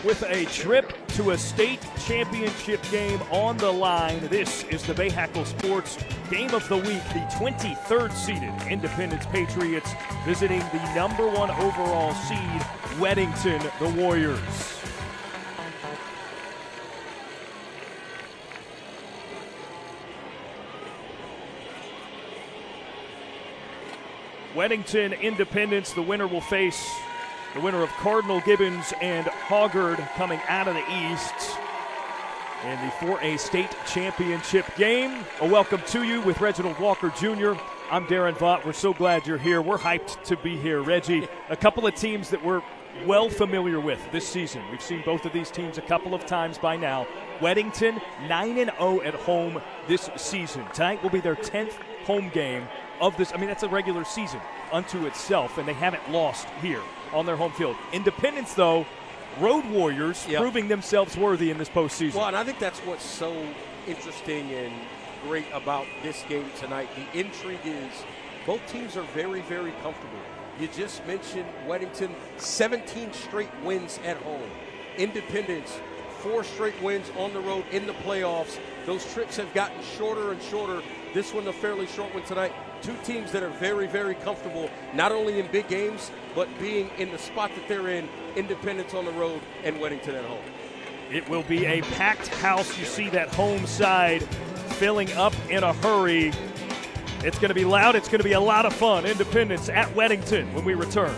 with a trip to a state championship game on the line. This is the Bahakel Sports Game of the Week. The 23rd seeded Independence Patriots visiting the #1 overall seed, Weddington, the Warriors. Weddington Independence, the winner will face the winner of Cardinal Gibbons and Hoggard coming out of the East in the 4A state championship game. A welcome to you with Reginald Walker Jr. I'm Darren Vaught. We're so glad you're here. We're hyped to be here. Reggie, a couple of teams that we're well familiar with this season. We've seen both of these teams a couple of times by now. Weddington 9-0 at home this season. Tonight will be their 10th home game of this. I mean, that's a regular season unto itself, and they haven't lost here on their home field. Independence, though, road warriors, proving themselves worthy in this postseason. Well, and I think that's what's so interesting and great about this game tonight. The intrigue is both teams are very, very comfortable. You just mentioned Weddington, 17 straight wins at home. Independence, 4 straight wins on the road in the playoffs. Those trips have gotten shorter and shorter. This one, a fairly short one tonight. Two teams that are very, very comfortable, not only in big games, but being in the spot that they're in, Independence on the road and Weddington at home. It will be a packed house. You see that home side filling up in a hurry. It's going to be loud. It's going to be a lot of fun. Independence at Weddington when we return.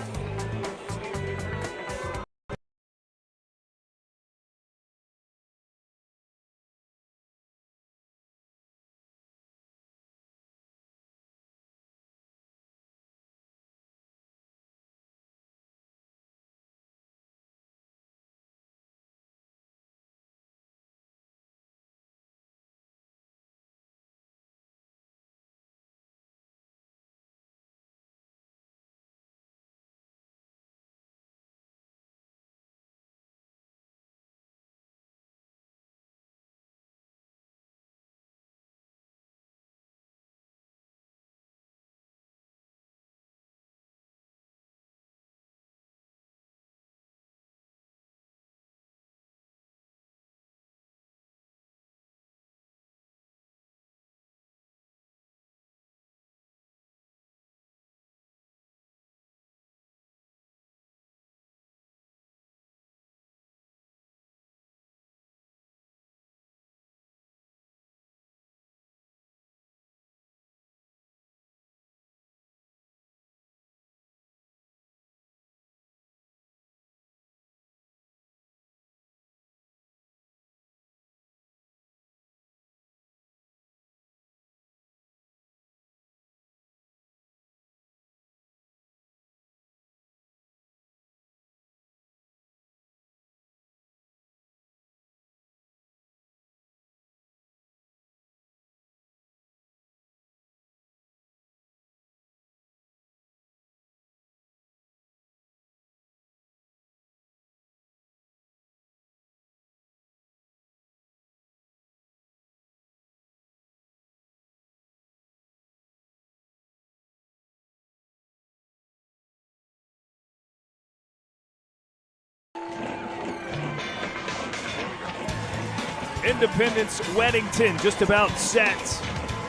Independence Weddington just about set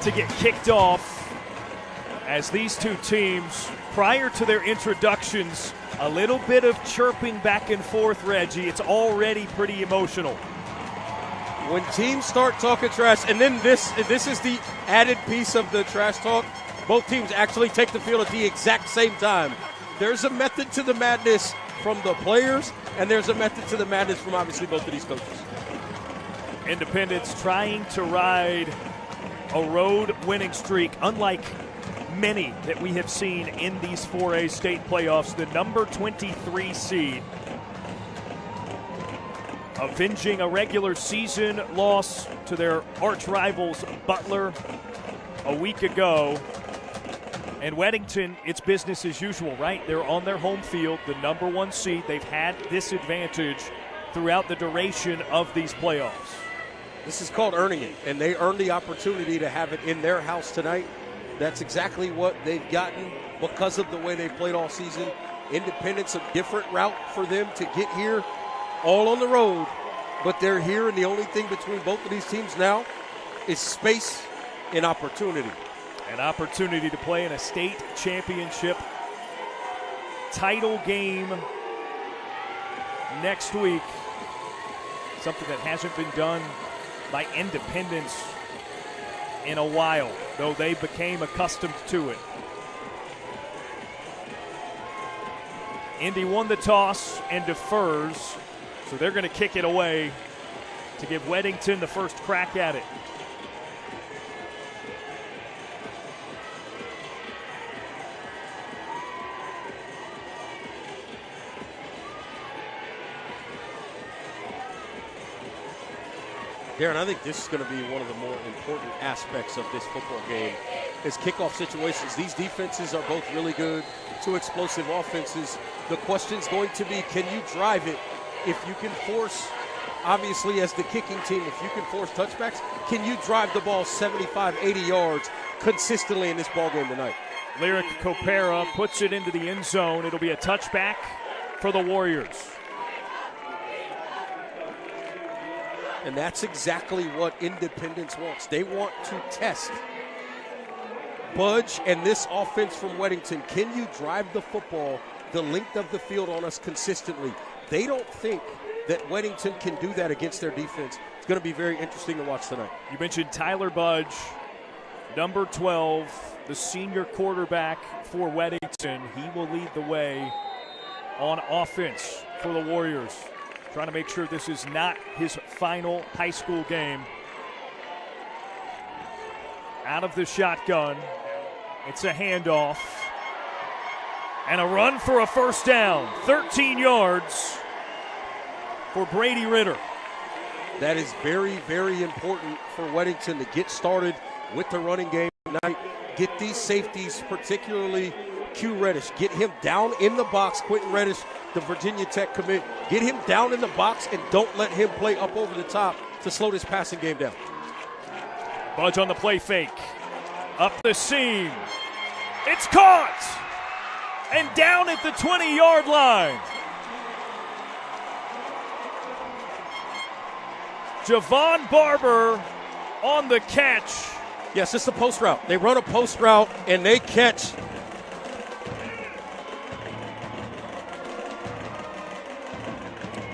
to get kicked off as these two teams, prior to their introductions, a little bit of chirping back and forth, Reggie. It's already pretty emotional. When teams start talking trash, and then this is the added piece of the trash talk, both teams actually take the field at the exact same time. There's a method to the madness from the players, and there's a method to the madness from obviously both of these coaches. Independence trying to ride a road winning streak, unlike many that we have seen in these 4A state playoffs. The number 23 seed, avenging a regular season loss to their arch rivals Butler a week ago. And Weddington, it's business as usual, right? They're on their home field, the number 1 seed. They've had this advantage throughout the duration of these playoffs. This is called earning it, and they earned the opportunity to have it in their house tonight. That's exactly what they've gotten because of the way they played all season. Independence, a different route for them to get here. all on the road, but they're here, and the only thing between both of these teams now is space and opportunity. An opportunity to play in a state championship title game next week. Something that hasn't been done by Independence in a while, though they became accustomed to it. Indy won the toss and defers, so they're going to kick it away to give Weddington the first crack at it. Darren, I think this is going to be one of the more important aspects of this football game is kickoff situations. These defenses are both really good, two explosive offenses. The question's going to be, can you drive it? If you can force, obviously as the kicking team, if you can force touchbacks, can you drive the ball 75, 80 yards consistently in this ball game tonight? Lyric Copera puts it into the end zone. It'll be a touchback for the Warriors. And that's exactly what Independence wants. They want to test Budge and this offense from Weddington. Can you drive the football the length of the field on us consistently? They don't think that Weddington can do that against their defense. It's going to be very interesting to watch tonight. You mentioned Tyler Budge, number 12, the senior quarterback for Weddington. He will lead the way on offense for the Warriors. Trying to make sure this is not his final high school game. Out of the shotgun. It's a handoff. And a run for a first down. 13 yards for Brady Ritter. That is very, very important for Weddington to get started with the running game tonight. Get these safeties, particularly Q Reddish. Get him down in the box. Quentin Reddish, the Virginia Tech commit. Get him down in the box and don't let him play up over the top to slow this passing game down. Budge on the play fake. Up the seam. It's caught! And down at the 20-yard line. Javon Barber on the catch. Yes, it's a post route. They run a post route and they catch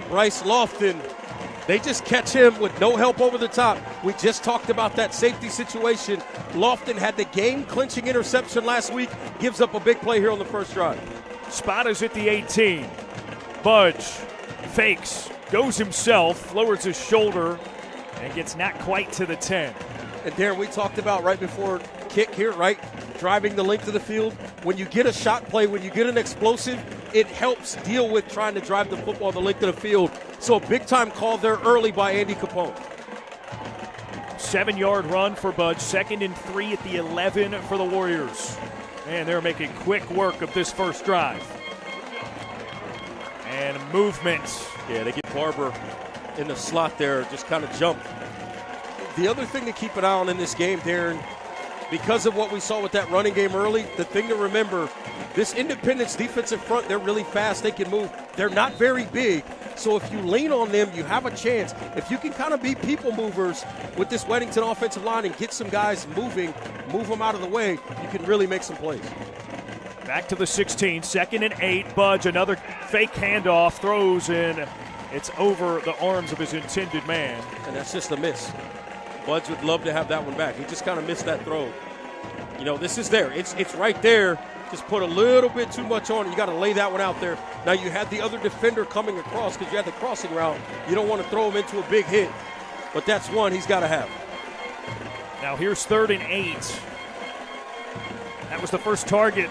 Bryce Lofton. They just catch him with no help over the top. We just talked about that safety situation. Lofton had the game-clinching interception last week. Gives up a big play here on the first drive. Spot is at the 18. Budge fakes, goes himself, lowers his shoulder, and gets not quite to the 10. And Darren, we talked about right before kick here, right? Driving the length of the field. When you get a shot play, when you get an explosive, it helps deal with trying to drive the football the length of the field. So a big-time call there early by Andy Capone. 7-yard run for Budge, 2nd and 3 at the 11 for the Warriors. And they're making quick work of this first drive. And movement. Yeah, they get Barber in the slot there, just kind of jump. The other thing to keep an eye on in this game, Darren, because of what we saw with that running game early, the thing to remember, this Independence defensive front, they're really fast. They can move. They're not very big. So if you lean on them, you have a chance. If you can kind of be people movers with this Weddington offensive line and get some guys moving, move them out of the way, you can really make some plays. Back to the 16, 2nd and 8. Budge, another fake handoff, throws in. It's over the arms of his intended man. And that's just a miss. Budge would love to have that one back. He just kind of missed that throw. You know, this is there. It's right there. Just put a little bit too much on it. You got to lay that one out there. Now you had the other defender coming across because you had the crossing route. You don't want to throw him into a big hit. But that's one he's got to have. Now here's 3rd and 8. That was the first target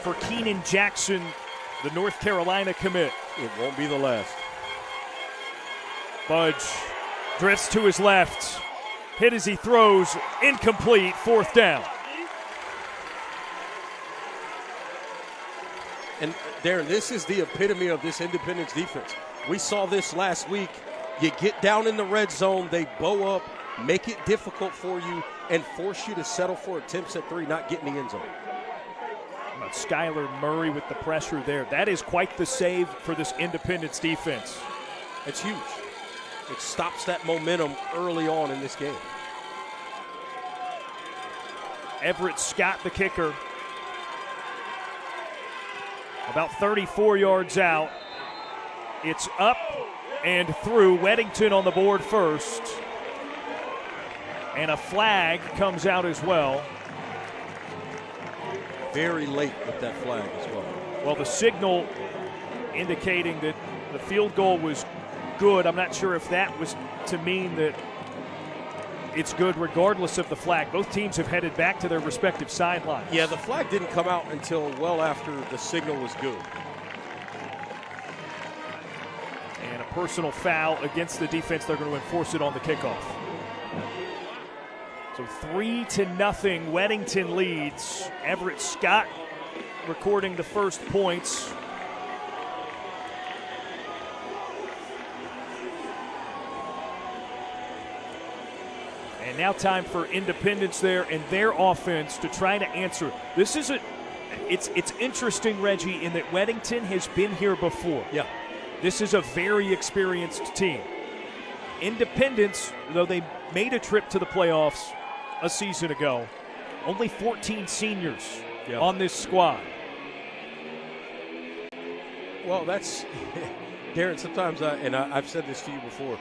for Keenan Jackson, the North Carolina commit. It won't be the last. Budge drifts to his left. Hit as he throws. Incomplete. 4th down. And Darren, this is the epitome of this Independence defense. We saw this last week. You get down in the red zone, they bow up, make it difficult for you, and force you to settle for attempts at 3, not get in the end zone. How about Skylar Murray with the pressure there? That is quite the save for this Independence defense. It's huge. It stops that momentum early on in this game. Everett Scott, the kicker, about 34 yards out. It's up and through. Weddington on the board first. And a flag comes out as well. Very late with that flag as well. Well, the signal indicating that the field goal was good. I'm not sure if that was to mean that it's good regardless of the flag. Both teams have headed back to their respective sidelines. Yeah, the flag didn't come out until well after the signal was good. And a personal foul against the defense. They're going to enforce it on the kickoff. So 3-0, Weddington leads. Everett Scott recording the first points. And now time for Independence there and their offense to try to answer. This is it's interesting, Reggie, in that Weddington has been here before. Yeah. This is a very experienced team. Independence, though they made a trip to the playoffs a season ago, only 14 seniors on this squad. Well, that's, Darren, sometimes, I've said this to you before,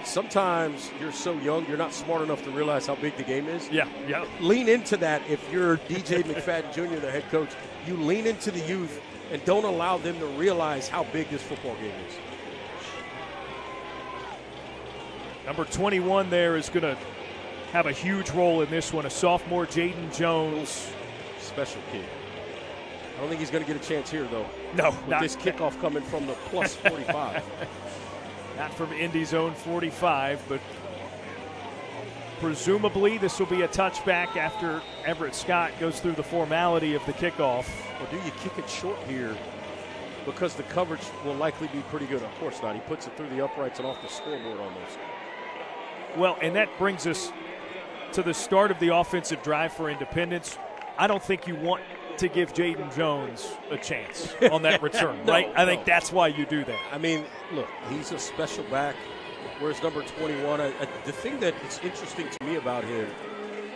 sometimes you're so young, you're not smart enough to realize how big the game is. Yeah. Lean into that if you're DJ McFadden Jr., the head coach. You lean into the youth and don't allow them to realize how big this football game is. Number 21 there is going to have a huge role in this one, a sophomore, Jaden Jones. Special kid. I don't think he's going to get a chance here, though. No. With this kickoff coming from the plus 45. Not from Indy zone 45, but presumably this will be a touchback after Everett Scott goes through the formality of the kickoff. Well, do you kick it short here? Because the coverage will likely be pretty good. Of course not. He puts it through the uprights and off the scoreboard almost. Well, and that brings us to the start of the offensive drive for Independence. I don't think you want to give Jaden Jones a chance on that return, right? I think that's why you do that. I mean, look, he's a special back. Whereas number 21, the thing that is interesting to me about him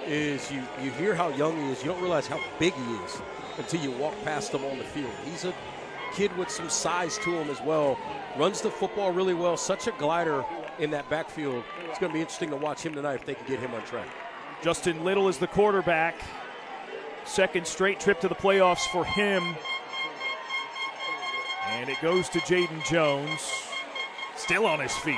is you hear how young he is. You don't realize how big he is until you walk past him on the field. He's a kid with some size to him as well. Runs the football really well. Such a glider in that backfield. It's going to be interesting to watch him tonight if they can get him on track. Justin Little is the quarterback. Second straight trip to the playoffs for him. And it goes to Jaden Jones. Still on his feet.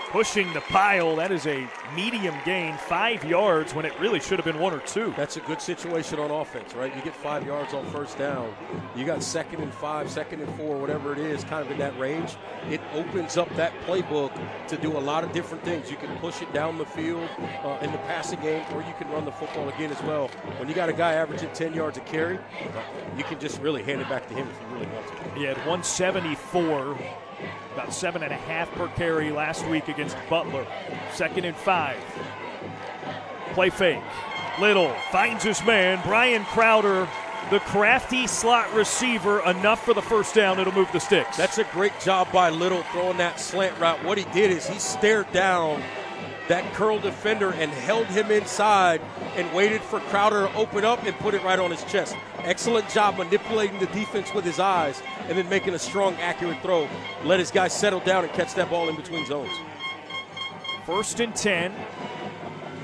Pushing the pile. That is a medium gain, 5 yards when it really should have been 1 or 2. That's a good situation on offense, right? You get 5 yards on first down. You got 2nd and 5, 2nd and 4, whatever it is, kind of in that range. It opens up that playbook to do a lot of different things. You can push it down the field in the passing game, or you can run the football again as well. When you got a guy averaging 10 yards a carry, you can just really hand it back to him if you really want to. He had 174. About 7.5 per carry last week against Butler. 2nd and 5. Play fake. Little finds his man. Brian Crowder, the crafty slot receiver, enough for the first down. It'll move the sticks. That's a great job by Little throwing that slant route. What he did is he stared down that curl defender and held him inside and waited for Crowder to open up and put it right on his chest. Excellent job manipulating the defense with his eyes and then making a strong, accurate throw. Let his guy settle down and catch that ball in between zones. 1st and 10.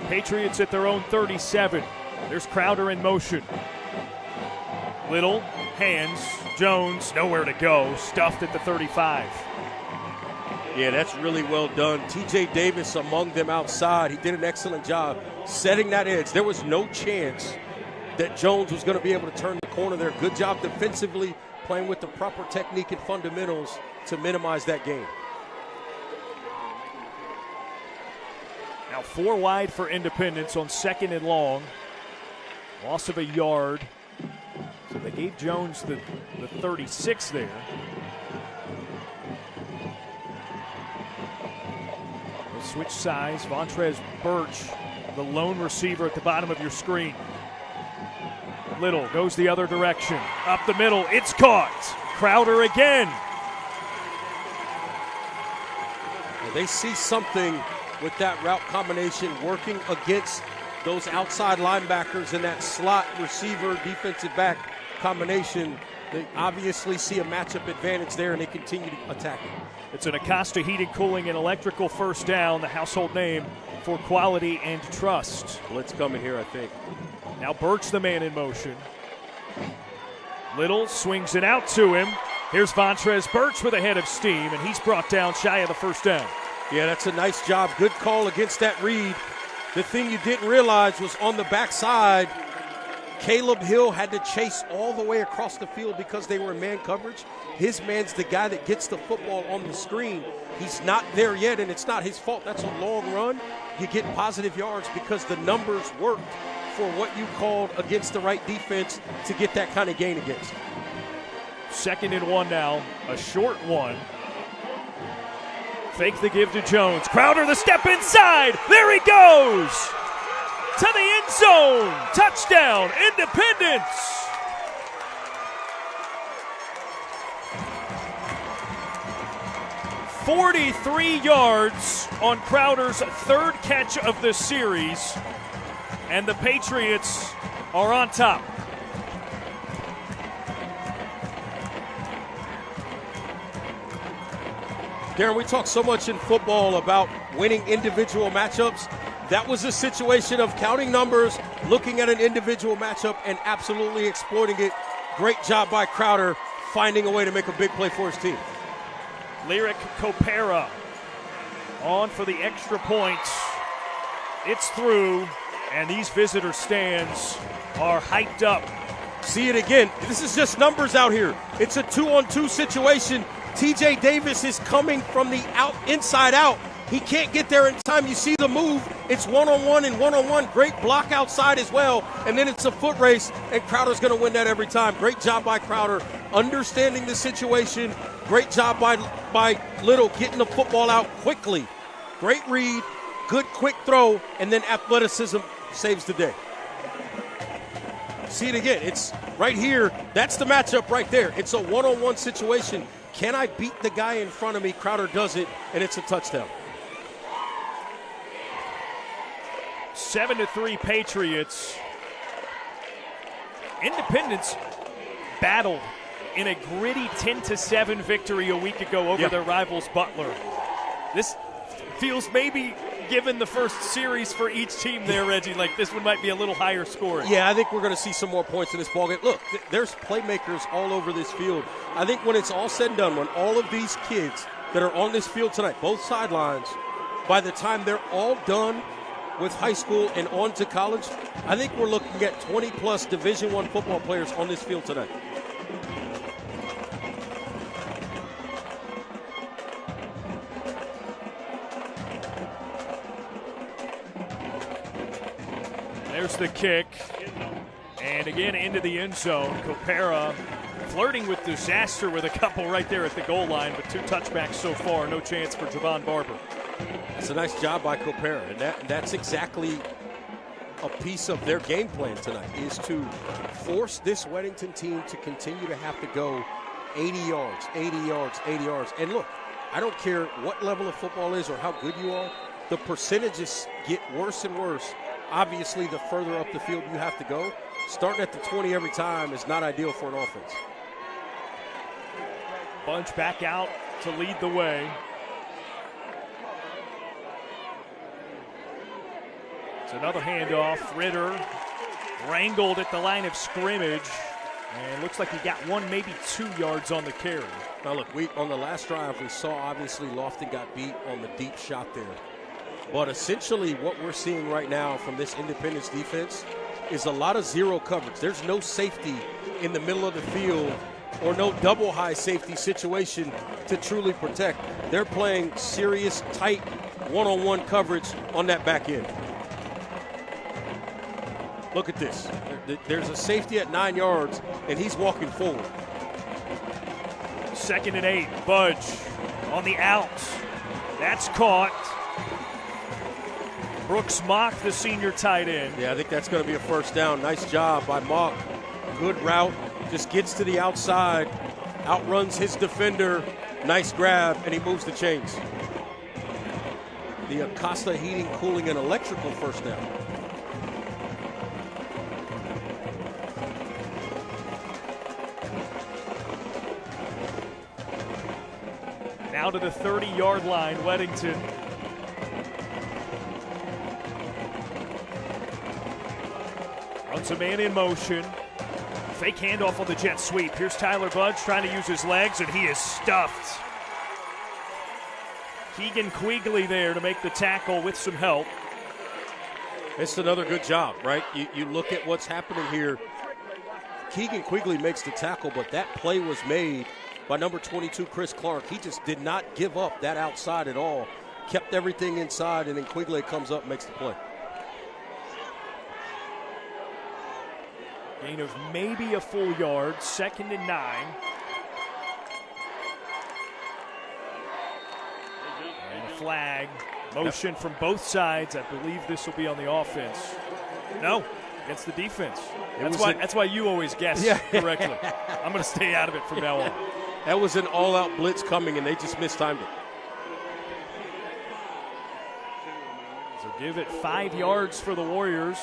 Patriots at their own 37. There's Crowder in motion. Little, hands, Jones, nowhere to go. Stuffed at the 35. Yeah, that's really well done. T.J. Davis among them outside. He did an excellent job setting that edge. There was no chance that Jones was going to be able to turn the corner there. Good job defensively, playing with the proper technique and fundamentals to minimize that gain. Now 4 wide for Independence on 2nd and long. Loss of a yard. So they gave Jones the 36 there. They'll switch sides. Vontrez Birch, the lone receiver at the bottom of your screen. Little goes the other direction. Up the middle. It's caught. Crowder again. Well, they see something with that route combination working against those outside linebackers and that slot receiver, defensive back combination. They obviously see a matchup advantage there, and they continue to attack it. It's an Acosta Heating, Cooling, and Electrical first down, the household name for quality and trust. Blitz coming here, I think. Now Birch, the man in motion. Little swings it out to him. Here's Vontrez Birch with a head of steam, and he's brought down shy of the first down. Yeah, that's a nice job. Good call against that read. The thing you didn't realize was on the backside, Caleb Hill had to chase all the way across the field because they were in man coverage. His man's the guy that gets the football on the screen. He's not there yet, and it's not his fault. That's a long run. You get positive yards because the numbers worked for what you called against the right defense to get that kind of gain against. 2nd and 1 now, a short one. Fake the give to Jones. Crowder, the step inside. There he goes. To the end zone. Touchdown, Independence. "43 yards on Crowder's 3rd catch of the series, and the Patriots are on top. Darren, we talk so much in football about winning individual matchups. That was a situation of counting numbers, looking at an individual matchup, and absolutely exploiting it. Great job by Crowder, finding a way to make a big play for his team. Lyric Copera on for the extra point. It's through, and these visitor stands are hyped up. See it again. This is just numbers out here. It's a 2-on-2 situation. TJ Davis is coming from the inside out. He can't get there in time. You see the move. It's one-on-one and one-on-one. Great block outside as well. And then it's a foot race, and Crowder's going to win that every time. Great job by Crowder, understanding the situation. Great job by Little getting the football out quickly. Great read, good quick throw, and then athleticism saves the day. See it again. It's right here. That's the matchup right there. It's a one-on-one situation. Can I beat the guy in front of me? Crowder does it, and it's a touchdown. 7-3 Patriots. Independence battled in a gritty 10-7 victory a week ago over their rivals Butler. This feels, maybe given the first series for each team there, Reggie, like this one might be a little higher scoring. Yeah, I think we're going to see some more points in this ballgame. Look, there's playmakers all over this field. I think when it's all said and done, when all of these kids that are on this field tonight, both sidelines, by the time they're all done with high school and on to college, I think we're looking at 20-plus Division I football players on this field tonight. There's the kick. And again into the end zone. Copera flirting with disaster with a couple right there at the goal line, but 2 touchbacks so far. No chance for Javon Barber. It's a nice job by Copera, and that's exactly a piece of their game plan tonight, is to force this Weddington team to continue to have to go 80 yards, 80 yards, 80 yards. And look, I don't care what level of football is or how good you are, the percentages get worse and worse. Obviously, the further up the field you have to go, starting at the 20 every time is not ideal for an offense. Bunch back out to lead the way. It's another handoff. Ritter wrangled at the line of scrimmage. And looks like he got 1, maybe 2 yards on the carry. Now look, on the last drive, we saw obviously Lofton got beat on the deep shot there. But essentially what we're seeing right now from this Independence defense is a lot of zero coverage. There's no safety in the middle of the field or no double high safety situation to truly protect. They're playing serious, tight, one-on-one coverage on that back end. Look at this. There's a safety at 9 yards, and he's walking forward. 2nd and 8. Budge on the out. That's caught. Brooks Mock, the senior tight end. Yeah, I think that's going to be a first down. Nice job by Mock. Good route. Just gets to the outside, outruns his defender. Nice grab, and he moves the chains. The Acosta Heating, Cooling, and Electrical first down. Now to the 30-yard line, Weddington. Runs a man in motion. Fake handoff on the jet sweep. Here's Tyler Budge trying to use his legs, and he is stuffed. Keegan Quigley there to make the tackle with some help. It's another good job, right? You look at what's happening here. Keegan Quigley makes the tackle, but that play was made by number 22, Chris Clark. He just did not give up that outside at all. Kept everything inside, and then Quigley comes up and makes the play. Gain of maybe a full yard, 2nd and 9. And a flag. Motion from both sides. I believe this will be on the offense. No, against the defense. That's why you always guess correctly. I'm going to stay out of it from now on. That was an all-out blitz coming, and they just mistimed it. So give it 5 yards for the Warriors.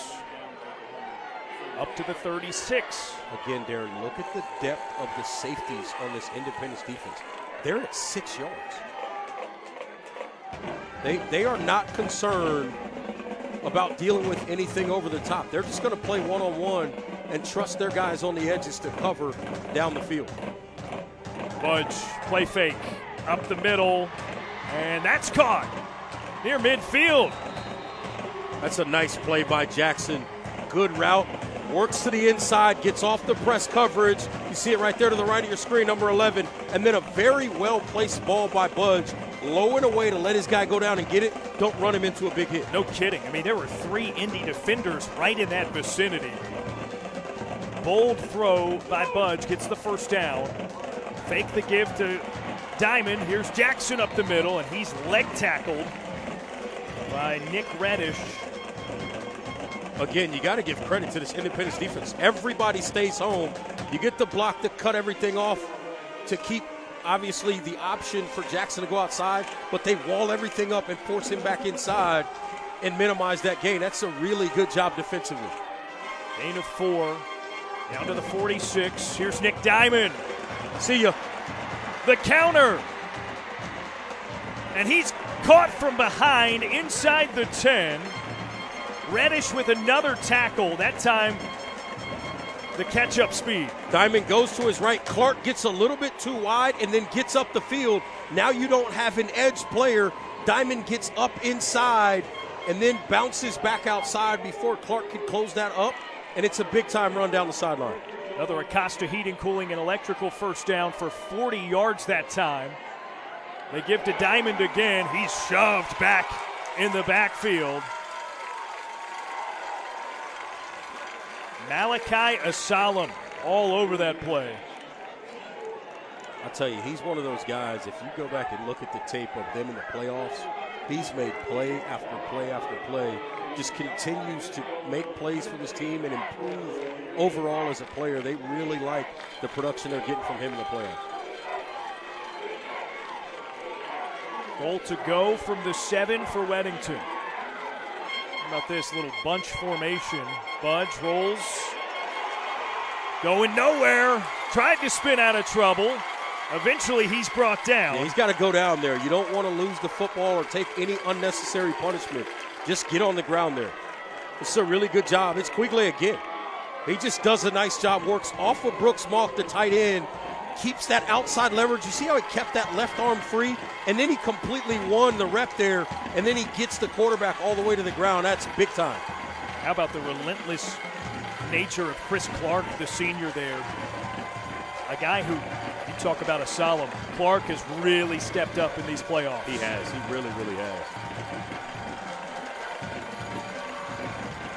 Up to the 36. Again, Darren, look at the depth of the safeties on this Independence defense. They're at 6 yards. They are not concerned about dealing with anything over the top. They're just going to play one-on-one and trust their guys on the edges to cover down the field. Budge, play fake, up the middle, and that's caught near midfield. That's a nice play by Jackson. Good route. Works to the inside, gets off the press coverage. You see it right there to the right of your screen, number 11. And then a very well-placed ball by Budge, low and away to let his guy go down and get it. Don't run him into a big hit. No kidding. I mean, there were 3 Indy defenders right in that vicinity. Bold throw by Budge, gets the first down. Fake the give to Diamond. Here's Jackson up the middle, and he's leg tackled by Nick Reddish. Again, you got to give credit to this Independence defense. Everybody stays home. You get the block to cut everything off to keep, obviously, the option for Jackson to go outside, but they wall everything up and force him back inside and minimize that gain. That's a really good job defensively. Gain of 4, down to the 46. Here's Nick Diamond. See ya. The counter. And he's caught from behind inside the 10. Reddish with another tackle. That time, the catch-up speed. Diamond goes to his right. Clark gets a little bit too wide and then gets up the field. Now you don't have an edge player. Diamond gets up inside and then bounces back outside before Clark could close that up. And it's a big-time run down the sideline. Another Acosta Heating, Cooling, and Electrical first down for 40 yards that time. They give to Diamond again. He's shoved back in the backfield. Malachi Asalam all over that play. I'll tell you, he's one of those guys, if you go back and look at the tape of them in the playoffs, he's made play after play after play, just continues to make plays for this team and improve overall as a player. They really like the production they're getting from him in the playoffs. Goal to go from the 7 for Weddington. How about this little bunch formation? Budge rolls. Going nowhere. Tried to spin out of trouble. Eventually he's brought down. Yeah, he's got to go down there. You don't want to lose the football or take any unnecessary punishment. Just get on the ground there. It's a really good job. It's Quigley again. He just does a nice job. Works off of Brooks Malk, the tight end. Keeps that outside leverage. You see how he kept that left arm free? And then he completely won the rep there. And then he gets the quarterback all the way to the ground. That's big time. How about the relentless nature of Chris Clark, the senior there? A guy who, you talk about a solemn, Clark has really stepped up in these playoffs. He has. He really, really has.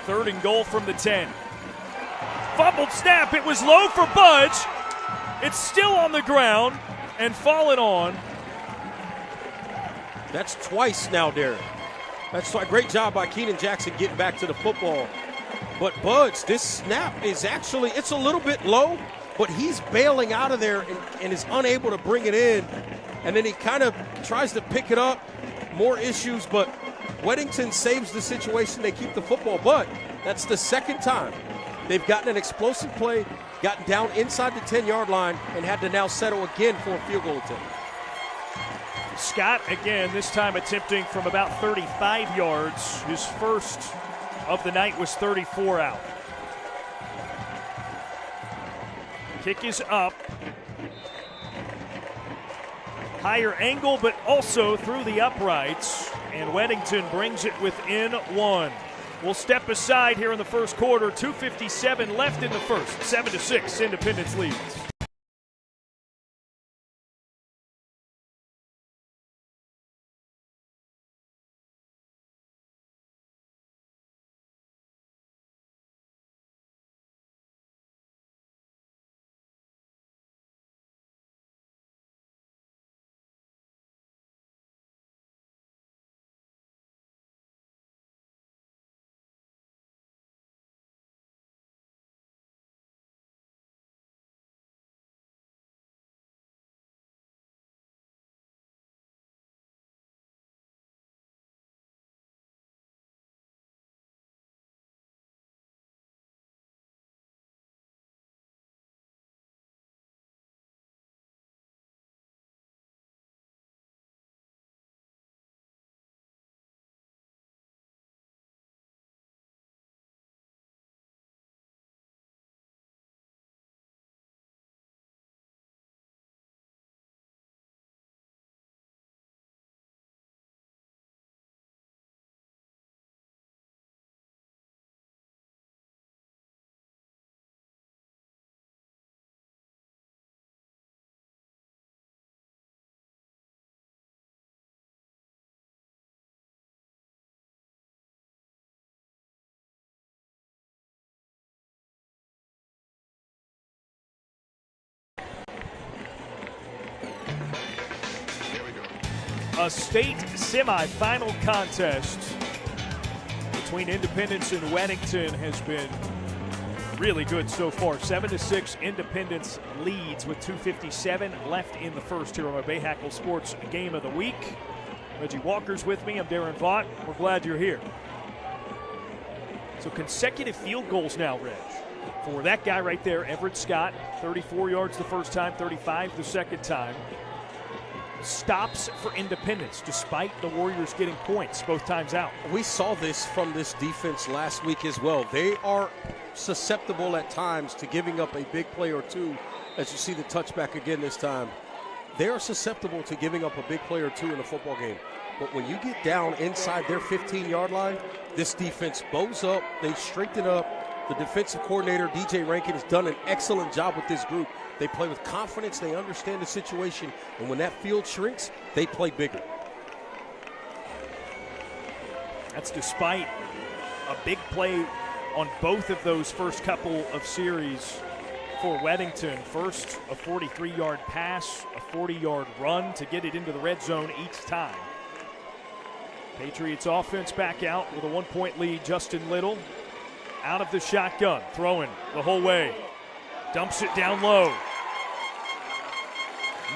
3rd and goal from the 10. Fumbled snap. It was low for Budge. It's still on the ground and fallen on. That's twice now, Darren. That's a great job by Keenan Jackson getting back to the football. But Budge, this snap is actually, it's a little bit low, but he's bailing out of there and is unable to bring it in. And then he kind of tries to pick it up. More issues, but Weddington saves the situation. They keep the football, but that's the second time they've gotten an explosive play, gotten down inside the 10-yard line, and had to now settle again for a field goal attempt. Scott, again, this time attempting from about 35 yards. His first of the night was 34 out. Kick is up. Higher angle, but also through the uprights. And Weddington brings it within one. We'll step aside here in the first quarter. 2:57 left in the first. 7-6, Independence leads. A state semifinal contest between Independence and Weddington has been really good so far. 7-6, Independence leads with 2:57 left in the first here on our Bahakel Sports Game of the Week. Reggie Walker's with me. I'm Darren Vaught. We're glad you're here. So consecutive field goals now, Reg, for that guy right there, Everett Scott. 34 yards the first time, 35 the second time. Stops for Independence despite the Warriors getting points both times out. We saw this from this defense last week as well. They are susceptible at times to giving up a big play or two. As you see the touchback again this time, they are susceptible to giving up a big play or two in a football game. But when you get down inside their 15-yard line, this defense bows up, they strengthen up. The defensive coordinator, DJ Rankin, has done an excellent job with this group. They play with confidence, they understand the situation, and when that field shrinks, they play bigger. That's despite a big play on both of those first couple of series for Weddington. First, a 43-yard pass, a 40-yard run to get it into the red zone each time. Patriots offense back out with a 1-point lead. Justin Little out of the shotgun, throwing the whole way. Dumps it down low.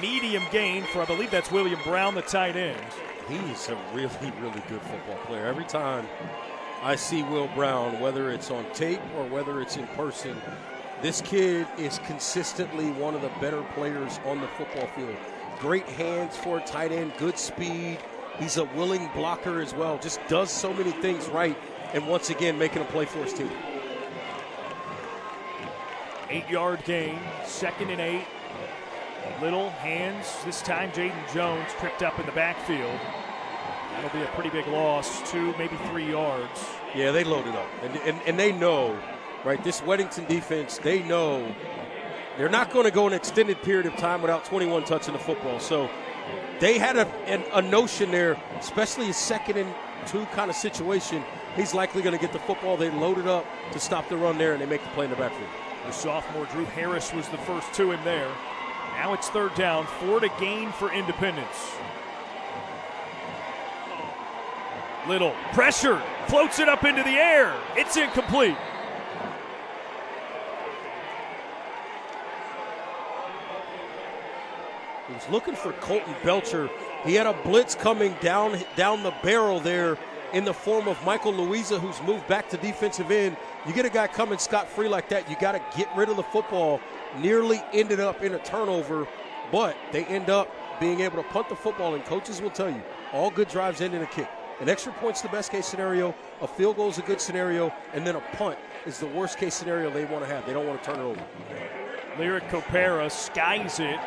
Medium gain for, I believe that's William Brown, the tight end. He's a really, really good football player. Every time I see Will Brown, whether it's on tape or whether it's in person, this kid is consistently one of the better players on the football field. Great hands for a tight end, good speed. He's a willing blocker as well. Just does so many things right. And once again, making a play for his team. 8-yard gain, 2nd and 8. Little hands. This time, Jaden Jones tripped up in the backfield. That'll be a pretty big loss, 2, maybe 3 yards. Yeah, they loaded up. And they know, right, this Weddington defense, they know they're not going to go an extended period of time without 21 touching the football. So they had a notion there, especially a 2nd and 2 kind of situation. He's likely going to get the football. They loaded up to stop the run there, and they make the play in the backfield. The sophomore Drew Harris was the first 2 in there. Now it's 3rd down, 4 to gain for Independence. Little pressure, floats it up into the air. It's incomplete. He was looking for Colton Belcher. He had a blitz coming down the barrel there in the form of Michael Louisa, who's moved back to defensive end. You get a guy coming scot-free like that, you got to get rid of the football. Nearly ended up in a turnover, but they end up being able to punt the football, and coaches will tell you, all good drives end in a kick. An extra point's the best case scenario, a field goal is a good scenario, and then a punt is the worst case scenario they want to have. They don't want to turn it over. Lyric Copera skies it.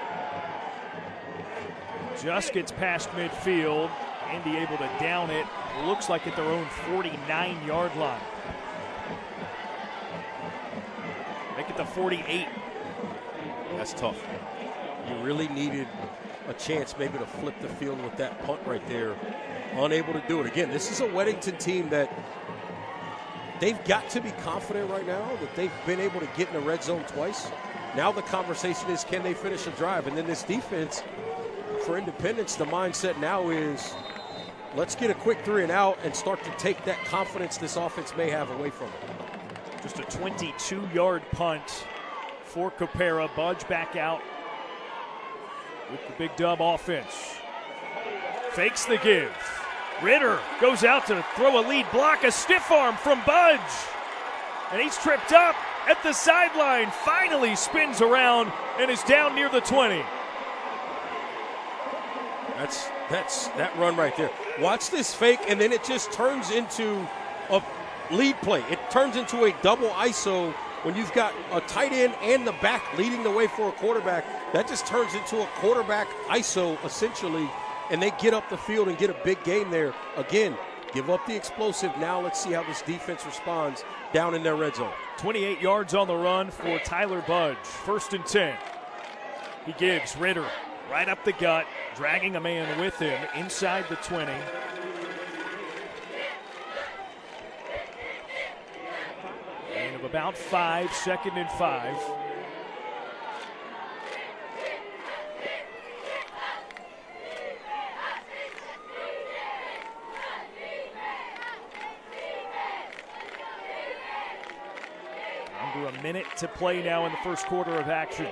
Just gets past midfield. Indy able to down it. Looks like at their own 49-yard line. Make it the 48. That's tough. You really needed a chance maybe to flip the field with that punt right there. Unable to do it. Again, this is a Weddington team that they've got to be confident right now that they've been able to get in the red zone twice. Now the conversation is, can they finish a drive? And then this defense, for Independence, the mindset now is, let's get a quick 3 and out and start to take that confidence this offense may have away from it. Just a 22-yard punt for Copera. Budge back out with the Big Dub offense. Fakes the give. Ritter goes out to throw a lead block, a stiff arm from Budge. And he's tripped up at the sideline. Finally spins around and is down near the 20. That's that run right there. Watch this fake, and then it just turns into a lead play. It turns into a double ISO when you've got a tight end and the back leading the way for a quarterback. That just turns into a quarterback ISO, essentially, and they get up the field and get a big gain there. Again, give up the explosive. Now let's see how this defense responds down in their red zone. 28 yards on the run for Tyler Budge. 1st and 10. He gives Ritter right up the gut, dragging a man with him inside the 20. And of about 5, 2nd and 5. Under a minute to play now in the first quarter of action.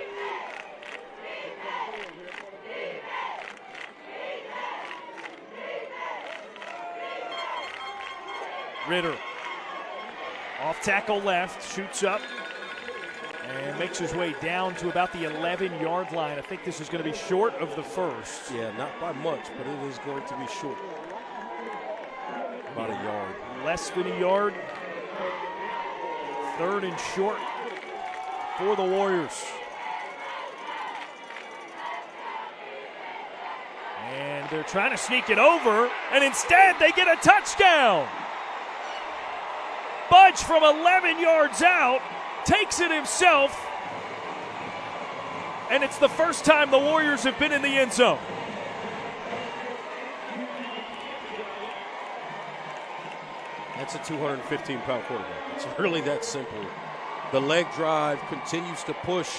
Ritter, off tackle left, shoots up, and makes his way down to about the 11-yard line. I think this is going to be short of the first. Yeah, not by much, but it is going to be short. About a yard. Less than a yard. 3rd and short for the Warriors. And they're trying to sneak it over, and instead they get a touchdown. Budge from 11 yards out takes it himself, and it's the first time the Warriors have been in the end zone. That's a 215-pound quarterback. It's really that simple. The leg drive continues to push.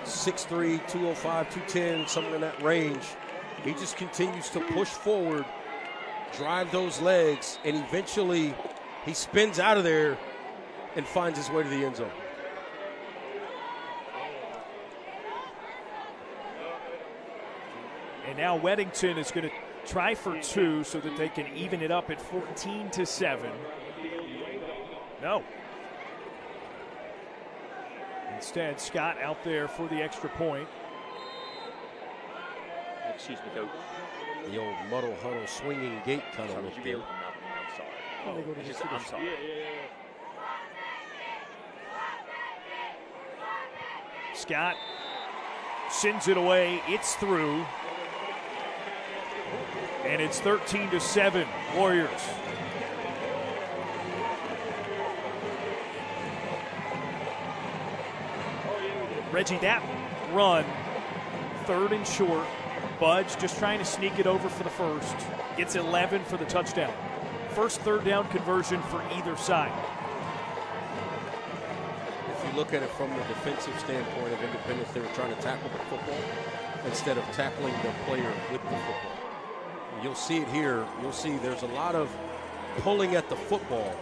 6'3", 205, 210, something in that range. He just continues to push forward, drive those legs, and eventually he spins out of there and finds his way to the end zone. And now Weddington is going to try for 2 so that they can even it up at 14-7. No. Instead, Scott out there for the extra point. Excuse me, Coach. The old muddle, huddle, swinging gate kind of look there. I'm sorry. I'm sorry. Scott sends it away. It's through. And it's 13-7, Warriors. Reggie, that run, 3rd and short. Budge just trying to sneak it over for the first. Gets 11 for the touchdown. First 3rd down conversion for either side. If you look at it from the defensive standpoint of Independence, they were trying to tackle the football instead of tackling the player with the football. You'll see it here. You'll see there's a lot of pulling at the football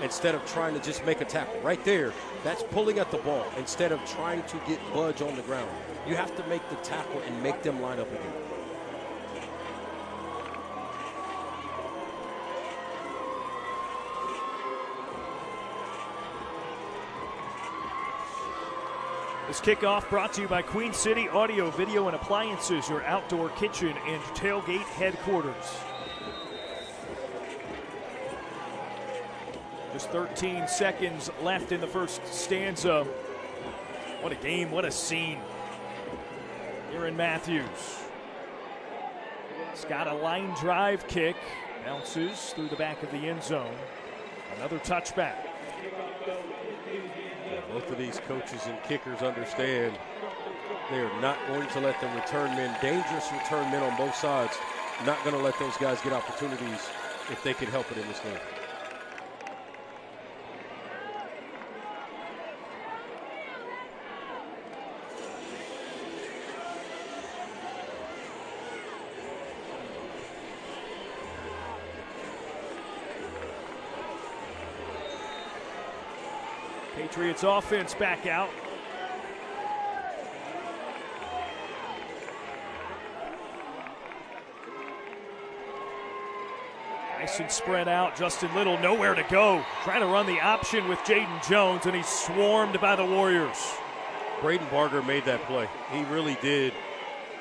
instead of trying to just make a tackle. Right there, that's pulling at the ball instead of trying to get Budge on the ground. You have to make the tackle and make them line up again. This kickoff brought to you by Queen City Audio, Video, and Appliances, your outdoor kitchen and tailgate headquarters. Just 13 seconds left in the first stanza. What a game, what a scene. Aaron Matthews. He's got a line drive kick. Bounces through the back of the end zone. Another touchback. Both of these coaches and kickers understand they are not going to let them return men, dangerous return men on both sides. Not going to let those guys get opportunities if they can help it in this game. Patriots offense back out. Nice and spread out. Justin Little nowhere to go. Trying to run the option with Jaden Jones, and he's swarmed by the Warriors. Braden Barger made that play. He really did.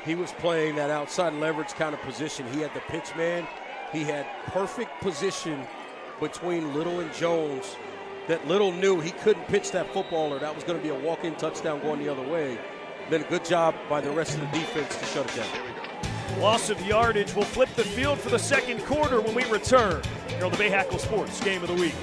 He was playing that outside leverage kind of position. He had the pitch man. He had perfect position between Little and Jones. That Little knew he couldn't pitch that football or that was going to be a walk-in touchdown going the other way. Then a good job by the rest of the defense to shut it down. Loss of yardage will flip the field for the second quarter when we return here on the Bahakel Sports Game of the Week.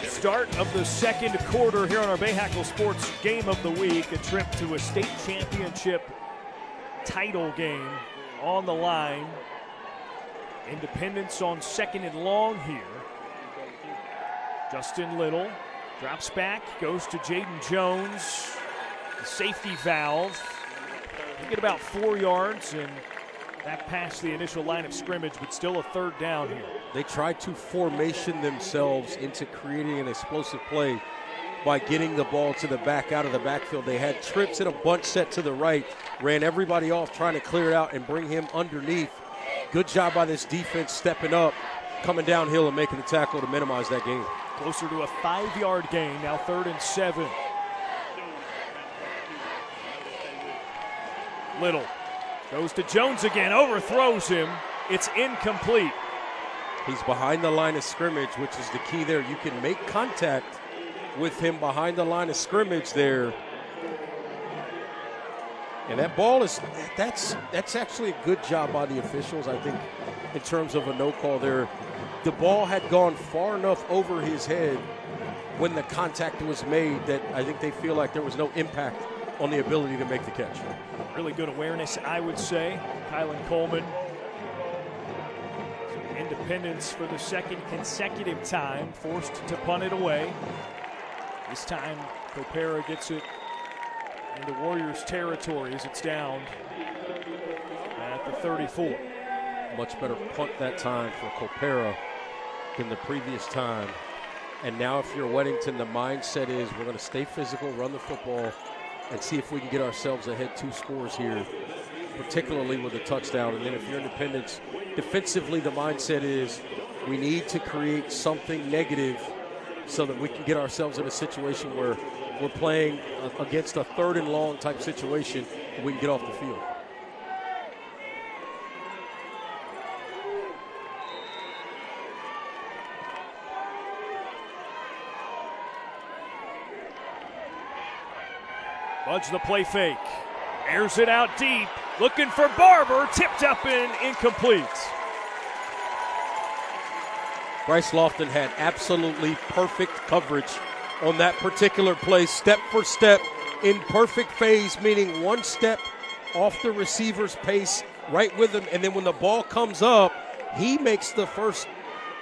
Start of the second quarter here on our Bahakel Sports Game of the Week. A trip to a state championship title game on the line. Independence on second and long here. Justin Little drops back, goes to Jaden Jones. The safety valve. They get about 4 yards and back past the initial line of scrimmage, but still a third down here. They tried to formation themselves into creating an explosive play by getting the ball to the back out of the backfield. They had trips in a bunch set to the right, ran everybody off trying to clear it out and bring him underneath. Good job by this defense stepping up, coming downhill and making the tackle to minimize that gain. Closer to a 5-yard gain, now 3rd and 7. Little goes to Jones again, overthrows him. It's incomplete. He's behind the line of scrimmage, which is the key there. You can make contact with him behind the line of scrimmage there. And that ball is, that's actually a good job by the officials, I think, in terms of a no call there. The ball had gone far enough over his head when the contact was made that I think they feel like there was no impact on the ability to make the catch. Really good awareness, I would say. Kylan Coleman. Independence for the second consecutive time, forced to punt it away. This time, Copera gets it into Warriors territory as it's down at the 34. Much better punt that time for Copera than the previous time. And now if you're Weddington, the mindset is we're going to stay physical, run the football, and see if we can get ourselves ahead 2 scores here, particularly with a touchdown. And then if you're Independence, defensively the mindset is we need to create something negative so that we can get ourselves in a situation where we're playing against a 3rd and long type situation and we can get off the field. Budge the play fake. Airs it out deep. Looking for Barber. Tipped up and incomplete. Bryce Lofton had absolutely perfect coverage on that particular play, step for step, in perfect phase, meaning 1 step off the receiver's pace, right with him, and then when the ball comes up, he makes the first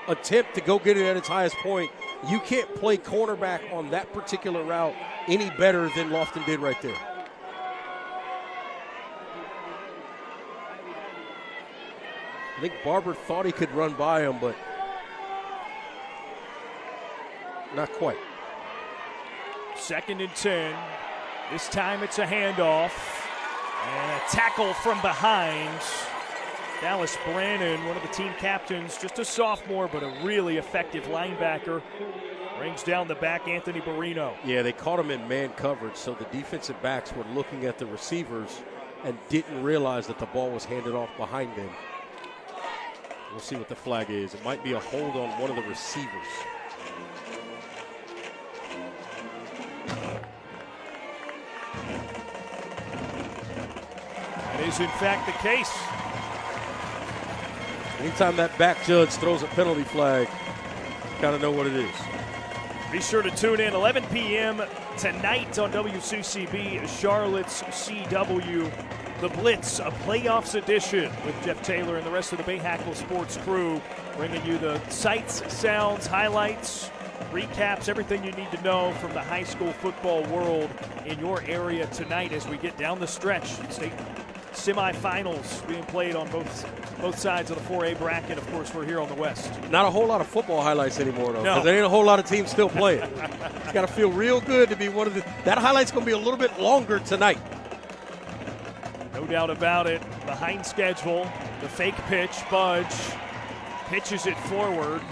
attempt to go get it at its highest point. You can't play cornerback on that particular route any better than Lofton did right there. I think Barber thought he could run by him, but not quite. 2nd and 10. This time it's a handoff. And a tackle from behind. Dallas Brannon, one of the team captains, just a sophomore, but a really effective linebacker. Brings down the back, Anthony Barino. Yeah, they caught him in man coverage, so the defensive backs were looking at the receivers and didn't realize that the ball was handed off behind them. We'll see what the flag is. It might be a hold on one of the receivers. That is, in fact, the case. Anytime that back judge throws a penalty flag, you kind of know what it is. Be sure to tune in 11 p.m. tonight on WCCB, Charlotte's CW, The Blitz, a playoffs edition with Jeff Taylor and the rest of the Bahakel Sports crew, bringing you the sights, sounds, highlights, recaps, everything you need to know from the high school football world in your area tonight as we get down the stretch. State semifinals being played on both sides of the 4A bracket. Of course, we're here on the West. Not a whole lot of football highlights anymore, though, because No. there ain't a whole lot of teams still playing. It's got to feel real good to be one of the – that highlight's going to be a little bit longer tonight. No doubt about it. Behind schedule, the fake pitch, Budge pitches it forward,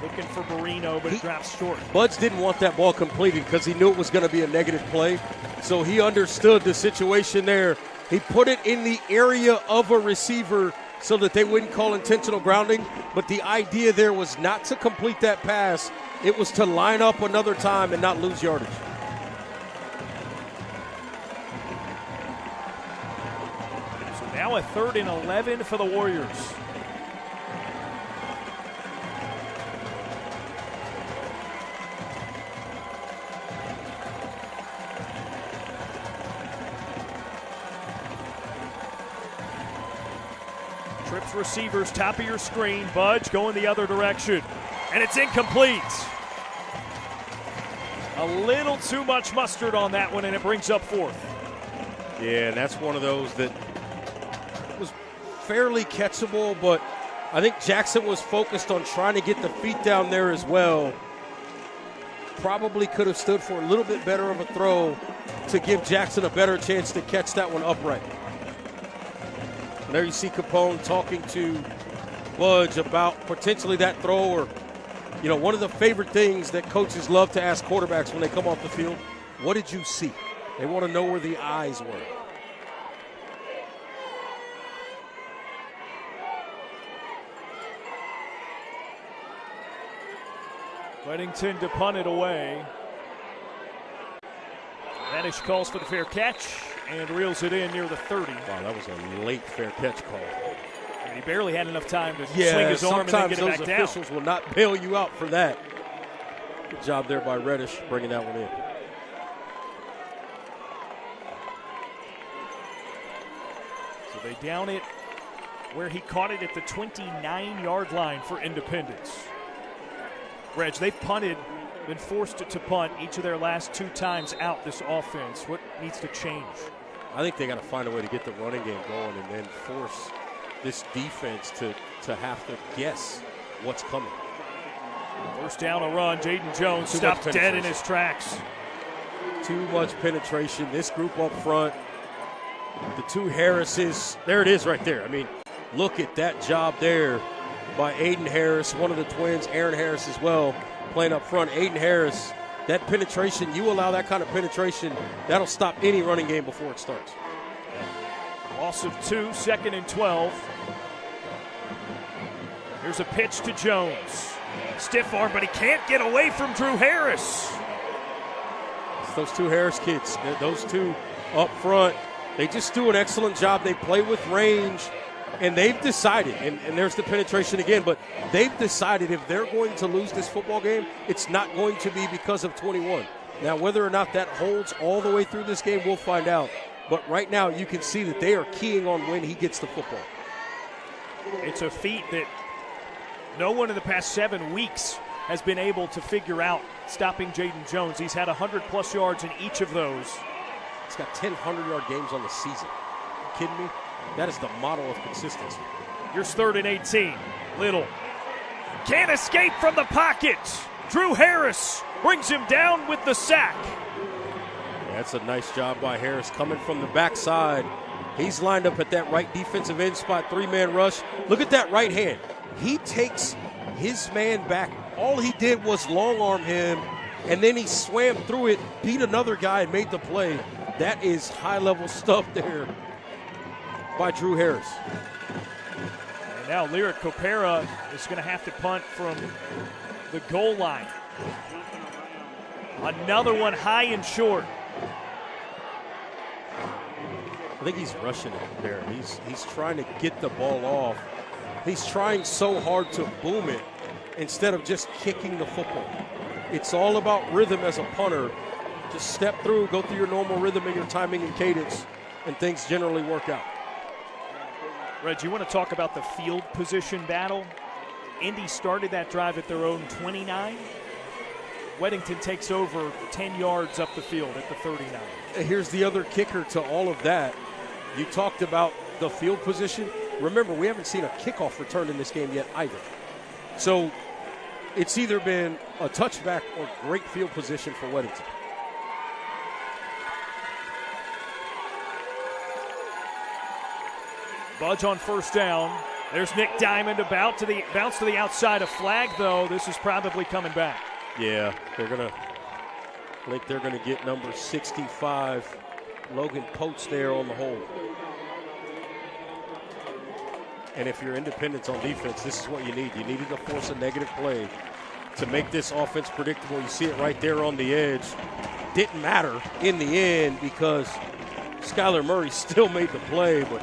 looking for Barino, but it drops short. Budge didn't want that ball completed because he knew it was going to be a negative play, so he understood the situation there. He put it in the area of a receiver so that they wouldn't call intentional grounding, but the idea there was not to complete that pass. It was to line up another time and not lose yardage. So now a 3rd and 11 for the Warriors. Trips receivers, top of your screen. Budge going the other direction. And it's incomplete. A little too much mustard on that one, and it brings up 4th. Yeah, and that's one of those that was fairly catchable, but I think Jackson was focused on trying to get the feet down there as well. Probably could have stood for a little bit better of a throw to give Jackson a better chance to catch that one upright. And there you see Capone talking to Budge about potentially that throw, or, you know, one of the favorite things that coaches love to ask quarterbacks when they come off the field, what did you see? They want to know where the eyes were. Weddington to punt it away. Manish calls for the fair catch and reels it in near the 30. Wow, that was a late fair catch call. And he barely had enough time to swing his arm and then get it back down. Sometimes those officials will not bail you out for that. Good job there by Reddish bringing that one in. So they down it where he caught it at the 29-yard line for Independence. Reg, they've punted, been forced to punt each of their last 2 times out this offense. What needs to change? I think they got to find a way to get the running game going and then force this defense to have to guess what's coming. First down a run. Jaden Jones stopped dead in his tracks. Too much penetration. This group up front, the two Harrises, there it is right there. I mean, look at that job there by Aiden Harris, one of the twins, Aaron Harris as well, playing up front. Aiden Harris, that penetration, you allow that kind of penetration, that'll stop any running game before it starts. Loss of 2, 2nd and 12. Here's a pitch to Jones. Stiff arm, but he can't get away from Drew Harris. It's those two Harris kids, those two up front, they just do an excellent job. They play with range, and they've decided, and there's the penetration again, but they've decided if they're going to lose this football game, it's not going to be because of 21. Now, whether or not that holds all the way through this game, we'll find out. But right now, you can see that they are keying on when he gets the football. It's a feat that no one in the past 7 weeks has been able to figure out, stopping Jaden Jones. He's had 100-plus yards in each of those. He's got 10 100-yard games on the season. Are you kidding me? That is the model of consistency. Here's 3rd and 18. Little can't escape from the pocket. Drew Harris brings him down with the sack. That's a nice job by Harris coming from the backside. He's lined up at that right defensive end spot, 3-man rush. Look at that right hand. He takes his man back. All he did was long arm him, and then he swam through it, beat another guy, and made the play. That is high-level stuff there by Drew Harris. And now Lyric Copera is going to have to punt from the goal line. Another one high and short. I think he's rushing it there. He's trying to get the ball off. He's trying so hard to boom it instead of just kicking the football. It's all about rhythm as a punter. Just step through, go through your normal rhythm and your timing and cadence, and things generally work out. Reg, you want to talk about the field position battle? Indy started that drive at their own 29. Weddington takes over 10 yards up the field at the 39. Here's the other kicker to all of that. You talked about the field position. Remember, we haven't seen a kickoff return in this game yet either. So it's either been a touchback or great field position for Weddington. Budge on first down. There's Nick Diamond about to the bounce to the outside. A flag, though. This is probably coming back. Yeah, I think they're gonna get number 65, Logan Coates, there on the hold. And if you're Independence on defense, this is what you need. You needed to force a negative play to make this offense predictable. You see it right there on the edge. Didn't matter in the end because Skylar Murray still made the play, but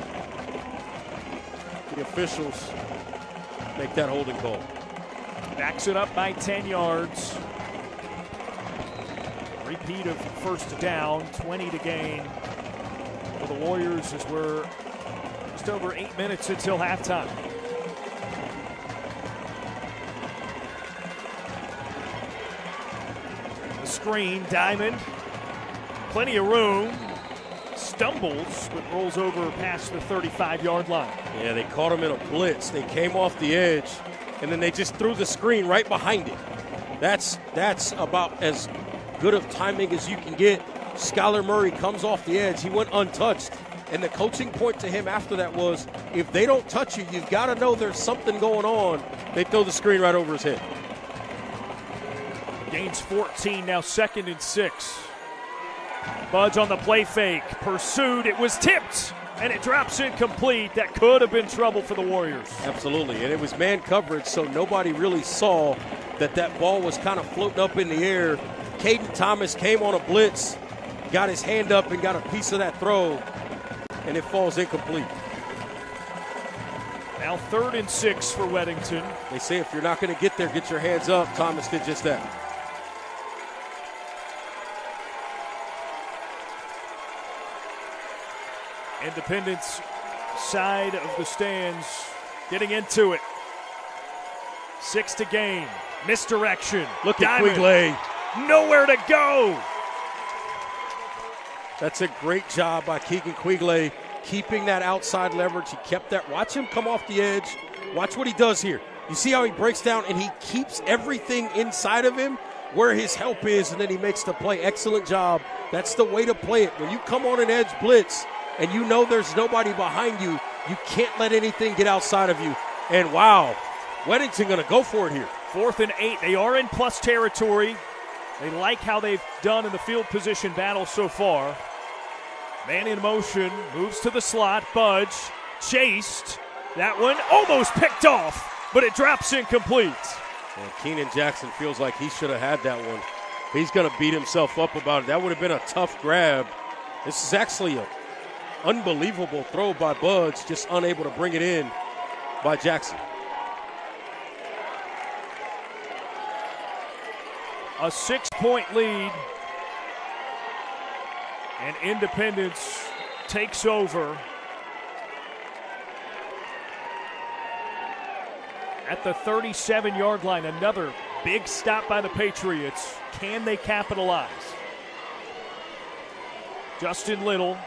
the officials make that holding call. Backs it up by 10 yards. Repeat of first down, 20 to gain for the Warriors as we're just over 8 minutes until halftime. The screen, Diamond, plenty of room, stumbles, but rolls over past the 35-yard line. Yeah, they caught him in a blitz. They came off the edge, and then they just threw the screen right behind it. That's about as good of timing as you can get. Skylar Murray comes off the edge. He went untouched. And the coaching point to him after that was, if they don't touch you, you've got to know there's something going on. They throw the screen right over his head. Gains 14, now 2nd and 6. Budge on the play fake, pursued, it was tipped, and it drops incomplete. That could have been trouble for the Warriors. Absolutely, and it was man coverage, so nobody really saw that ball was kind of floating up in the air. Caden Thomas came on a blitz, got his hand up and got a piece of that throw, and it falls incomplete. Now 3rd and 6 for Weddington. They say if you're not going to get there, get your hands up. Thomas did just that. Independence side of the stands getting into it. 6 to gain. Misdirection. Look Diamond. at Quigley. Nowhere to go. That's a great job by Keegan Quigley, keeping that outside leverage. He kept that. Watch him come off the edge. Watch what he does here. You see how he breaks down and he keeps everything inside of him where his help is, and then he makes the play. Excellent job. That's the way to play it. When you come on an edge blitz and you know there's nobody behind you, you can't let anything get outside of you. And wow, Weddington going to go for it here. 4th and 8. They are in plus territory. They like how they've done in the field position battle so far. Man in motion, moves to the slot. Budge, chased. That one almost picked off, but it drops incomplete. And Keenan Jackson feels like he should have had that one. He's going to beat himself up about it. That would have been a tough grab. This is actually an unbelievable throw by Budge, just unable to bring it in by Jackson. A 6-point lead, and Independence takes over at the 37-yard line. Another big stop by the Patriots. Can they capitalize? Justin Little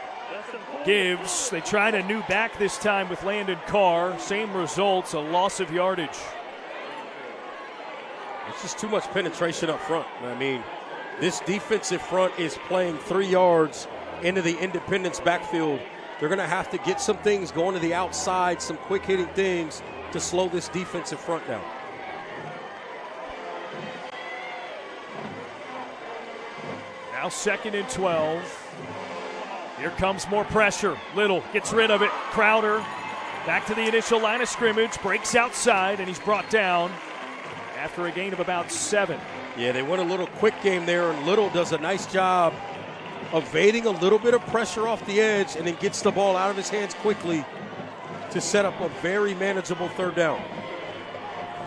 gives. They tried a new back this time with Landon Carr. Same results, a loss of yardage. It's just too much penetration up front. I mean, this defensive front is playing 3 yards into the Independence backfield. They're going to have to get some things going to the outside, some quick-hitting things to slow this defensive front down. Now 2nd and 12. Here comes more pressure. Little gets rid of it. Crowder back to the initial line of scrimmage, breaks outside, and he's brought down after a gain of about 7. Yeah, they went a little quick game there, and Little does a nice job evading a little bit of pressure off the edge and then gets the ball out of his hands quickly to set up a very manageable 3rd down.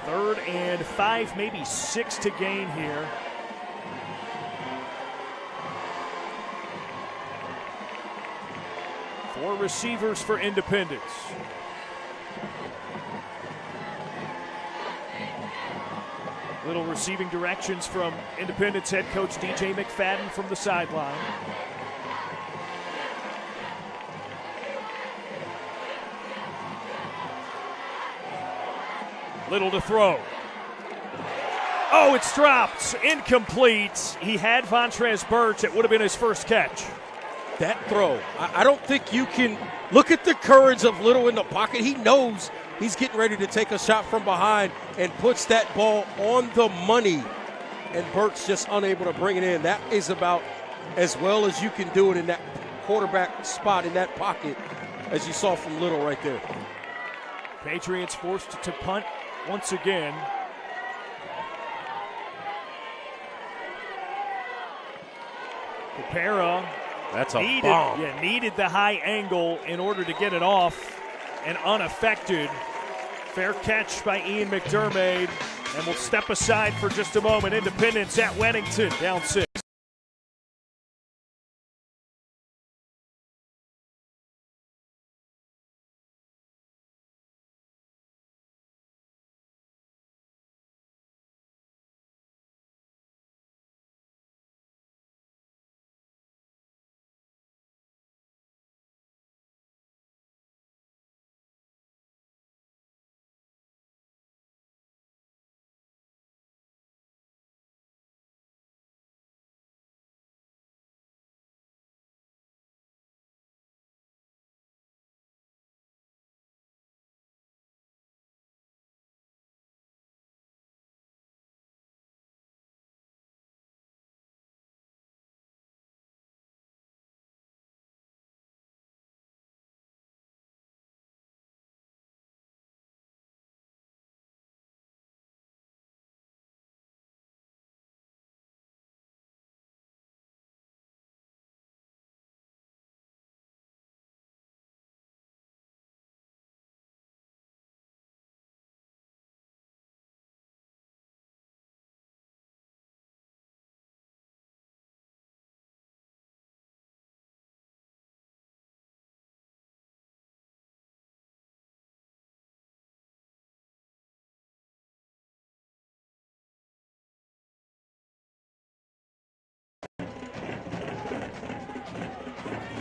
3rd and 5, maybe 6 to gain here. Four receivers for Independence. Little receiving directions from Independence head coach DJ McFadden from the sideline. Little to throw. Oh, it's dropped. Incomplete. He had Vontrez Birch. It would have been his first catch. That throw, I don't think you can look at the courage of Little in the pocket. He knows he's getting ready to take a shot from behind and puts that ball on the money. And Birch just unable to bring it in. That is about as well as you can do it in that quarterback spot in that pocket, as you saw from Little right there. Patriots forced to punt once again. Capera That's a bomb. Needed the high angle in order to get it off, and unaffected. Fair catch by Ian McDermott, and we'll step aside for just a moment. Independence at Weddington, down 6.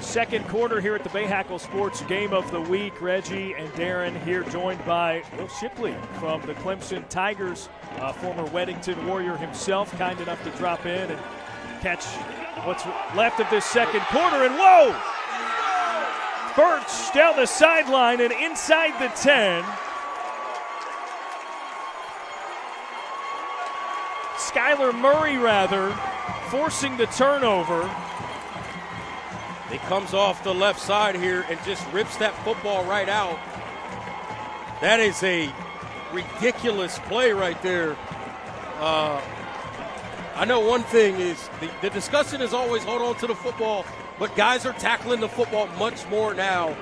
Second quarter here at the Bahakel Sports Game of the Week. Reggie and Darren here, joined by Will Shipley from the Clemson Tigers, former Weddington Warrior himself, kind enough to drop in and catch what's left of this second quarter. And whoa! Birch down the sideline and inside the 10. Skylar Murray, rather, forcing the turnover. He comes off the left side here and just rips that football right out. That is a ridiculous play right there. I know one thing is the discussion is always hold on to the football, but guys are tackling the football much more now,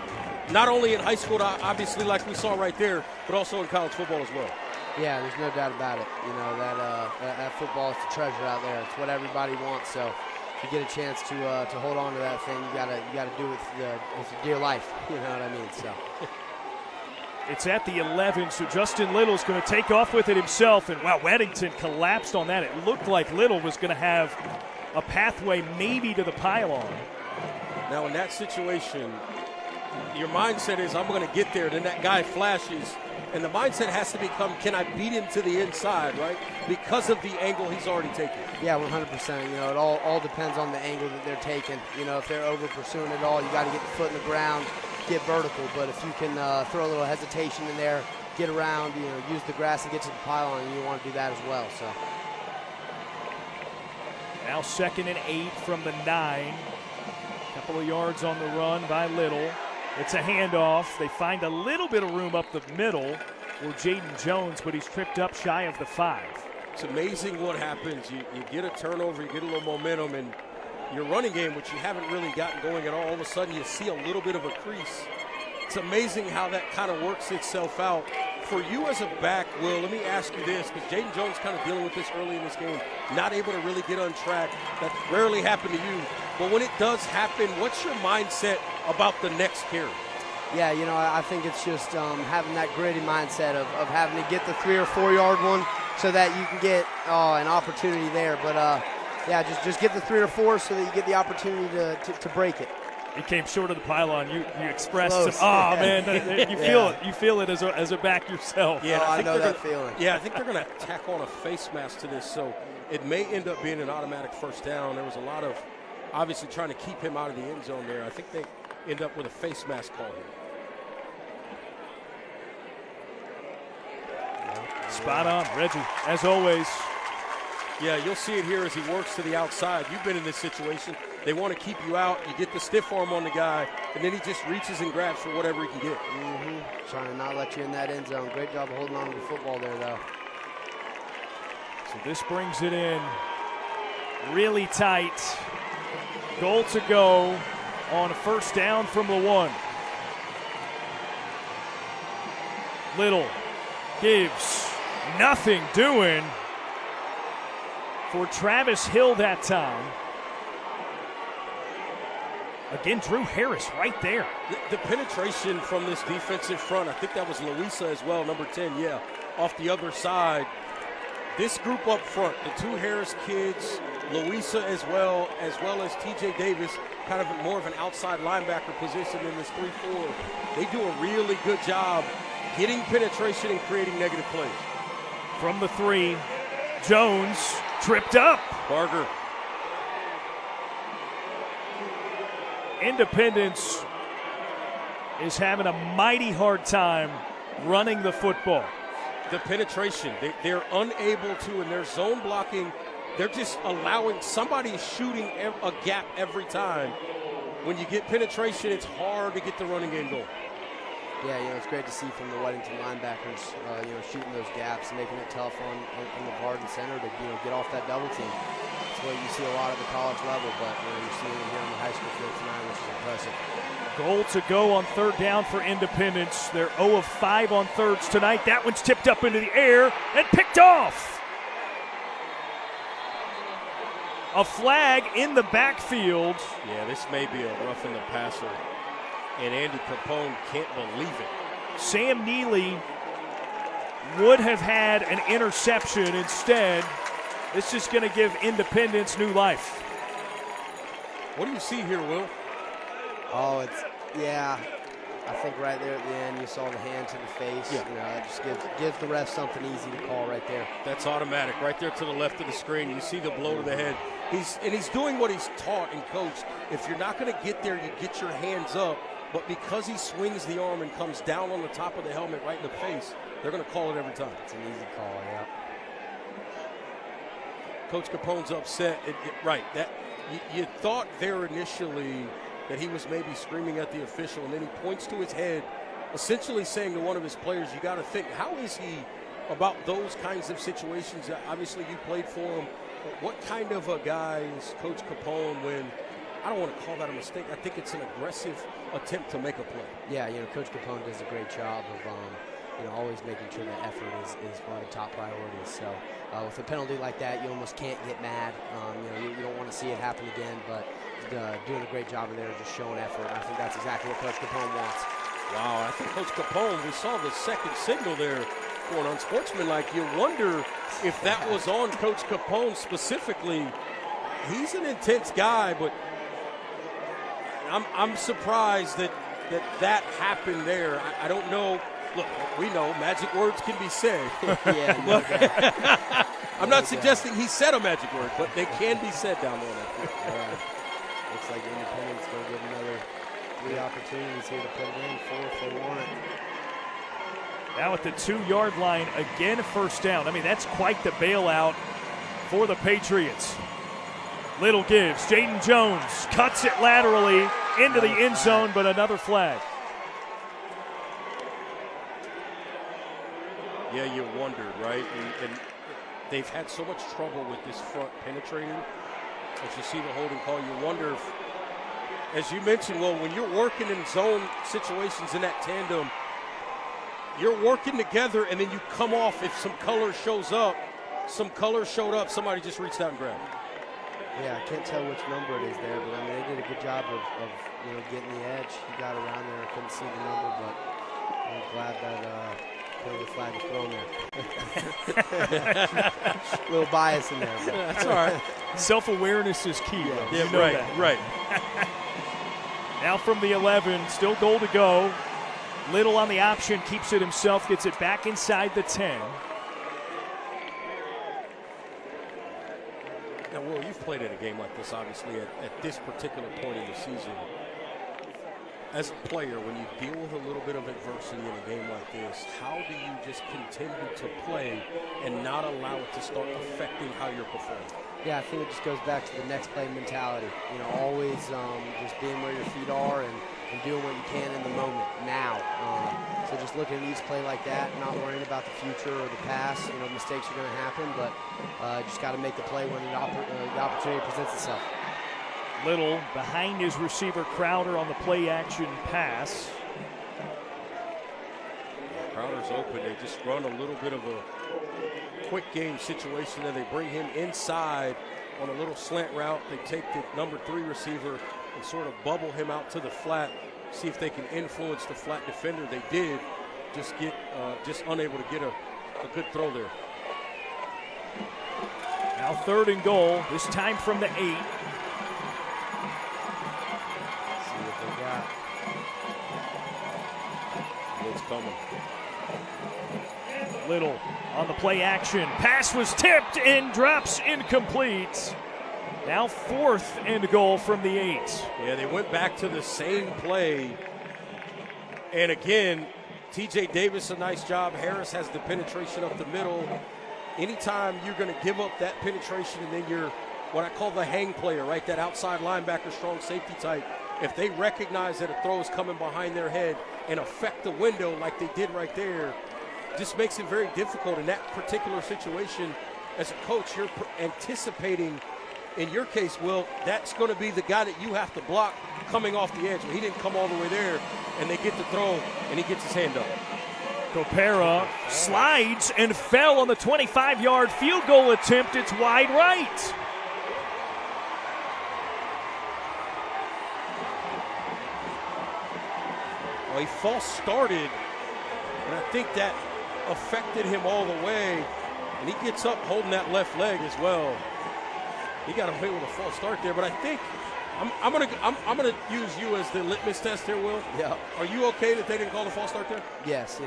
not only in high school, obviously, like we saw right there, but also in college football as well. Yeah, there's no doubt about it. You know, that football is the treasure out there. It's what everybody wants. So if you get a chance to hold on to that thing, you gotta do it with your dear life. You know what I mean? So it's at the 11, so Justin Little's going to take off with it himself. And wow, Weddington collapsed on that. It looked like Little was going to have a pathway maybe to the pylon. Now in that situation, your mindset is I'm going to get there. Then that guy flashes. And the mindset has to become, can I beat him to the inside, right? Because of the angle he's already taken. Yeah, 100%. You know, it all depends on the angle that they're taking. You know, if they're over pursuing it all, you got to get the foot in the ground, get vertical. But if you can throw a little hesitation in there, get around, you know, use the grass and get to the pylon, and you want to do that as well. So now 2nd and 8 from the 9. Couple of yards on the run by Little. It's a handoff. They find a little bit of room up the middle for Jaden Jones, but he's tripped up shy of the 5. It's amazing what happens. You get a turnover, you get a little momentum, and your running game, which you haven't really gotten going at all of a sudden you see a little bit of a crease. It's amazing how that kind of works itself out. For you as a back, Will, let me ask you this, because Jaden Jones kind of dealing with this early in this game, not able to really get on track. That rarely happened to you. But when it does happen, what's your mindset about the next carry? Yeah, you know, I think it's just having that gritty mindset of having to get the 3 or 4 yard one so that you can get an opportunity there. But, yeah, just get the 3 or 4 so that you get the opportunity to break it. He came short of the pylon. You expressed Close. some, oh, man, you feel it. You feel it as a back yourself. Yeah, I know that feeling. Yeah, I think they're going to tack on a face mask to this, so it may end up being an automatic first down. There was a lot of obviously trying to keep him out of the end zone there. I think they end up with a face mask call here. Spot on, Reggie, as always. Yeah, you'll see it here as he works to the outside. You've been in this situation. They want to keep you out. You get the stiff arm on the guy, and then he just reaches and grabs for whatever he can get. Trying to not let you in that end zone. Great job of holding on to the football there, though. So this brings it in really tight. Goal to go on a first down from the 1. Little gives nothing doing for Travis Hill that time. Again, Drew Harris right there. The penetration from this defensive front, I think that was Louisa as well, number 10, yeah, off the other side. This group up front, the 2 Harris kids, Louisa as well as TJ Davis, kind of more of an outside linebacker position in this 3-4. They do a really good job getting penetration and creating negative plays. From the 3, Jones tripped up. Barger. Independence is having a mighty hard time running the football. The penetration, they're unable to, in their zone blocking, they're just allowing somebody shooting a gap every time. When you get penetration, it's hard to get the running game going. Yeah, you know, it's great to see from the Weddington linebackers, you know, shooting those gaps and making it tough on the guard and center to, you know, get off that double team. It's what you see a lot at the college level, but, you know, you're seeing it here on the high school field tonight, which is impressive. Goal to go on 3rd down for Independence. They're 0 of 5 on thirds tonight. That one's tipped up into the air and picked off. A flag in the backfield. Yeah, this may be a roughing the passer, and Andy Capone can't believe it. Sam Neely would have had an interception. Instead, this is going to give Independence new life. What do you see here, Will? Oh, yeah. I think right there at the end you saw the hand to the face. Yeah. You know, that just gives the ref something easy to call right there. That's automatic. Right there to the left of the screen, you see the blow to the head. He's doing what he's taught and coached. If you're not going to get there, you get your hands up. But because he swings the arm and comes down on the top of the helmet right in the face, they're going to call it every time. It's an easy call, yeah. Coach Capone's upset. Right. That you thought there initially that he was maybe screaming at the official, and then he points to his head, essentially saying to one of his players, you got to think, how is he about those kinds of situations? Obviously, you played for him. But what kind of a guy is Coach Capone when, I don't want to call that a mistake, I think it's an aggressive attempt to make a play. Yeah, you know, Coach Capone does a great job of always making sure that effort is one of the top priorities. So with a penalty like that, you almost can't get mad. You don't want to see it happen again, but doing a great job of there, just showing effort. I think that's exactly what Coach Capone wants. Wow, I think Coach Capone, we saw the second signal there for an unsportsmanlike. You wonder if that was on Coach Capone specifically. He's an intense guy, but I'm surprised that happened there. I don't know. Look, we know magic words can be said. Yeah, no doubt. I'm not suggesting he said a magic word, but they can be said down there. Looks like Independence going to get another 3 opportunities here to put it in, 4 if they want it. Now at the 2-yard line, again, first down. I mean, that's quite the bailout for the Patriots. Little gives. Jaden Jones cuts it laterally into the end zone, but another flag. Yeah, you wondered, right? And they've had so much trouble with this front penetrating. As you see the holding call, you wonder if, as you mentioned, well, when you're working in zone situations in that tandem, you're working together and then you come off. If some color shows up, some color showed up, somebody just reached out and grabbed it. Yeah, I can't tell which number it is there, but I mean, they did a good job of getting the edge. He got around there. I couldn't see the number, but I'm glad that the flag was thrown there. A little bias in there. But. That's all right. Self-awareness is key. Yeah, you know right, that. right. Now from the 11, still goal to go. Little on the option, keeps it himself, gets it back inside the 10. Now, Will, you've played in a game like this, obviously, at this particular point in the season. As a player, when you deal with a little bit of adversity in a game like this, how do you just continue to play and not allow it to start affecting how you're performing? Yeah, I think it just goes back to the next play mentality. You know, always just being where your feet are and doing what you can in the moment, now. So just looking at each play like that, not worrying about the future or the past. You know, mistakes are going to happen, but just got to make the play when the opportunity presents itself. Little behind his receiver Crowder on the play action pass. Crowder's open. They just run a little bit of a quick game situation, and they bring him inside on a little slant route. They take the number 3 receiver and sort of bubble him out to the flat, see if they can influence the flat defender. They did, just unable to get a good throw there. Now 3rd and goal, this time from the 8. See what they got. It's coming. Little on the play action. Pass was tipped and drops incomplete. Now 4th and goal from the 8. Yeah, they went back to the same play. And again, TJ Davis, a nice job. Harris has the penetration up the middle. Anytime you're going to give up that penetration and then you're what I call the hang player, right? That outside linebacker, strong safety type. If they recognize that a throw is coming behind their head and affect the window like they did right there, just makes it very difficult in that particular situation. As a coach, you're anticipating, in your case, Will, that's going to be the guy that you have to block coming off the edge. Well, he didn't come all the way there, and they get the throw, and he gets his hand up. Copera slides and fell on the 25-yard field goal attempt. It's wide right. Well, he false started, and I think that affected him all the way. And he gets up holding that left leg as well. He got away with a false start there, but I think I'm gonna use you as the litmus test here, Will. Yeah. Are you okay that they didn't call the false start there? Yes,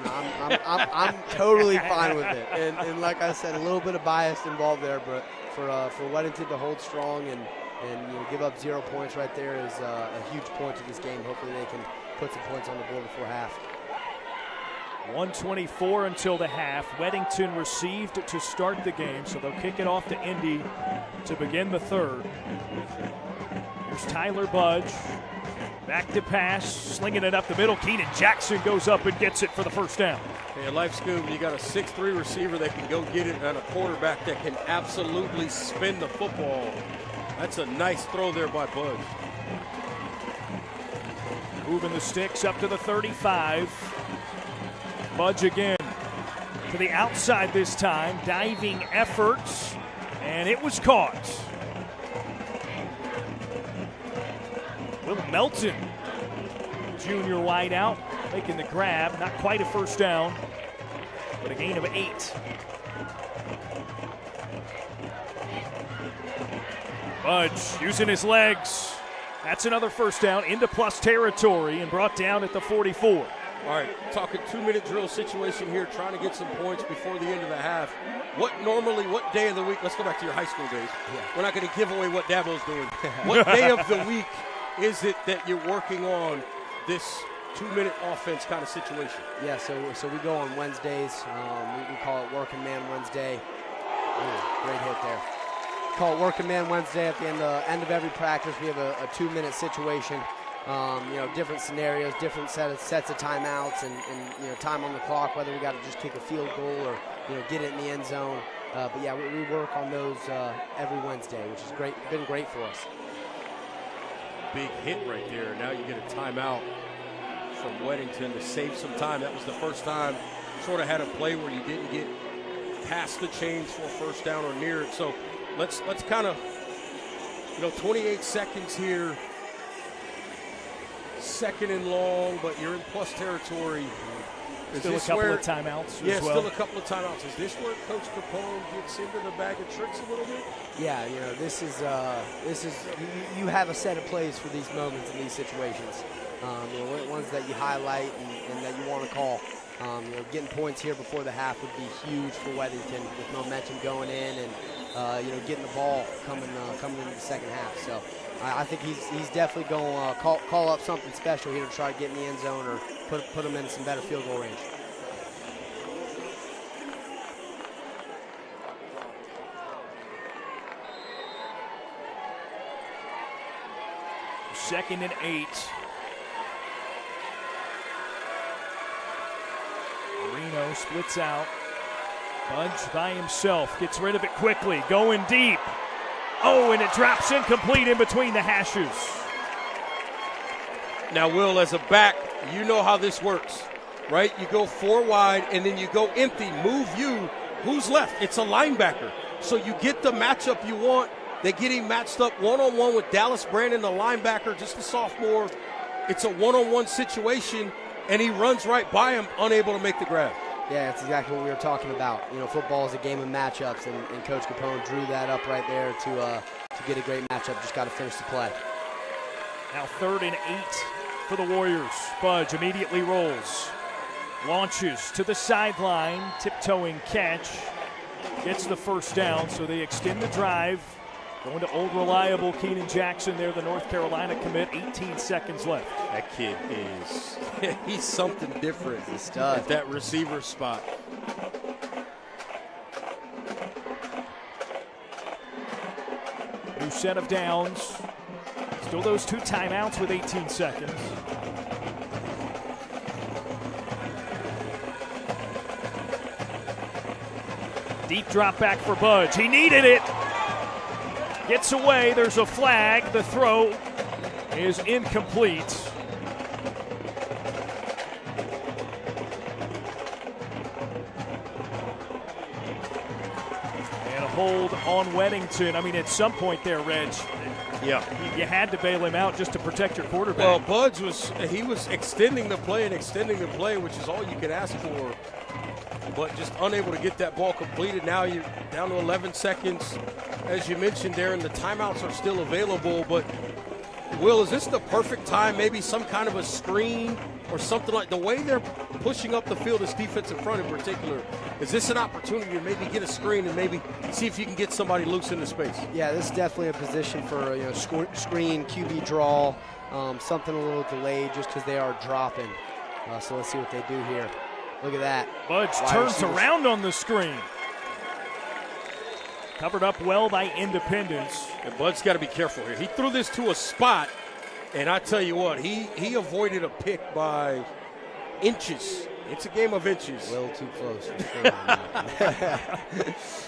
I'm totally fine with it. And like I said, a little bit of bias involved there, but for Weddington to hold strong and give up 0 points right there is a huge point to this game. Hopefully they can put some points on the board before half. 1:24 until the half. Weddington received to start the game, so they'll kick it off to Indy to begin the third. Here's Tyler Budge. Back to pass, slinging it up the middle. Keenan Jackson goes up and gets it for the first down. Hey, life's good when you got a 6'3" receiver that can go get it and a quarterback that can absolutely spin the football. That's a nice throw there by Budge. Moving the sticks up to the 35. Budge again to the outside this time. Diving efforts, and it was caught. Will Melton, junior wideout, making the grab. Not quite a first down, but a gain of 8. Budge using his legs. That's another first down into plus territory and brought down at the 44. All right, talking 2-minute drill situation here, trying to get some points before the end of the half. What day of the week, let's go back to your high school days. Yeah. We're not going to give away what Dabo's doing. What day of the week is it that you're working on this 2-minute offense kind of situation? Yeah, so we go on Wednesdays. We call it Working Man Wednesday. Ooh, great hit there. Call it Working Man Wednesday. At the end of every practice, we have a 2-minute situation. Different scenarios, different sets of timeouts, and time on the clock. Whether we got to just kick a field goal or get it in the end zone. But yeah, we work on those every Wednesday, which is great. Been great for us. Big hit right there. Now you get a timeout from Weddington to save some time. That was the first time sort of had a play where you didn't get past the chains for a first down or near it. So let's kind of 28 seconds here. Second and long, but you're in plus territory. Still a couple of timeouts. Yeah, as well. Still a couple of timeouts. Is this where Coach Capone gets into the bag of tricks a little bit? Yeah, this is you have a set of plays for these moments in these situations. Ones that you highlight and that you want to call. Getting points here before the half would be huge for Weddington with momentum going in and getting the ball coming into the second half. So I think he's definitely going to call up something special here to try to get in the end zone or put him in some better field goal range. Second and 8. Reno splits out. Budge by himself, gets rid of it quickly, going deep. Oh, and it drops incomplete in between the hashes. Now, Will, as a back, you know how this works, right? You go 4 wide, and then you go empty. Move you. Who's left? It's a linebacker. So you get the matchup you want. They get him matched up one-on-one with Dallas Brandon, the linebacker, just a sophomore. It's a one-on-one situation, and he runs right by him, unable to make the grab. Yeah, that's exactly what we were talking about. Football is a game of matchups, and Coach Capone drew that up right there to get a great matchup. Just got to finish the play. Now 3rd and 8 for the Warriors. Budge immediately rolls, launches to the sideline, tiptoeing catch, gets the first down, so they extend the drive. Going to old reliable Keenan Jackson there, the North Carolina commit. 18 seconds left. That kid he's something different at that receiver spot. New set of downs. Still those 2 timeouts with 18 seconds. Deep drop back for Budge. He needed it. Gets away. There's a flag. The throw is incomplete. And a hold on Weddington. I mean, at some point there, Reg, yeah, you had to bail him out just to protect your quarterback. Well, Budge was extending the play, which is all you could ask for. But just unable to get that ball completed. Now you're down to 11 seconds. As you mentioned, Darren, the timeouts are still available, but Will, is this the perfect time, maybe some kind of a screen or something like the way they're pushing up the field, this defensive front in particular? Is this an opportunity to maybe get a screen and maybe see if you can get somebody loose in the space? Yeah, this is definitely a position for screen, QB draw, something a little delayed just because they are dropping. So let's see what they do here. Look at that. Budge turns around on the screen. Covered up well by Independence. And Bud's got to be careful here. He threw this to a spot, and I tell you what, he avoided a pick by inches. It's a game of inches. A little too close. For sure.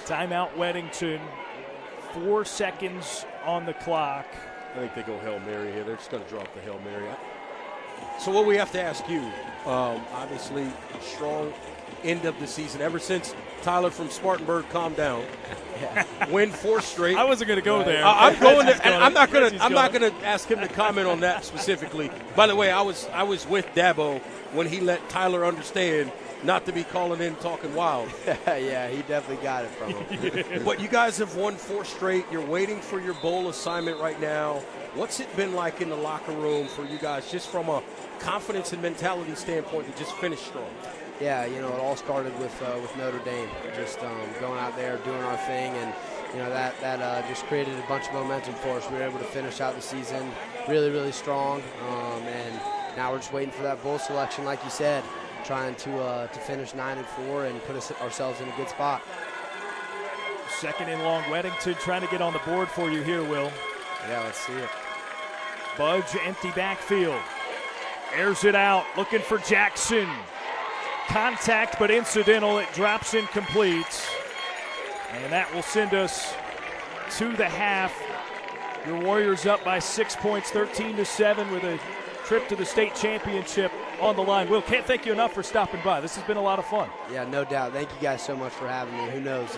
Timeout Weddington. 4 seconds on the clock. I think they go Hail Mary here. They're just going to drop the Hail Mary. So what we have to ask you, obviously a strong end of the season ever since Tyler from Spartanburg calmed down. Win 4 straight. I wasn't going to go there. I'm going to, and I'm not going to ask him to comment on that specifically. By the way, I was with Dabo when he let Tyler understand not to be calling in talking wild. Yeah, he definitely got it from him. But you guys have won 4 straight. You're waiting for your bowl assignment right now. What's it been like in the locker room for you guys, just from a confidence and mentality standpoint, to just finish strong? Yeah, it all started with Notre Dame, just going out there, doing our thing, and that just created a bunch of momentum for us. We were able to finish out the season really, really strong, and now we're just waiting for that bowl selection, like you said, trying to finish 9-4 and put ourselves in a good spot. 2nd and long, Weddington trying to get on the board for you here, Will. Yeah, let's see it. Budge, empty backfield. Airs it out, looking for Jackson. Contact, but incidental. It drops incomplete. And that will send us to the half. Your Warriors up by 6 points, 13-7, with a trip to the state championship on the line. Will, can't thank you enough for stopping by. This has been a lot of fun. Yeah, no doubt. Thank you guys so much for having me. Who knows?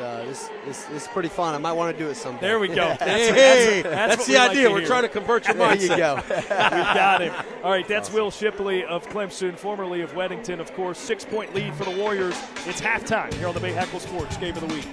This is pretty fun. I might want to do it someday. There we go. That's the idea. We're trying to convert your mindset. There you go. We got him. All right, that's Will Shipley of Clemson, formerly of Weddington, of course. 6-point lead for the Warriors. It's halftime here on the Bahakel Sports Game of the Week.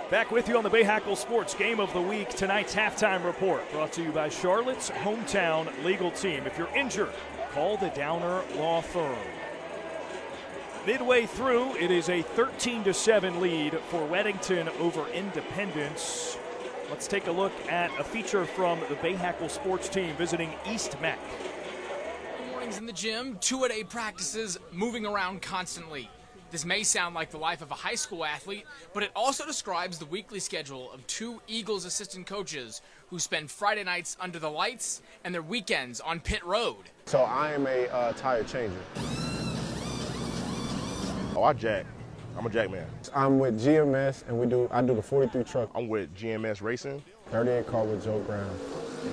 Back with you on the Bahakel Sports Game of the Week. Tonight's halftime report brought to you by Charlotte's hometown legal team. If you're injured, call the Downer Law Firm. Midway through, it is a 13-7 lead for Weddington over Independence. Let's take a look at a feature from the Bahakel Sports team visiting East Mac. Mornings in the gym, 2-a-day practices, moving around constantly. This may sound like the life of a high school athlete, but it also describes the weekly schedule of two Eagles assistant coaches who spend Friday nights under the lights and their weekends on pit road. So I am a tire changer. Oh, I'm a jack man. I'm with GMS, and I do the 43 truck. I'm with GMS Racing. 38 car with Joe Brown.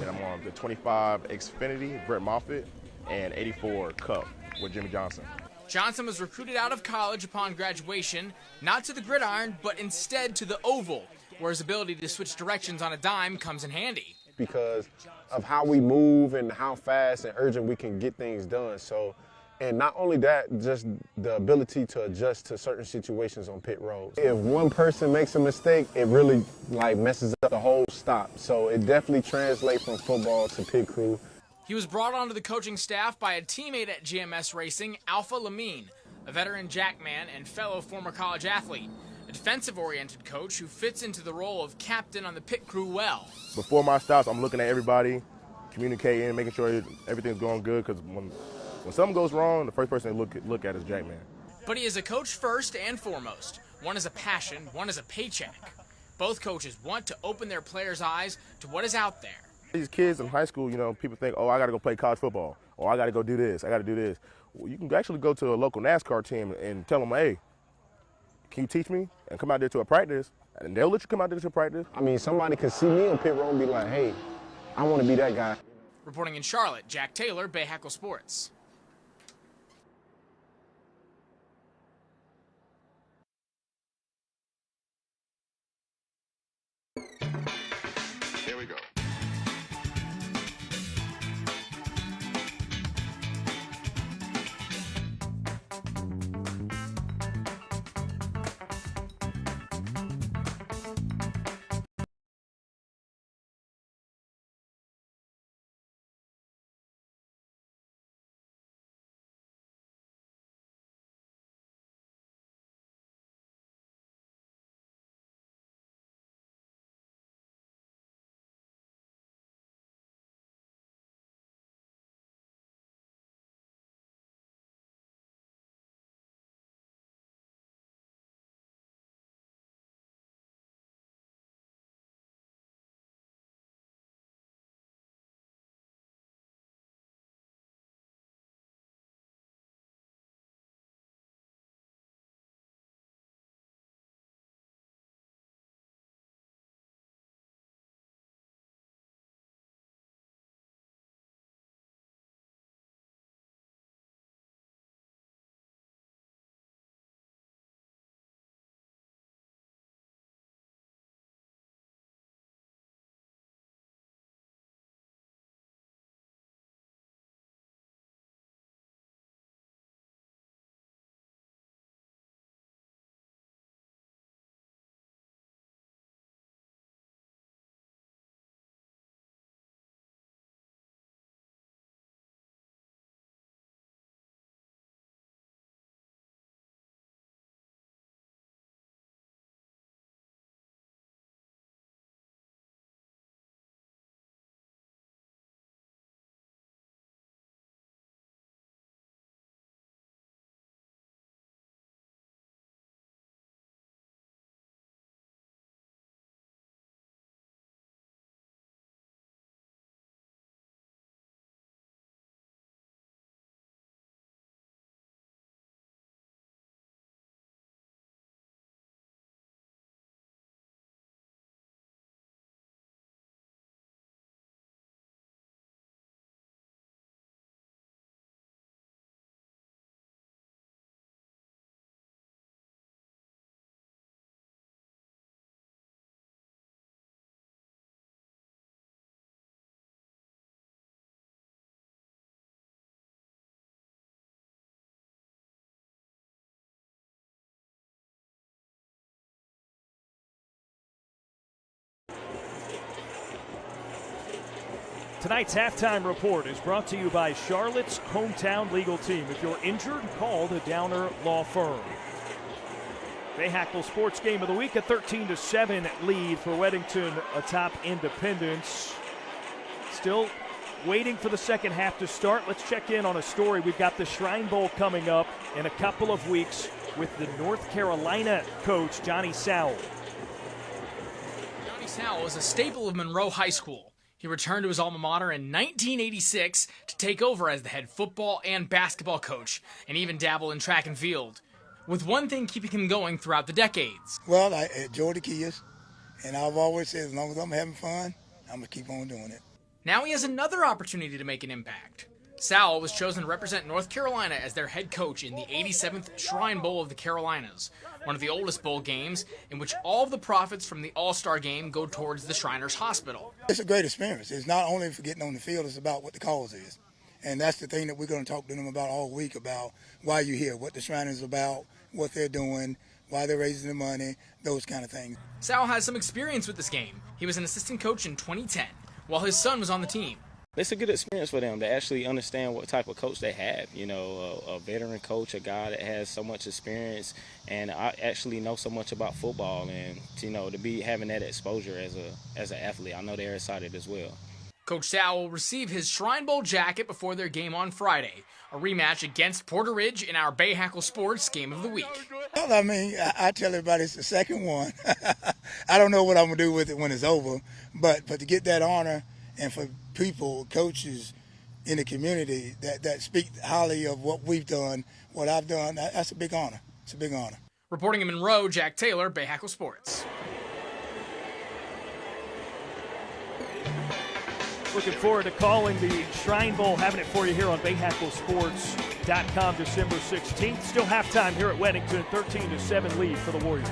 And I'm on the 25 Xfinity, Brett Moffitt, and 84 Cup with Jimmy Johnson. Johnson was recruited out of college upon graduation, not to the gridiron, but instead to the oval, where his ability to switch directions on a dime comes in handy. Because of how we move and how fast and urgent we can get things done. So, and not only that, just the ability to adjust to certain situations on pit roads. If one person makes a mistake, it really messes up the whole stop. So it definitely translates from football to pit crew. He was brought onto the coaching staff by a teammate at GMS Racing, Alpha Lamine, a veteran jackman and fellow former college athlete, a defensive-oriented coach who fits into the role of captain on the pit crew well. Before my stops, I'm looking at everybody, communicating, making sure everything's going good, because when something goes wrong, the first person to look at is Jack Man. But he is a coach first and foremost. One is a passion, one is a paycheck. Both coaches want to open their players' eyes to what is out there. These kids in high school, people think, oh, I got to go play college football, or I got to go do this, I got to do this. Well, you can actually go to a local NASCAR team and tell them, hey, can you teach me? And come out there to a practice, and they'll let you come out there to a practice. I mean, somebody can see me on pit road and be like, hey, I want to be that guy. Reporting in Charlotte, Jack Taylor, Bahakel Sports. Tonight's halftime report is brought to you by Charlotte's hometown legal team. If you're injured, call the Downer Law Firm. Bahakel Sports Game of the Week, a 13-7 lead for Weddington atop Independence. Still waiting for the second half to start. Let's check in on a story. We've got the Shrine Bowl coming up in a couple of weeks with the North Carolina coach, Johnny Sowell. Johnny Sowell is a staple of Monroe High School. He returned to his alma mater in 1986 to take over as the head football and basketball coach, and even dabble in track and field, with one thing keeping him going throughout the decades. Well, I enjoy the kids, and I've always said as long as I'm having fun, I'm going to keep on doing it. Now he has another opportunity to make an impact. Sowell was chosen to represent North Carolina as their head coach in the 87th Shrine Bowl of the Carolinas, one of the oldest bowl games in which all of the profits from the All-Star game go towards the Shriners Hospital. It's a great experience. It's not only for getting on the field, it's about what the cause is. And that's the thing that we're going to talk to them about all week, about why you're here, what the Shriners are about, what they're doing, why they're raising the money, those kind of things. Sowell has some experience with this game. He was an assistant coach in 2010, while his son was on the team. It's a good experience for them to actually understand what type of coach they have. You know, a veteran coach, a guy that has so much experience, and I actually know so much about football, and you know, to be having that exposure as an athlete, I know they're excited as well. Coach Sowell will receive his Shrine Bowl jacket before their game on Friday, a rematch against Porter Ridge in our Bahakel Sports Game of the Week. Well, I mean, I tell everybody it's the second one. I don't know what I'm going to do with it when it's over, but to get that honor, and for people, coaches in the community that speak highly of what we've done, what I've done, that's a big honor. It's a big honor. Reporting in Monroe, Jack Taylor, Bahakel Sports. Looking forward to calling the Shrine Bowl, having it for you here on BahakelSports.com December 16th. Still halftime here at Weddington, 13-7 lead for the Warriors.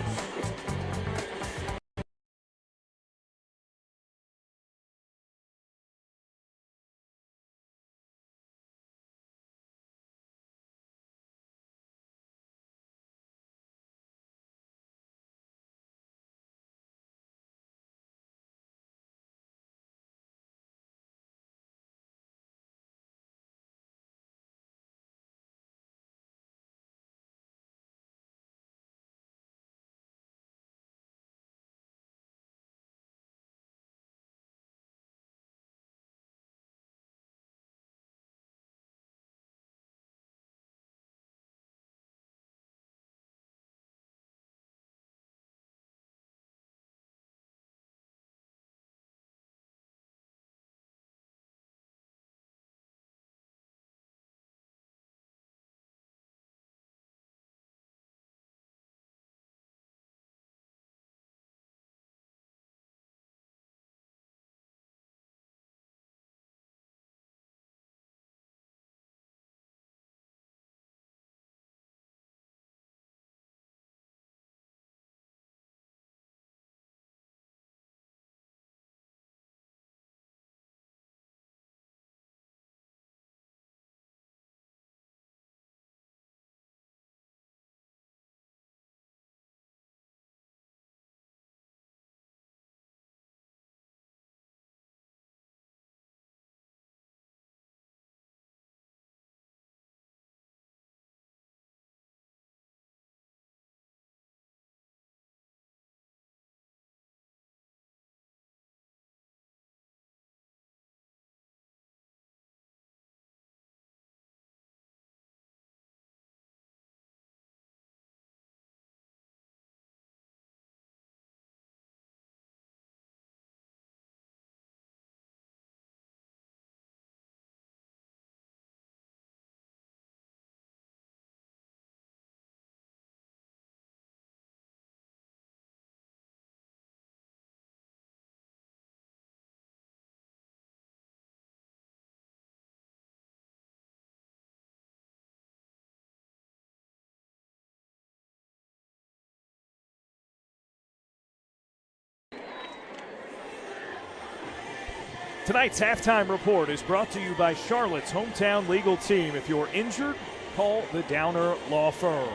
Tonight's halftime report is brought to you by Charlotte's hometown legal team. If you're injured, call the Downer Law Firm.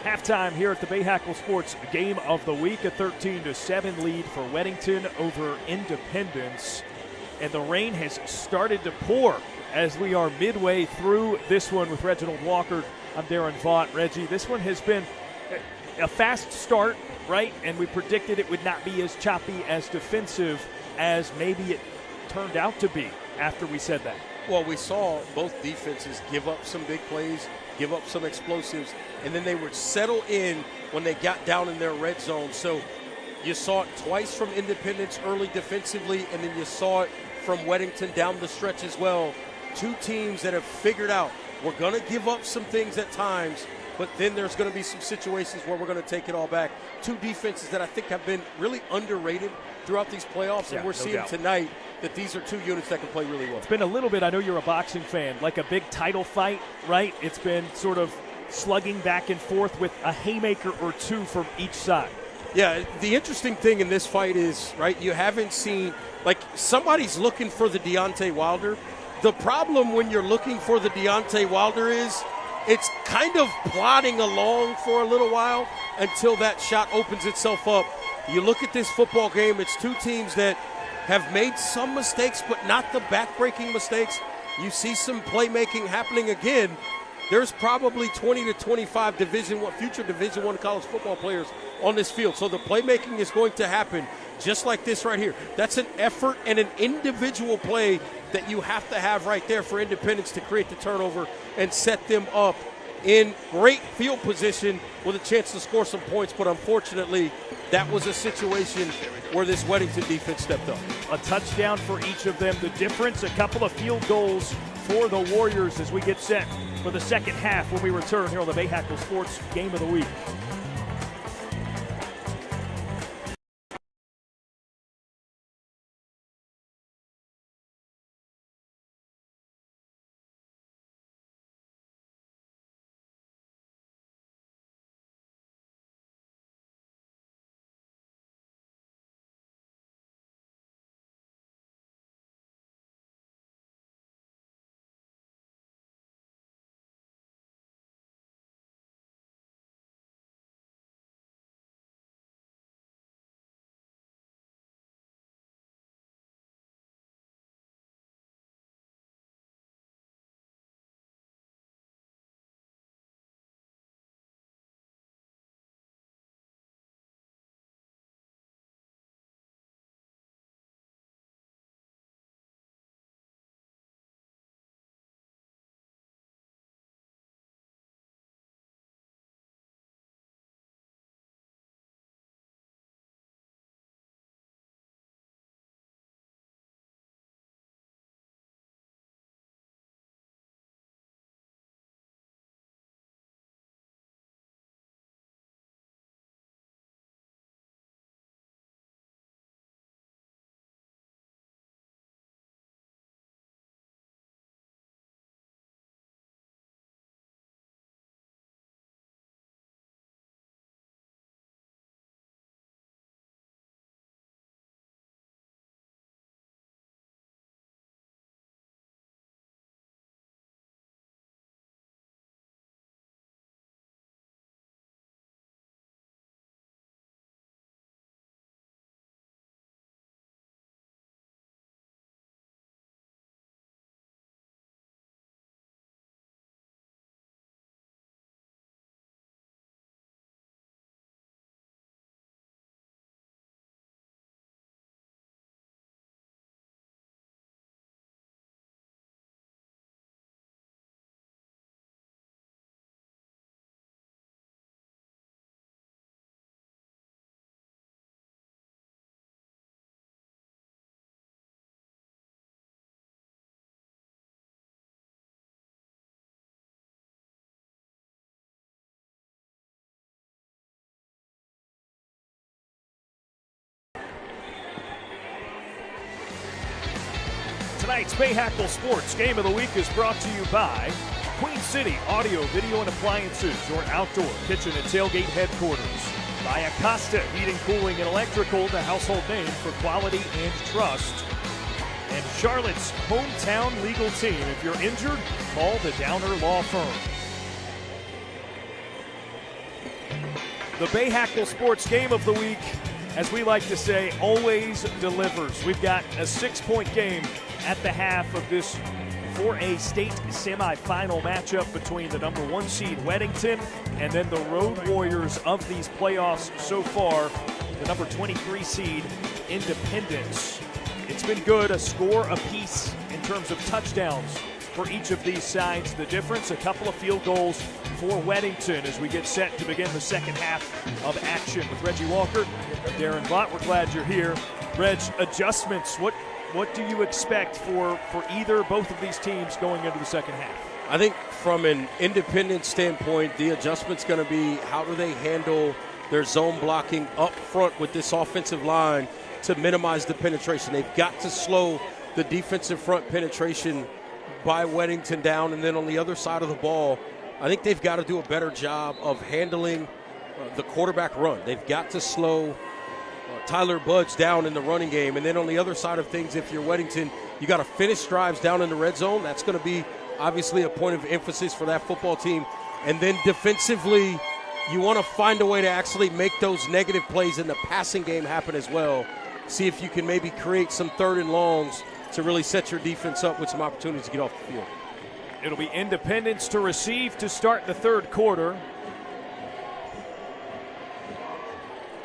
Halftime here at the Bahakel Sports Game of the Week, a 13-7 lead for Weddington over Independence. and the rain has started to pour as we are midway through this one with Reginald Walker. I'm Darren Vaught. Reggie, this one has been a fast start, right? And we predicted it would not be as choppy, as defensive as maybe it turned out to be after we said that. Well, we saw both defenses give up some big plays, give up some explosives, and then they would settle in when they got down in their red zone. So you saw it twice from Independence early defensively, and then you saw it from Weddington down the stretch as well. Two teams that have figured out we're going to give up some things at times, but then there's going to be some situations where we're going to take it all back. Two defenses that I think have been really underrated throughout these playoffs, and we're seeing tonight that these are two units that can play really well. It's been a little bit, I know you're a boxing fan, like a big title fight, right? It's been sort of slugging back and forth with a haymaker or two from each side. Yeah, the interesting thing in this fight is, right, you haven't seen, like, somebody's looking for the Deontay Wilder. The problem when you're looking for the Deontay Wilder is it's kind of plodding along for a little while until that shot opens itself up. You look at this football game, it's two teams that have made some mistakes, but not the back-breaking mistakes. You see some playmaking happening again. There's probably 20 to 25 future Division I college football players on this field. So the playmaking is going to happen just like this right here. That's an effort and an individual play that you have to have right there for Independence to create the turnover and set them up in great field position with a chance to score some points. But unfortunately, that was a situation where this Weddington defense stepped up. A touchdown for each of them. The difference, a couple of field goals for the Warriors as we get set for the second half when we return here on the Bahakel Sports Game of the Week. Tonight's Bahakel Sports Game of the Week is brought to you by Queen City Audio, Video, and Appliances, your outdoor kitchen and tailgate headquarters. By Acosta Heating, Cooling, and Electrical, the household name for quality and trust. And Charlotte's hometown legal team. If you're injured, call the Downer Law Firm. The Bahakel Sports Game of the Week as we like to say, always delivers. We've got a 6-point game at the half of this 4A state semifinal matchup between the number 1 seed Weddington and then the road warriors of these playoffs so far, the number 23 seed Independence. It's been good, a score apiece in terms of touchdowns for each of these sides. The difference, a couple of field goals for Weddington as we get set to begin the second half of action with Reggie Walker and Darren Vaught. We're glad you're here. Reg, adjustments, what do you expect for either, both of these teams going into the second half? I think from an Independent standpoint, the adjustment's going to be how do they handle their zone blocking up front with this offensive line to minimize the penetration. They've got to slow the defensive front penetration by Weddington down, and then on the other side of the ball, I think they've got to do a better job of handling the quarterback run. They've got to slow Tyler Budge down in the running game, and then on the other side of things, if you're Weddington, you got to finish drives down in the red zone. That's going to be obviously a point of emphasis for that football team. And then defensively, you want to find a way to actually make those negative plays in the passing game happen as well. See if you can maybe create some 3rd and longs to really set your defense up with some opportunities to get off the field. It'll be Independence to receive to start the third quarter.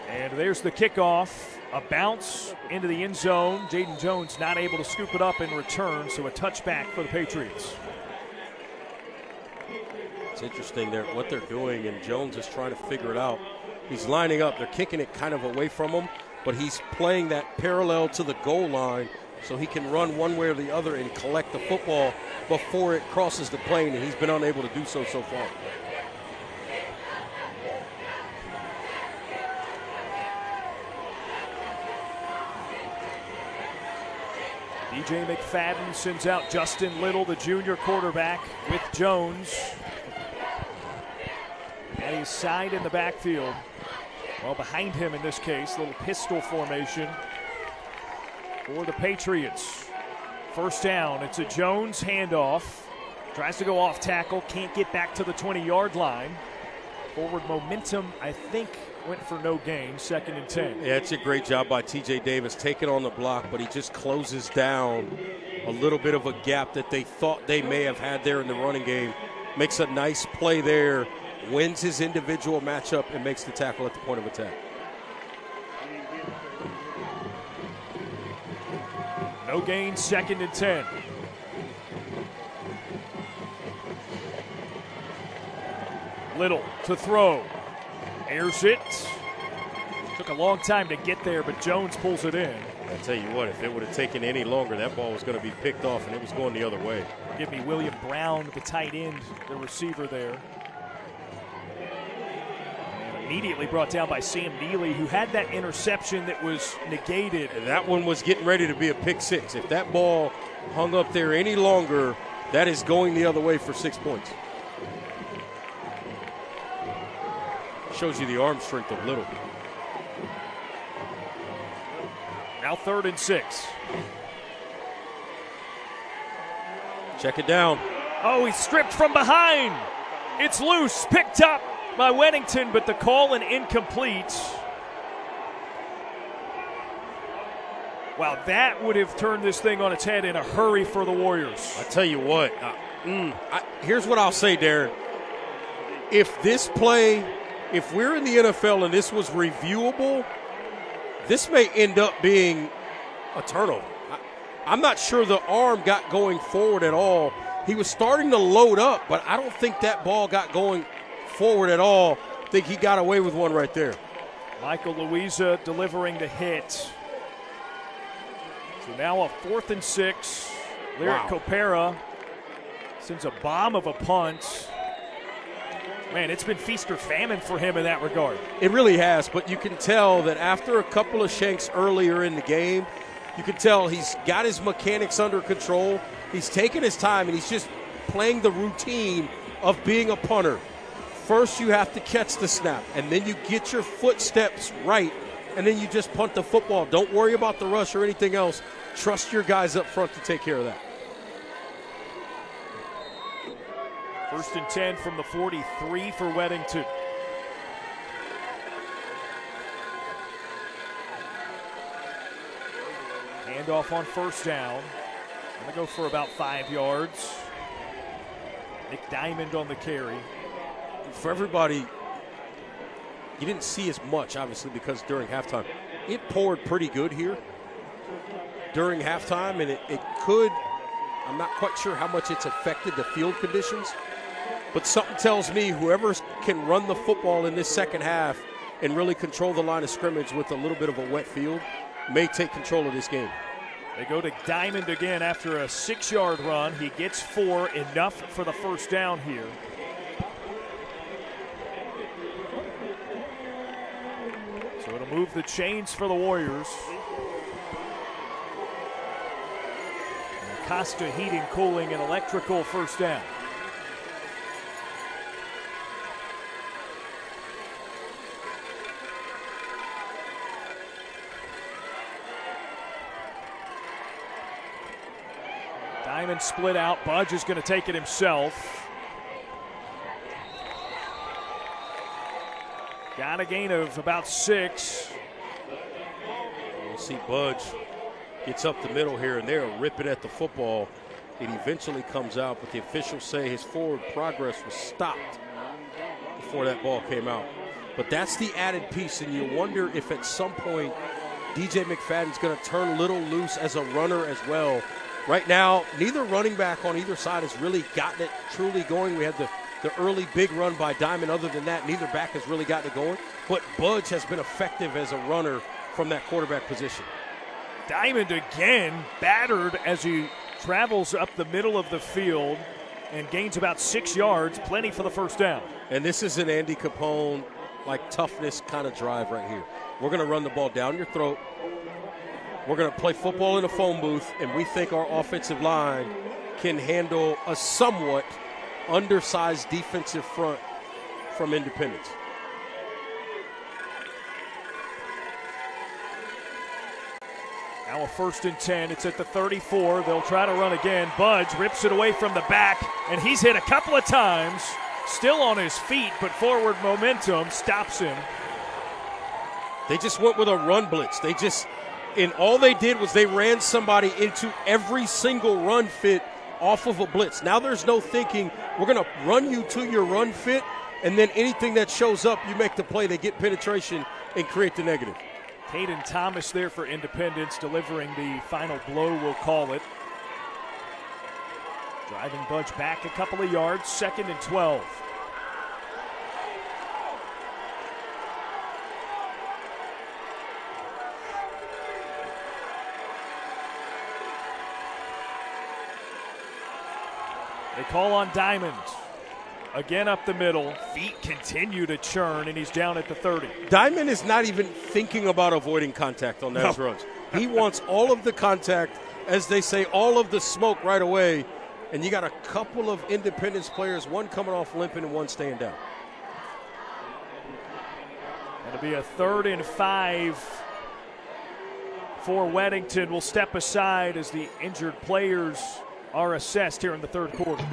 And there's the kickoff. A bounce into the end zone. Jaden Jones not able to scoop it up in return, so a touchback for the Patriots. It's interesting what they're doing, and Jones is trying to figure it out. He's lining up. They're kicking it kind of away from him, but he's playing that parallel to the goal line so he can run one way or the other and collect the football before it crosses the plane, and he's been unable to do so far. DJ McFadden sends out Justin Little, the junior quarterback, with Jones. At his side in the backfield. Well, behind him in this case, little pistol formation for the Patriots. First down, it's a Jones handoff. Tries to go off tackle, can't get back to the 20-yard line. Forward momentum, I think, went for no gain, 2nd and 10. Yeah, it's a great job by T.J. Davis taking on the block, but he just closes down a little bit of a gap that they thought they may have had there in the running game. Makes a nice play there, wins his individual matchup, and makes the tackle at the point of attack. No gain, 2nd and 10. Little to throw. Airs it. Took a long time to get there, but Jones pulls it in. I tell you what, if it would have taken any longer, that ball was going to be picked off, and it was going the other way. Give me William Brown, the tight end, the receiver there. And immediately brought down by Sam Neely, who had that interception that was negated. And that one was getting ready to be a pick 6. If that ball hung up there any longer, that is going the other way for 6 points. Shows you the arm strength of Little. Now 3rd and 6. Check it down. Oh, he's stripped from behind. It's loose, picked up by Weddington, but the call an incomplete. Wow, that would have turned this thing on its head in a hurry for the Warriors. I tell you what, here's what I'll say, Darren. If this play, if we're in the NFL and this was reviewable, this may end up being a turnover. I'm not sure the arm got going forward at all. He was starting to load up, but I don't think that ball got going forward at all. I think he got away with one right there. Michael Louisa delivering the hit. So now a 4th and 6. Lyric Copera sends a bomb of a punt. Man, it's been feast or famine for him in that regard. It really has, but you can tell that after a couple of shanks earlier in the game, you can tell he's got his mechanics under control. He's taking his time, and he's just playing the routine of being a punter. First, you have to catch the snap, and then you get your footsteps right, and then you just punt the football. Don't worry about the rush or anything else. Trust your guys up front to take care of that. 1st and 10 from the 43 for Weddington. Handoff on first down. Going to go for about 5 yards. Nick Diamond on the carry. For everybody, you didn't see as much, obviously, because during halftime, it poured pretty good here during halftime, and it could, I'm not quite sure how much it's affected the field conditions, but something tells me whoever can run the football in this second half and really control the line of scrimmage with a little bit of a wet field may take control of this game. They go to Diamond again after a 6-yard run. He gets 4, enough for the first down here. So it'll move the chains for the Warriors. And Acosta Heating, Cooling, and Electrical first down. Diamond split out. Budge is going to take it himself. Got a gain of about 6. We'll see Budge gets up the middle here, and they're ripping at the football. It eventually comes out, but the officials say his forward progress was stopped before that ball came out. But that's the added piece, and you wonder if at some point DJ McFadden's going to turn a little loose as a runner as well. Right now, neither running back on either side has really gotten it truly going. We had the early big run by Diamond. Other than that, neither back has really gotten it going. But Budge has been effective as a runner from that quarterback position. Diamond again battered as he travels up the middle of the field and gains about 6 yards, plenty for the first down. And this is an Andy Capone, like, toughness kind of drive right here. We're going to run the ball down your throat. We're going to play football in a phone booth, and we think our offensive line can handle a somewhat undersized defensive front from Independence. Now a 1st and 10. It's at the 34. They'll try to run again. Budge rips it away from the back, and he's hit a couple of times. Still on his feet, but forward momentum stops him. They just went with a run blitz. And all they did was they ran somebody into every single run fit off of a blitz. Now there's no thinking, we're going to run you to your run fit, and then anything that shows up, you make the play, they get penetration and create the negative. Caden Thomas there for Independence, delivering the final blow, we'll call it. Driving Budge back a couple of yards, 2nd and 12. They call on Diamond. Again up the middle. Feet continue to churn, and he's down at the 30. Diamond is not even thinking about avoiding contact on those runs. He wants all of the contact, as they say, all of the smoke right away. And you got a couple of Independence players, one coming off limping and one staying down. It'll be a 3rd and 5 for Weddington. We'll step aside as the injured players are assessed here in the 3rd quarter.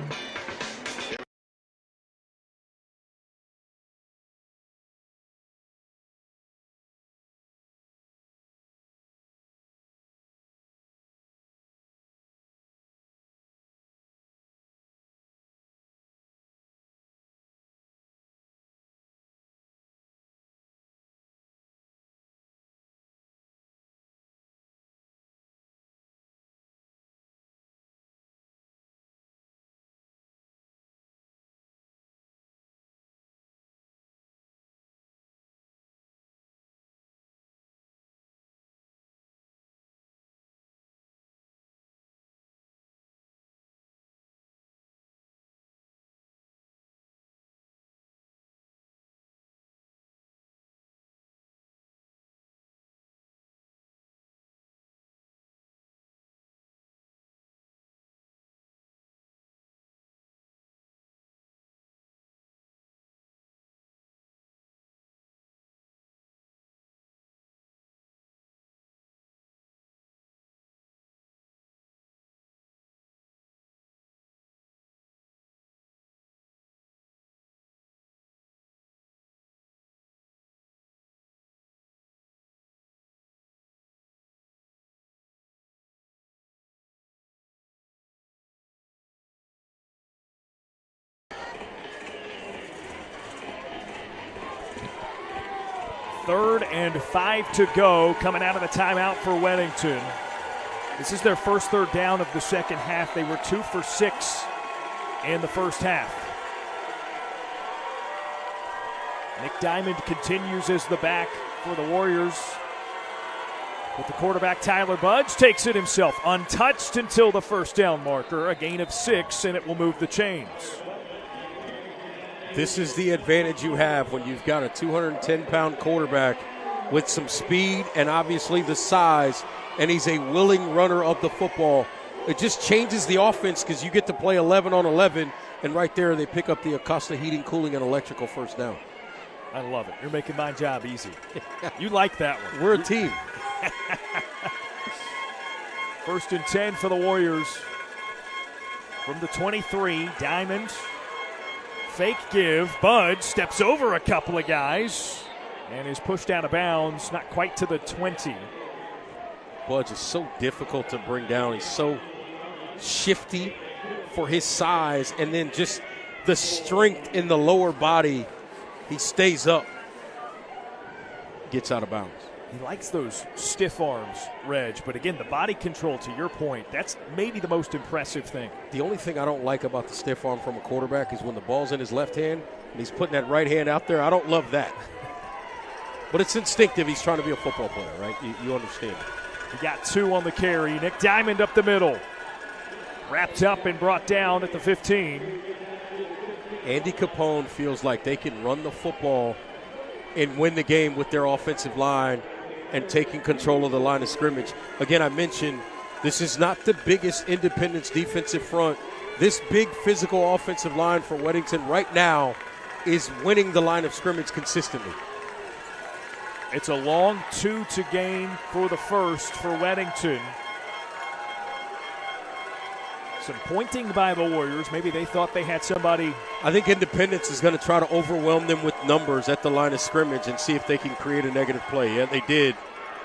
3rd and 5 to go coming out of the timeout for Weddington. This is their first 3rd down of the second half. They were 2 for 6 in the first half. Nick Diamond continues as the back for the Warriors. But the quarterback, Tyler Budge, takes it himself, untouched until the first down marker. A gain of 6, and it will move the chains. This is the advantage you have when you've got a 210-pound quarterback with some speed and obviously the size, and he's a willing runner of the football. It just changes the offense because you get to play 11 on 11, and right there they pick up the Acosta Heating, Cooling, and Electrical first down. I love it. You're making my job easy. You like that one. We're a team. 1st and 10 for the Warriors. From the 23, Diamond. Fake give. Budge steps over a couple of guys and is pushed out of bounds, not quite to the 20. Budge is so difficult to bring down. He's so shifty for his size, and then just the strength in the lower body. He stays up, gets out of bounds. He likes those stiff arms, Reg, but again, the body control, to your point, that's maybe the most impressive thing. The only thing I don't like about the stiff arm from a quarterback is when the ball's in his left hand and he's putting that right hand out there. I don't love that. But it's instinctive. He's trying to be a football player, right? You understand it. He got 2 on the carry. Nick Diamond up the middle. Wrapped up and brought down at the 15. Andy Capone feels like they can run the football and win the game with their offensive line and taking control of the line of scrimmage. Again, I mentioned this is not the biggest Independence defensive front. This big physical offensive line for Weddington right now is winning the line of scrimmage consistently. It's a long 2 to gain for the first for Weddington. Some pointing by the Warriors. Maybe they thought they had somebody. I think Independence is going to try to overwhelm them with numbers at the line of scrimmage and see if they can create a negative play. Yeah, they did,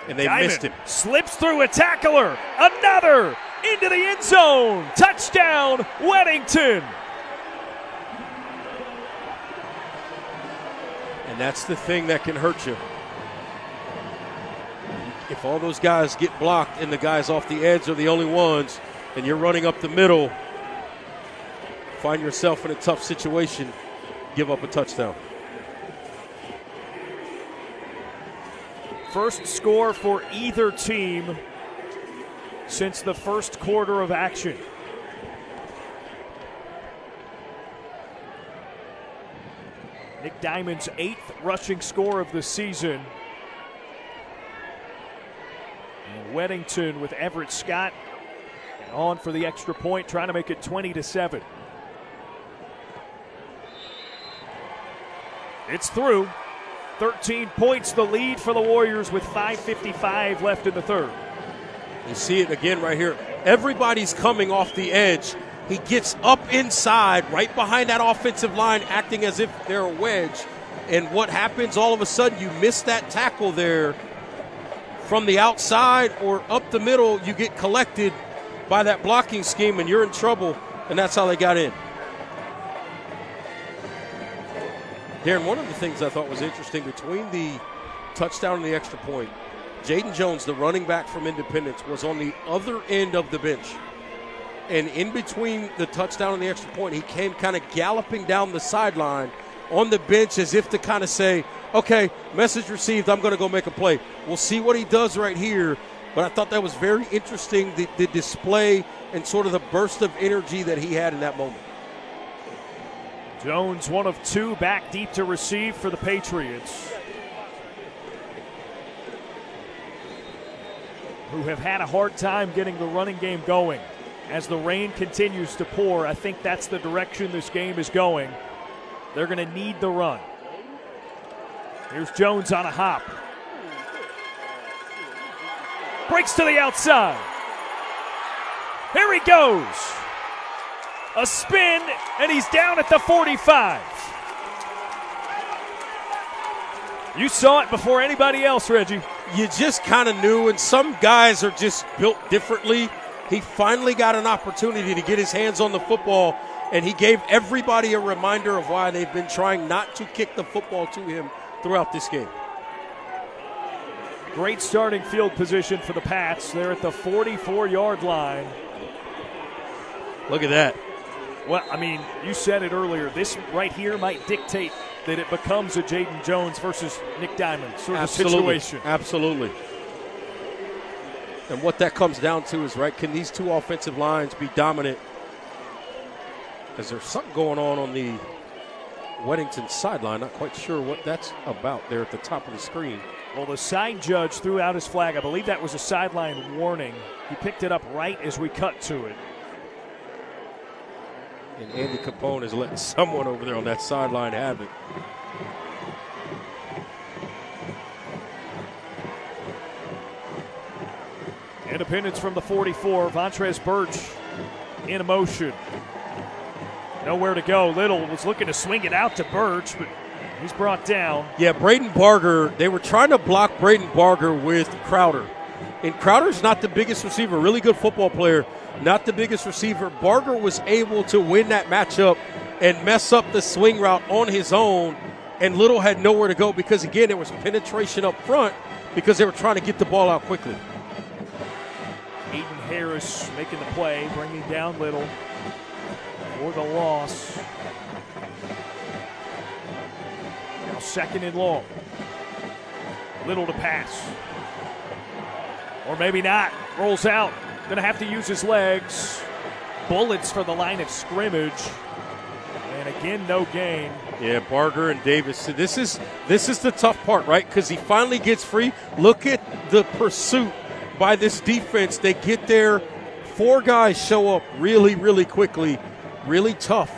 and they Diamond missed him. Slips through a tackler. Another into the end zone. Touchdown, Weddington. And that's the thing that can hurt you. If all those guys get blocked and the guys off the edge are the only ones, and you're running up the middle, find yourself in a tough situation, give up a touchdown. First score for either team since the first quarter of action. Nick Diamond's 8th rushing score of the season. And Weddington with Everett Scott on for the extra point, trying to make it 20-7. It's through. 13 points the lead for the Warriors with 5:55 left in the third. You see it again right here. Everybody's coming off the edge. He gets up inside, right behind that offensive line, acting as if they're a wedge. And what happens, all of a sudden, you miss that tackle there from the outside or up the middle. You get collected by that blocking scheme, and you're in trouble, and that's how they got in. Darren, one of the things I thought was interesting between the touchdown and the extra point, Jaden Jones, the running back from Independence, was on the other end of the bench. And in between the touchdown and the extra point, he came kind of galloping down the sideline on the bench as if to kind of say, okay, message received, I'm going to go make a play. We'll see what he does right here. But I thought that was very interesting, the display and sort of the burst of energy that he had in that moment. Jones, one of 2 back deep to receive for the Patriots, who have had a hard time getting the running game going. As the rain continues to pour, I think that's the direction this game is going. They're going to need the run. Here's Jones on a hop. Breaks to the outside. Here he goes. A spin, and he's down at the 45. You saw it before anybody else, Reggie. You just kind of knew, and some guys are just built differently. He finally got an opportunity to get his hands on the football, and he gave everybody a reminder of why they've been trying not to kick the football to him throughout this game. Great starting field position for the Pats. They're at the 44-yard line. Look at that. Well, I mean, you said it earlier. This right here might dictate that it becomes a Jaden Jones versus Nick Diamond sort of situation. Absolutely. And what that comes down to is, right, can these two offensive lines be dominant? Is there something going on the Weddington sideline? Not quite sure what that's about there at the top of the screen. Well, the side judge threw out his flag. I believe that was a sideline warning. He picked it up right as we cut to it. And Andy Capone is letting someone over there on that sideline have it. Independence from the 44. Vontrez Birch in motion. Nowhere to go. Little was looking to swing it out to Birch, but he's brought down. Yeah, Braden Barger, they were trying to block Braden Barger with Crowder. And Crowder's not the biggest receiver, really good football player, not the biggest receiver. Barger was able to win that matchup and mess up the swing route on his own, and Little had nowhere to go because, again, there was penetration up front because they were trying to get the ball out quickly. Aiden Harris making the play, bringing down Little for the loss. Now second and long. Little to pass. Or maybe not. Rolls out. Going to have to use his legs. Bullets for the line of scrimmage. And again, no gain. Yeah, Barger and Davis. This is the tough part, right? Because he finally gets free. Look at the pursuit by this defense. They get there. 4 guys show up really, really quickly. Really tough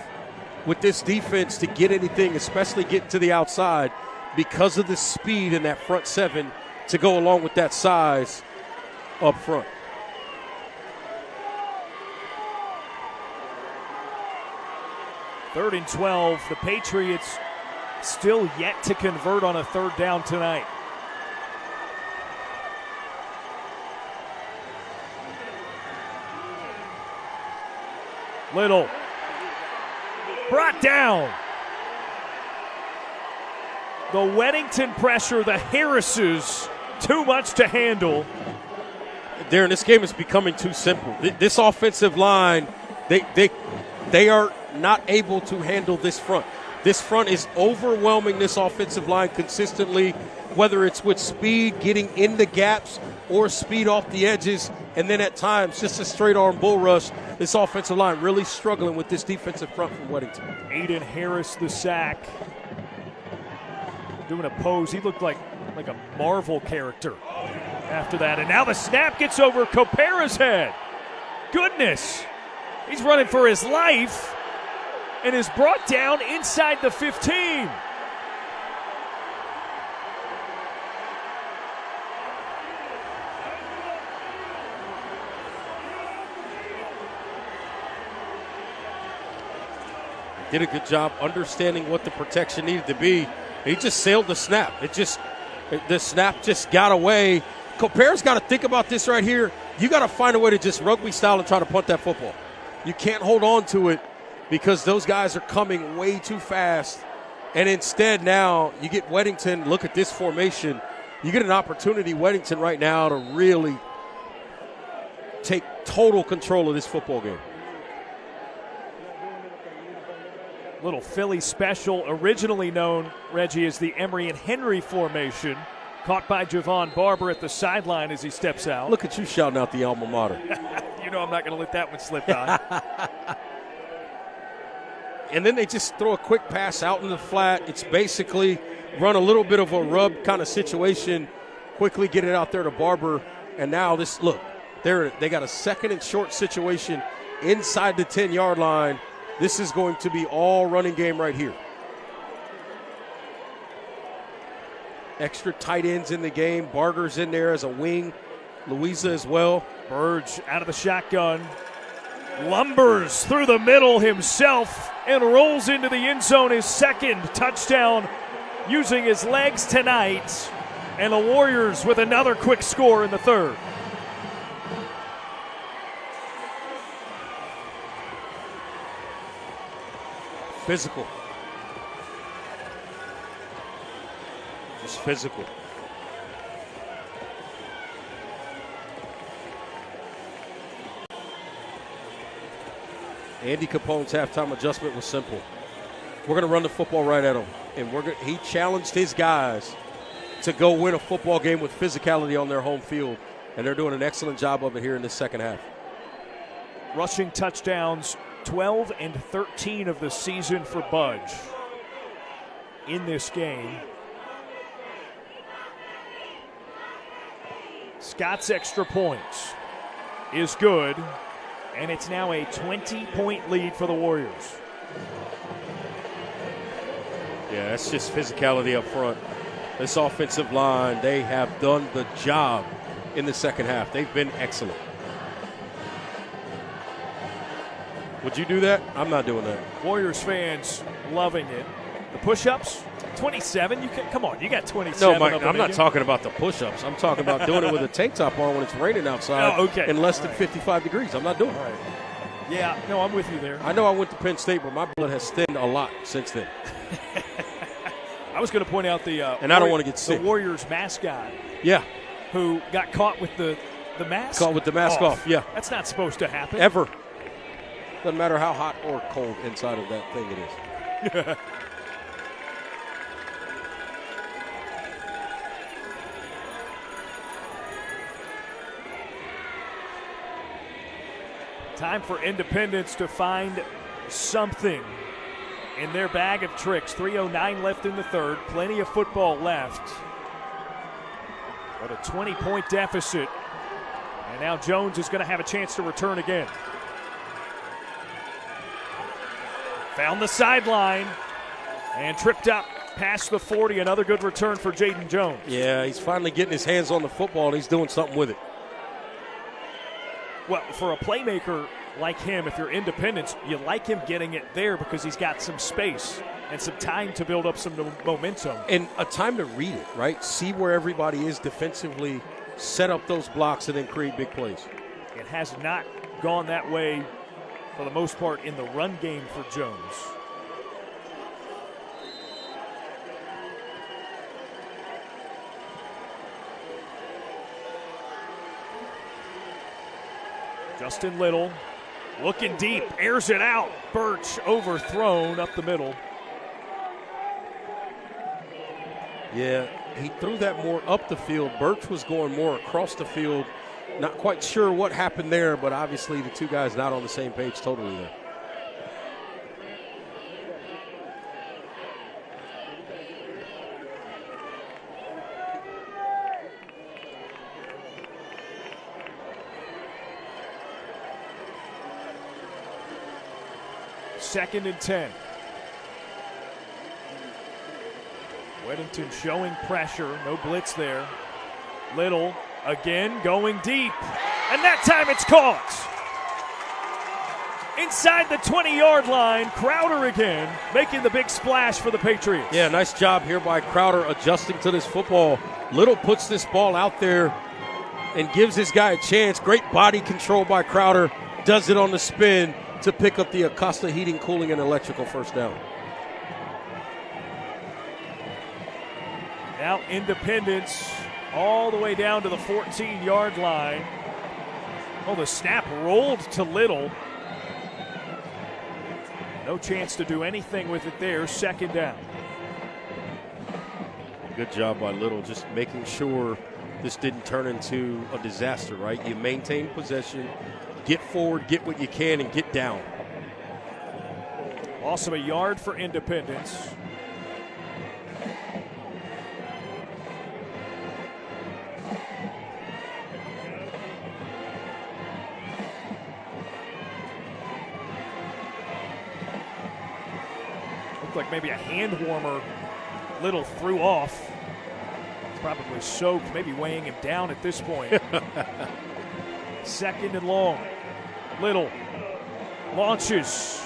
with this defense to get anything, especially get to the outside because of the speed in that front 7 to go along with that size up front. Third and 12. The Patriots still yet to convert on a third down tonight. Little. Brought down. The Weddington pressure, the Harrises, too much to handle. Darren, this game is becoming too simple. This offensive line, they are not able to handle this front. This front is overwhelming this offensive line consistently, whether it's with speed, getting in the gaps, or speed off the edges, and then at times just a straight arm bull rush. This offensive line really struggling with this defensive front from Weddington. Aiden Harris the sack. Doing a pose. He looked like a Marvel character after that. And now the snap gets over Copera's head. Goodness. He's running for his life and is brought down inside the 15. Did a good job understanding what the protection needed to be. He just sailed the snap. The snap just got away. Copera's got to think about this right here. You got to find a way to just rugby style and try to punt that football. You can't hold on to it because those guys are coming way too fast. And instead now you get Weddington. Look at this formation. You get an opportunity, Weddington, right now to really take total control of this football game. Little Philly special, originally known, Reggie, as the Emery and Henry formation. Caught by Javon Barber at the sideline as he steps out. Look at you shouting out the alma mater. You know I'm not going to let that one slip by. And then they just throw a quick pass out in the flat. It's basically run a little bit of a rub kind of situation, quickly get it out there to Barber. And now this, look, they got a second and short situation inside the 10-yard line. This is going to be all running game right here. Extra tight ends in the game. Barger's in there as a wing. Louisa as well. Burge out of the shotgun. Lumbers through the middle himself and rolls into the end zone. His second touchdown using his legs tonight. And the Warriors with another quick score in the third. Physical. Just physical. Andy Capone's halftime adjustment was simple. We're going to run the football right at him. And he challenged his guys to go win a football game with physicality on their home field. And they're doing an excellent job of it here in this second half. Rushing touchdowns, 12 and 13 of the season for Budge in this game. Scott's extra points is good, and it's now a 20-point lead for the Warriors. Yeah, that's just physicality up front. This offensive line, they have done the job in the second half. They've been excellent. Would you do that? I'm not doing that. Warriors fans loving it. The push-ups, 27. Come on, you got 27. No, Mike, I'm not talking about the push-ups. I'm talking about doing it with a tank top on when it's raining outside in less than 55 degrees. I'm not doing it. Yeah, no, I'm with you there. I know I went to Penn State, but my blood has thinned a lot since then. I was going to point out and I don't want to get sick. The Warriors mascot. Yeah. Who got caught with the mask? Caught with the mask off, yeah. That's not supposed to happen. Ever. Doesn't matter how hot or cold inside of that thing it is. Time for Independence to find something in their bag of tricks. 3:09 left in the third. Plenty of football left. But a 20-point deficit. And now Jones is going to have a chance to return again. Found the sideline and tripped up past the 40. Another good return for Jaden Jones. Yeah, he's finally getting his hands on the football, and he's doing something with it. Well, for a playmaker like him, if you're Independence, you like him getting it there because he's got some space and some time to build up some momentum. And a time to read it, right? See where everybody is defensively, set up those blocks, and then create big plays. It has not gone that way for the most part in the run game for Jones. Justin Little looking deep, airs it out. Birch overthrown up the middle. Yeah, he threw that more up the field. Birch was going more across the field. Not quite sure what happened there, but obviously the two guys not on the same page totally there. Second and 10. Weddington showing pressure. No blitz there. Little again going deep. And that time it's caught. Inside the 20-yard line, Crowder again making the big splash for the Patriots. Yeah, nice job here by Crowder adjusting to this football. Little puts this ball out there and gives this guy a chance. Great body control by Crowder. Does it on the spin to pick up the Acosta Heating, Cooling, and Electrical first down. Now Independence all the way down to the 14-yard line. Oh, the snap rolled to Little. No chance to do anything with it there. Second down. Good job by Little, just making sure this didn't turn into a disaster, right? You maintain possession, get forward, get what you can, and get down. Also a yard for Independence. Looked like maybe a hand warmer Little threw off. It's probably soaked, maybe weighing him down at this point. Second and long. Little launches.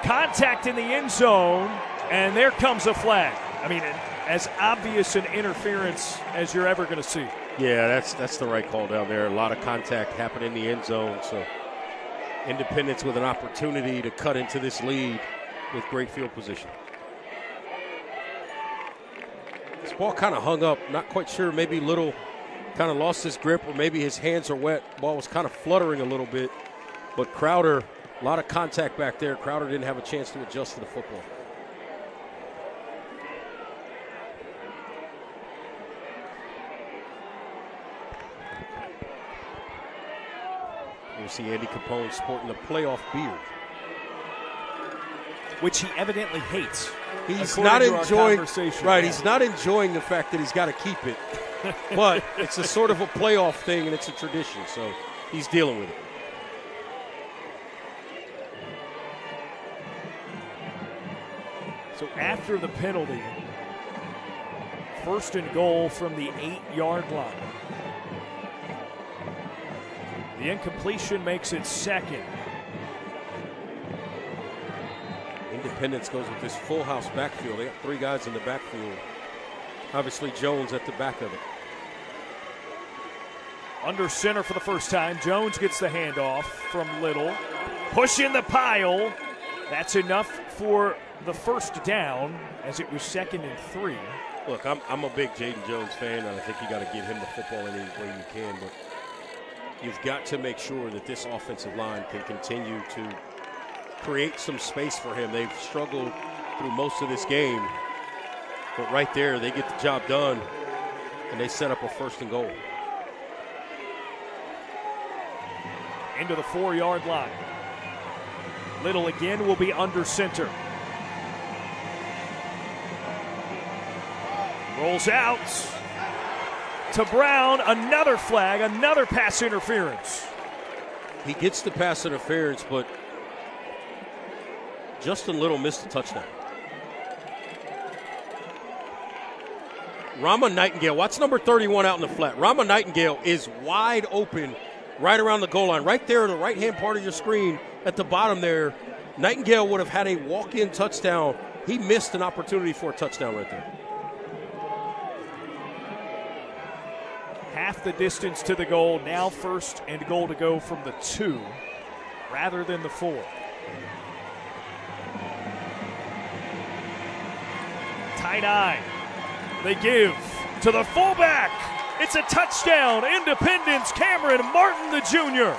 Contact in the end zone, and there comes a flag. I mean, as obvious an interference as you're ever going to see. Yeah, that's the right call down there. A lot of contact happened in the end zone, so Independence with an opportunity to cut into this lead with great field position. This ball kind of hung up, not quite sure. Maybe Little kind of lost his grip, or maybe his hands are wet. Ball was kind of fluttering a little bit, but Crowder A lot of contact back there. Crowder didn't have a chance to adjust to the football. You see Andy Capone sporting the playoff beard, which he evidently hates. He's not enjoying. Right, yeah. He's not enjoying the fact that he's got to keep it, but it's a sort of a playoff thing and it's a tradition, so he's dealing with it. So after the penalty, 1st and goal from the 8-yard line. The incompletion makes it 2nd. Independence goes with this full house backfield. They got 3 guys in the backfield. Obviously Jones at the back of it. Under center for the first time. Jones gets the handoff from Little. Push in the pile. That's enough for the first down, as it was 2nd and 3. Look, I'm a big Jaden Jones fan, and I think you got to give him the football any way you can, but you've got to make sure that this offensive line can continue to create some space for him. They've struggled through most of this game, but right there, they get the job done, and they set up a 1st and goal. Into the 4-yard line. Little again will be under center. Rolls out to Brown. Another flag, another pass interference. He gets the pass interference, but Justin Little missed the touchdown. Rama Nightingale, watch number 31 out in the flat. Rama Nightingale is wide open right around the goal line. Right there in the right-hand part of your screen at the bottom there, Nightingale would have had a walk-in touchdown. He missed an opportunity for a touchdown right there. Half the distance to the goal. Now 1st and goal to go from the 2 rather than the 4. Tight eye. They give to the fullback. It's a touchdown. Independence, Cameron Martin, the junior.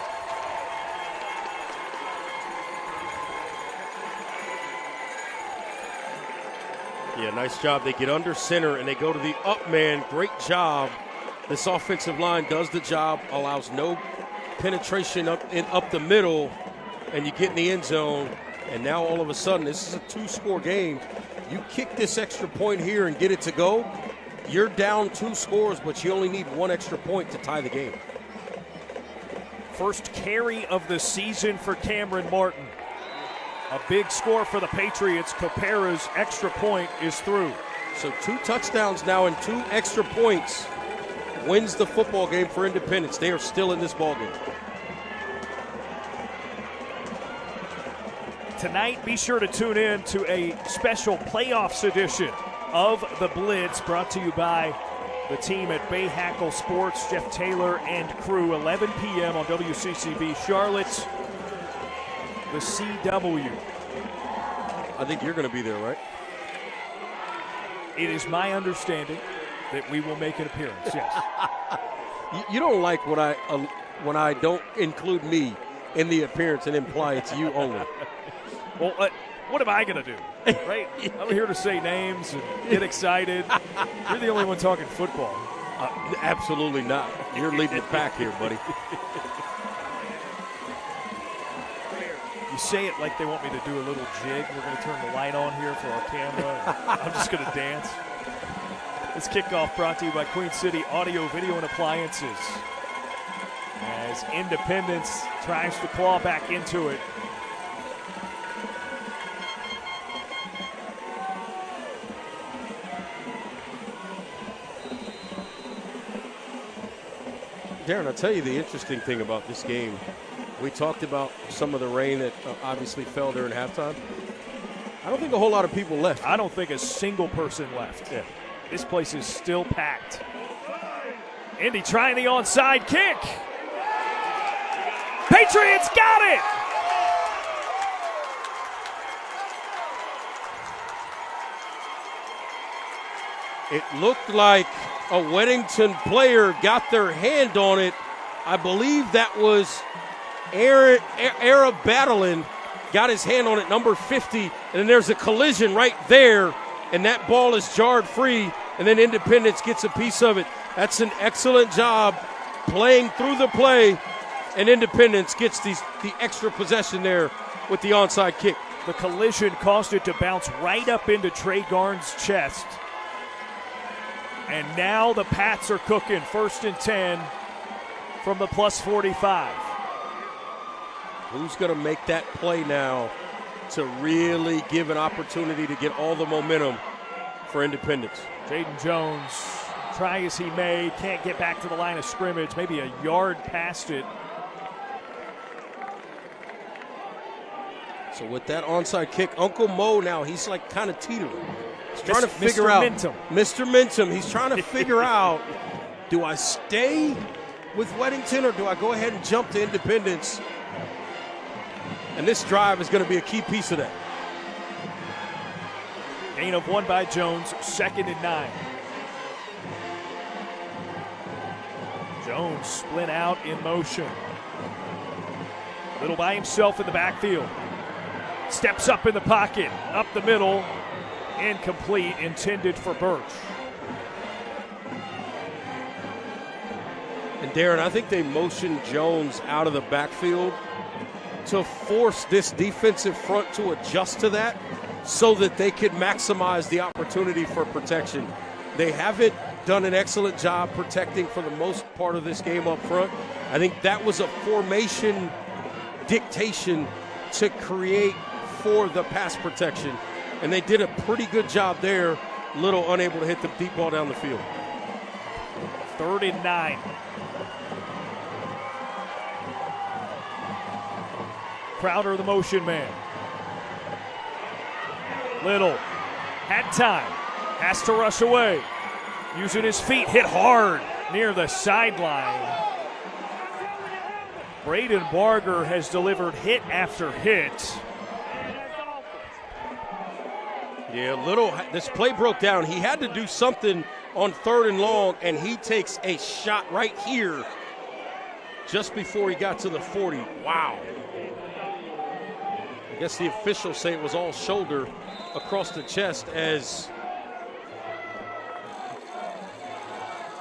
Yeah, nice job. They get under center and they go to the up man. Great job. This offensive line does the job, allows no penetration up the middle, and you get in the end zone. And now all of a sudden, this is a 2-score game. You kick this extra point here and get it to go, you're down 2 scores, but you only need 1 extra point to tie the game. First carry of the season for Cameron Martin. A big score for the Patriots. Copera's extra point is through. So 2 touchdowns now and 2 extra points wins the football game for Independence. They are still in this ball game. Tonight, be sure to tune in to a special playoffs edition of The Blitz, brought to you by the team at Bahakel Sports, Jeff Taylor and crew, 11 p.m. on WCCB Charlotte, the CW. I think you're going to be there, right? It is my understanding that we will make an appearance, yes. You don't like when I don't include me in the appearance and imply it's you only. Well, what am I going to do, right? I'm here to say names and get excited. You're the only one talking football. Absolutely not. You're leading the pack here, buddy. You say it like they want me to do a little jig. We're going to turn the light on here for our camera. I'm just going to dance. This kickoff brought to you by Queen City Audio, Video, and Appliances. As Independence tries to claw back into it. Darren, I'll tell you the interesting thing about this game. We talked about some of the rain that obviously fell during halftime. I don't think a whole lot of people left. I don't think a single person left. Yeah. This place is still packed. Indy trying the onside kick. Patriots got it! It looked like a Weddington player got their hand on it. I believe that was Era battling, got his hand on it, number 50, and then there's a collision right there, and that ball is jarred free, and then Independence gets a piece of it. That's an excellent job playing through the play, and Independence gets the extra possession there with the onside kick. The collision caused it to bounce right up into Trey Garn's chest. And now the Pats are cooking. 1st and 10 from the plus 45. Who's going to make that play now to really give an opportunity to get all the momentum for Independence? Jaden Jones, try as he may, can't get back to the line of scrimmage, maybe a yard past it. So with that onside kick, Uncle Mo now, he's like kind of teetering. He's trying to figure Mr. out. Mintum. Mr. Mintum, he's trying to figure out, do I stay with Weddington or do I go ahead and jump to Independence? And this drive is going to be a key piece of that. Gain of 1 by Jones, 2nd and 9. Jones split out in motion. Little by himself in the backfield. Steps up in the pocket, up the middle, incomplete, intended for Birch. And Darren, I think they motioned Jones out of the backfield to force this defensive front to adjust to that so that they could maximize the opportunity for protection. They haven't done an excellent job protecting for the most part of this game up front. I think that was a formation dictation to create for the pass protection, and they did a pretty good job there. Little unable to hit the deep ball down the field. 3rd and 9. Crowder, the motion man. Little had time, has to rush away, using his feet, hit hard near the sideline. Braden Barger has delivered hit after hit. Yeah, Little, this play broke down. He had to do something on 3rd and long, and he takes a shot right here just before he got to the 40. Wow. I guess the officials say it was all shoulder across the chest as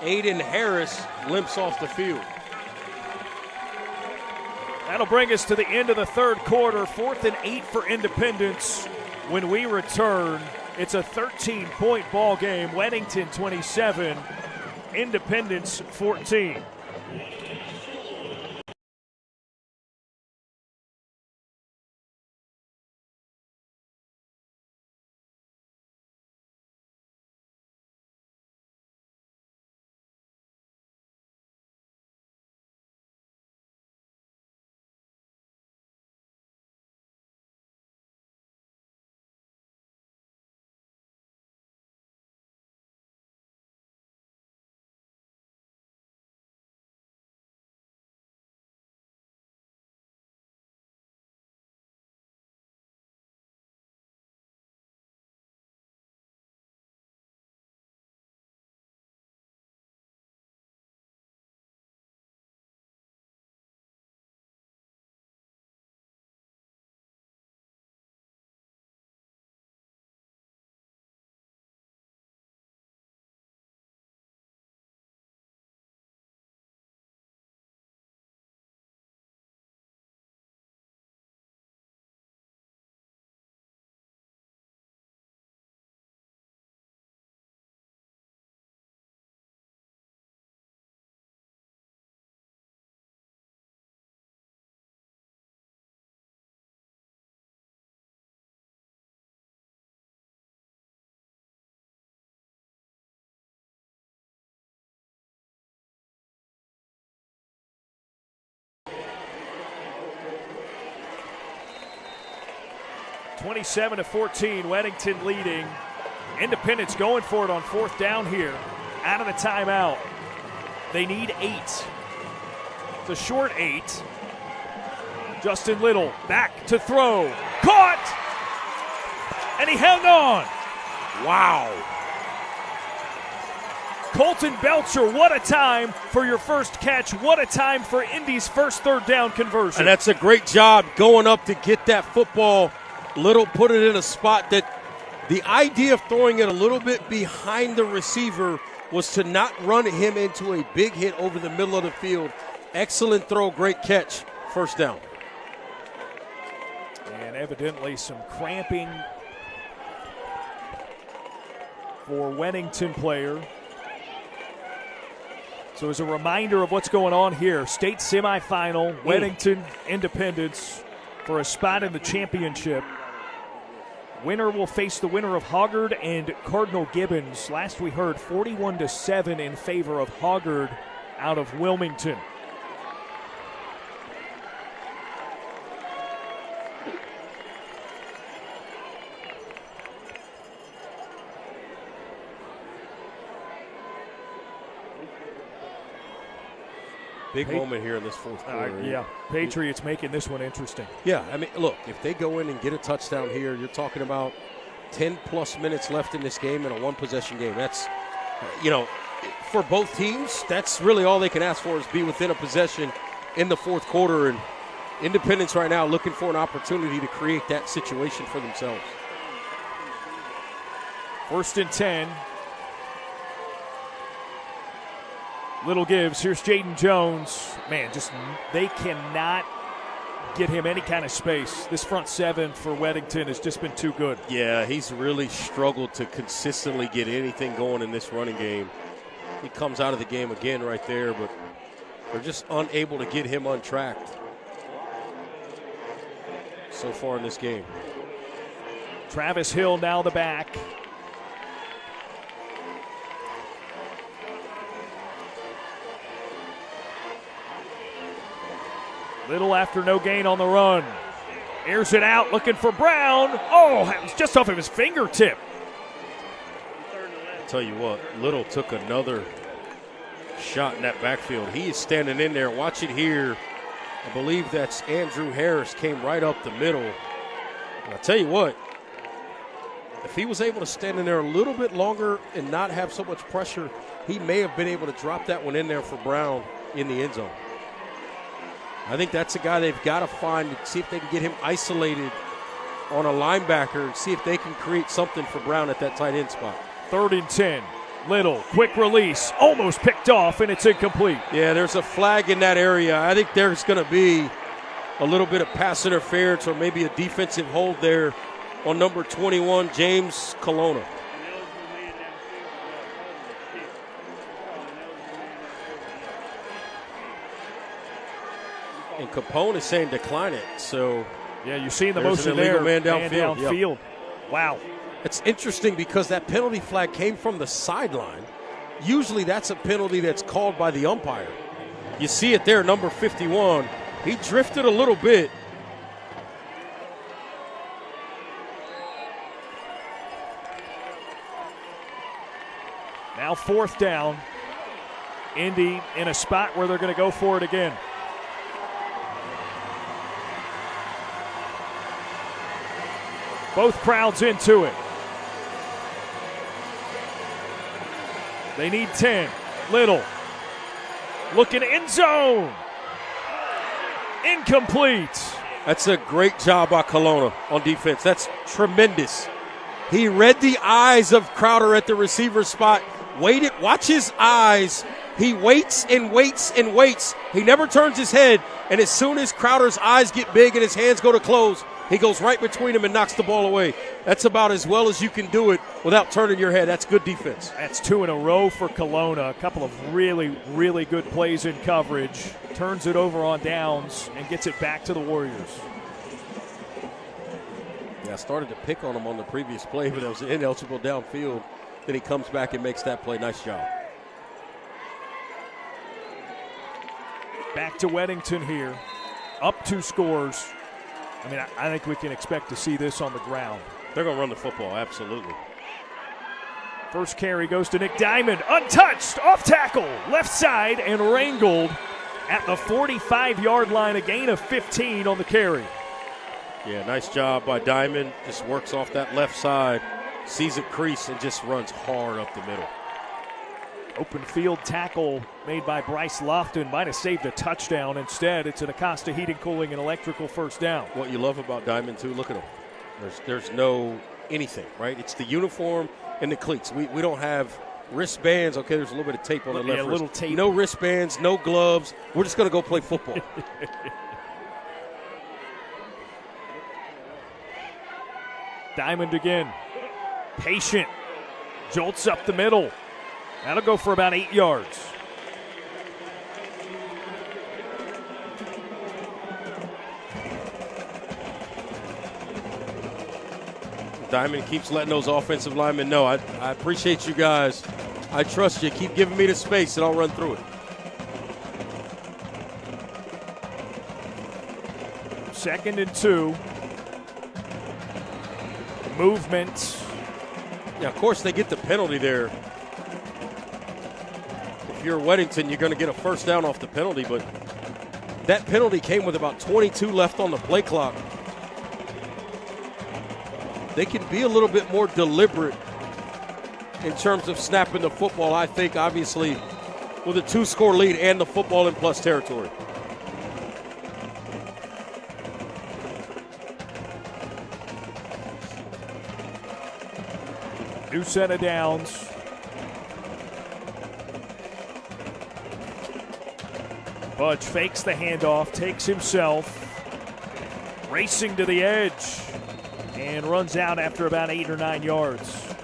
Aiden Harris limps off the field. That'll bring us to the end of the 3rd quarter. 4th and 8 for Independence. When we return, it's a 13-point ball game. Weddington 27, Independence 14. (27-14), Weddington leading. Independence going for it on 4th down here. Out of the timeout. They need 8. It's a short 8. Justin Little back to throw. Caught! And he held on. Wow. Colton Belcher, what a time for your first catch. What a time for Indy's first third down conversion. And that's a great job going up to get that football. Little put it in a spot that the idea of throwing it a little bit behind the receiver was to not run him into a big hit over the middle of the field. Excellent throw, great catch, first down. And evidently some cramping for Weddington player. So as a reminder of what's going on here, state semifinal, Weddington Independence for a spot in the championship. Winner will face the winner of Hoggard and Cardinal Gibbons. Last we heard 41-7 in favor of Hoggard out of Wilmington. Big moment here in this fourth quarter. Yeah, Patriots making this one interesting. Yeah, I mean, look, if they go in and get a touchdown here, you're talking about 10-plus minutes left in this game and a one-possession game. That's, for both teams, that's really all they can ask for is be within a possession in the fourth quarter. And Independence right now looking for an opportunity to create that situation for themselves. 1st and 10. Little gives. Here's Jaden Jones. Man, they cannot get him any kind of space. This front seven for Weddington has just been too good. Yeah, he's really struggled to consistently get anything going in this running game. He comes out of the game again right there, but they're just unable to get him untracked so far in this game. Travis Hill now the back. Little after no gain on the run. Airs it out, looking for Brown. Oh, it was just off of his fingertip. I'll tell you what, Little took another shot in that backfield. He is standing in there. Watch it here. I believe that's Andrew Harris came right up the middle. And I'll tell you what, if he was able to stand in there a little bit longer and not have so much pressure, he may have been able to drop that one in there for Brown in the end zone. I think that's a guy they've got to find and see if they can get him isolated on a linebacker and see if they can create something for Brown at that tight end spot. 3rd and 10. Little, quick release, almost picked off, and it's incomplete. Yeah, there's a flag in that area. I think there's going to be a little bit of pass interference or maybe a defensive hold there on number 21, James Colonna. And Capone is saying decline it. So yeah, you're seeing the motion there. Man downfield. Yep. Wow. It's interesting because that penalty flag came from the sideline. Usually that's a penalty that's called by the umpire. You see it there, number 51. He drifted a little bit. Now 4th down. Indy in a spot where they're going to go for it again. Both crowds into it. They need 10. Little. Looking end zone. Incomplete. That's a great job by Colonna on defense. That's tremendous. He read the eyes of Crowder at the receiver spot. Waited. Watch his eyes. He waits and waits and waits. He never turns his head. And as soon as Crowder's eyes get big and his hands go to close, he goes right between them and knocks the ball away. That's about as well as you can do it without turning your head. That's good defense. That's 2 in a row for Colonna. A couple of really, really good plays in coverage. Turns it over on downs and gets it back to the Warriors. Yeah, I started to pick on him on the previous play, but it was ineligible downfield. Then he comes back and makes that play. Nice job. Back to Weddington here. Up 2 scores. I mean, I think we can expect to see this on the ground. They're going to run the football, absolutely. First carry goes to Nick Diamond. Untouched, off tackle, left side, and wrangled at the 45-yard line. A gain of 15 on the carry. Yeah, nice job by Diamond. Just works off that left side, sees it crease, and just runs hard up the middle. Open field tackle made by Bryce Lofton might have saved a touchdown. Instead, it's an Acosta Heating, Cooling, and Electrical first down. What you love about Diamond, too, look at him. There's no anything, right? It's the uniform and the cleats. We don't have wristbands. Okay, there's a little bit of tape on the left wrist. Little tape. No wristbands, no gloves. We're just going to go play football. Diamond again. Patient. Jolts up the middle. That'll go for about 8 yards. Diamond keeps letting those offensive linemen know, I appreciate you guys. I trust you. Keep giving me the space, and I'll run through it. Second and 2. Movement. Yeah, of course they get the penalty there. If you're Weddington, you're going to get a first down off the penalty, but that penalty came with about 22 left on the play clock. They can be a little bit more deliberate in terms of snapping the football, I think, obviously, with a 2-score lead and the football in plus territory. New set of downs. Budge fakes the handoff, takes himself, racing to the edge, and runs out after about 8 or 9 yards.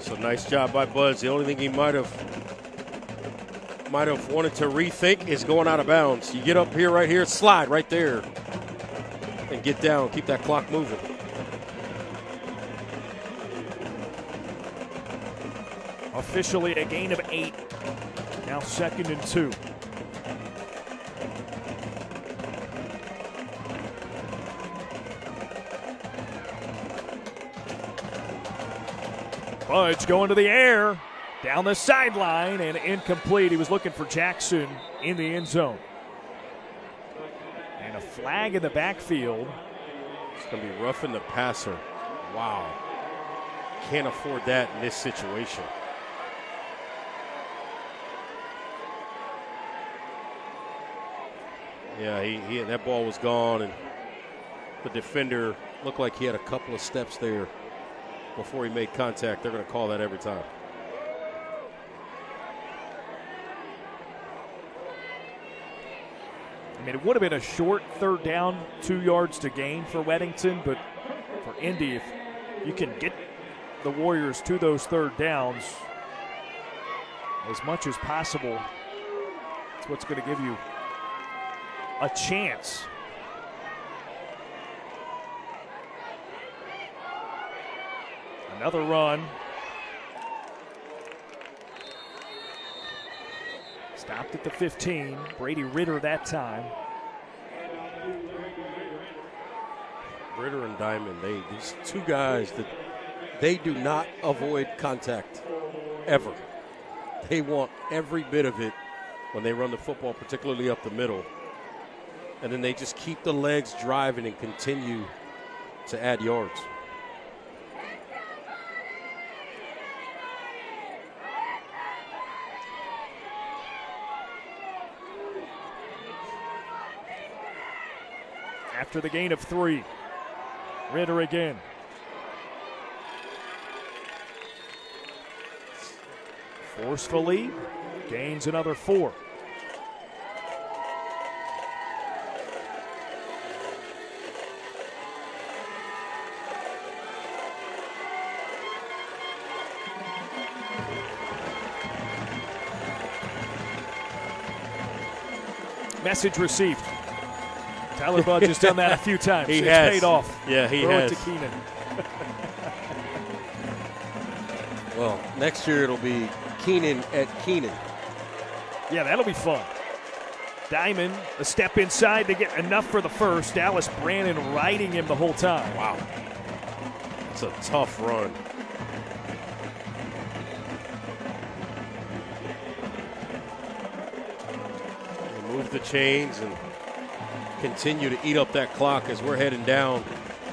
So nice job by Budge. The only thing he might have wanted to rethink is going out of bounds. You get up here, right here, slide right there, and get down. Keep that clock moving. Officially a gain of 8. Now 2nd and 2. Budge going to the air, down the sideline, and incomplete. He was looking for Jackson in the end zone. And a flag in the backfield. It's going to be roughing the passer. Wow. Can't afford that in this situation. Yeah, he that ball was gone, and the defender looked like he had a couple of steps there before he made contact. They're going to call that every time. I mean, it would have been a short 3rd down, 2 yards to gain for Weddington, but for Indy, if you can get the Warriors to those 3rd downs as much as possible, it's what's going to give you a chance. Another run. Stopped at the 15. Brady Ritter that time. Ritter and Diamond, these two guys that they do not avoid contact ever. They want every bit of it when they run the football, particularly up the middle. And then they just keep the legs driving and continue to add yards. After the gain of 3, Ritter again. Forcefully gains another 4. Message received. Tyler Budge has done that a few times. It's has paid off. Yeah, he Throw has. it to Keenan. Well, next year it'll be Keenan at Keenan. Yeah, that'll be fun. Diamond, a step inside to get enough for the first. Dallas Brannon riding him the whole time. Wow. It's a tough run. Remove the chains and continue to eat up that clock as we're heading down.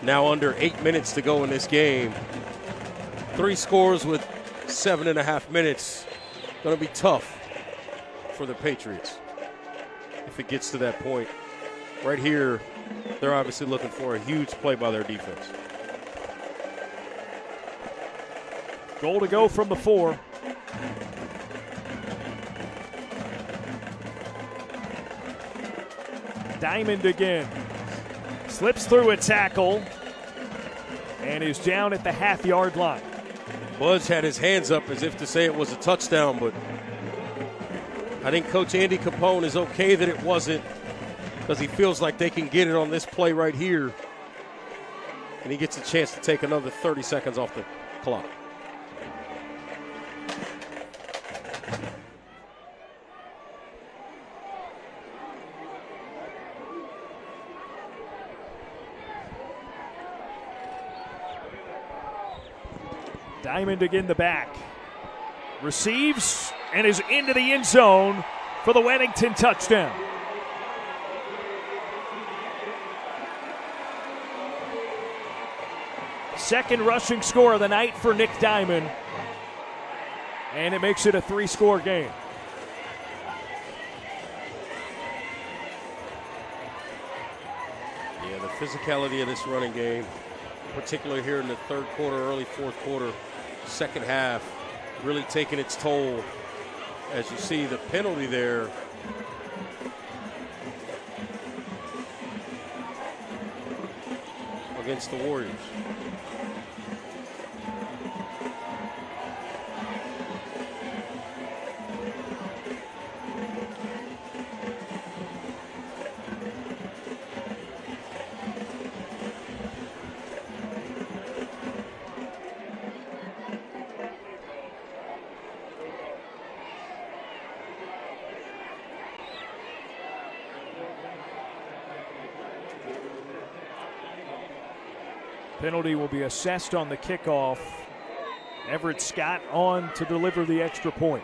Now under 8 minutes to go in this game. 3 scores with 7.5 minutes. Going to be tough for the Patriots if it gets to that point. Right here, they're obviously looking for a huge play by their defense. Goal to go from the 4. Diamond again. Slips through a tackle and is down at the half-yard line. Budge had his hands up as if to say it was a touchdown, but I think Coach Andy Capone is okay that it wasn't, because he feels like they can get it on this play right here, and he gets a chance to take another 30 seconds off the clock. Diamond again, the back. Receives and is into the end zone for the Weddington touchdown. Second rushing score of the night for Nick Diamond. And it makes it a 3-score game. Yeah, the physicality of this running game, particularly here in the third quarter, early fourth quarter, second half, really taking its toll. As you see the penalty there. Against the Warriors. Penalty will be assessed on the kickoff. Everett Scott on to deliver the extra point.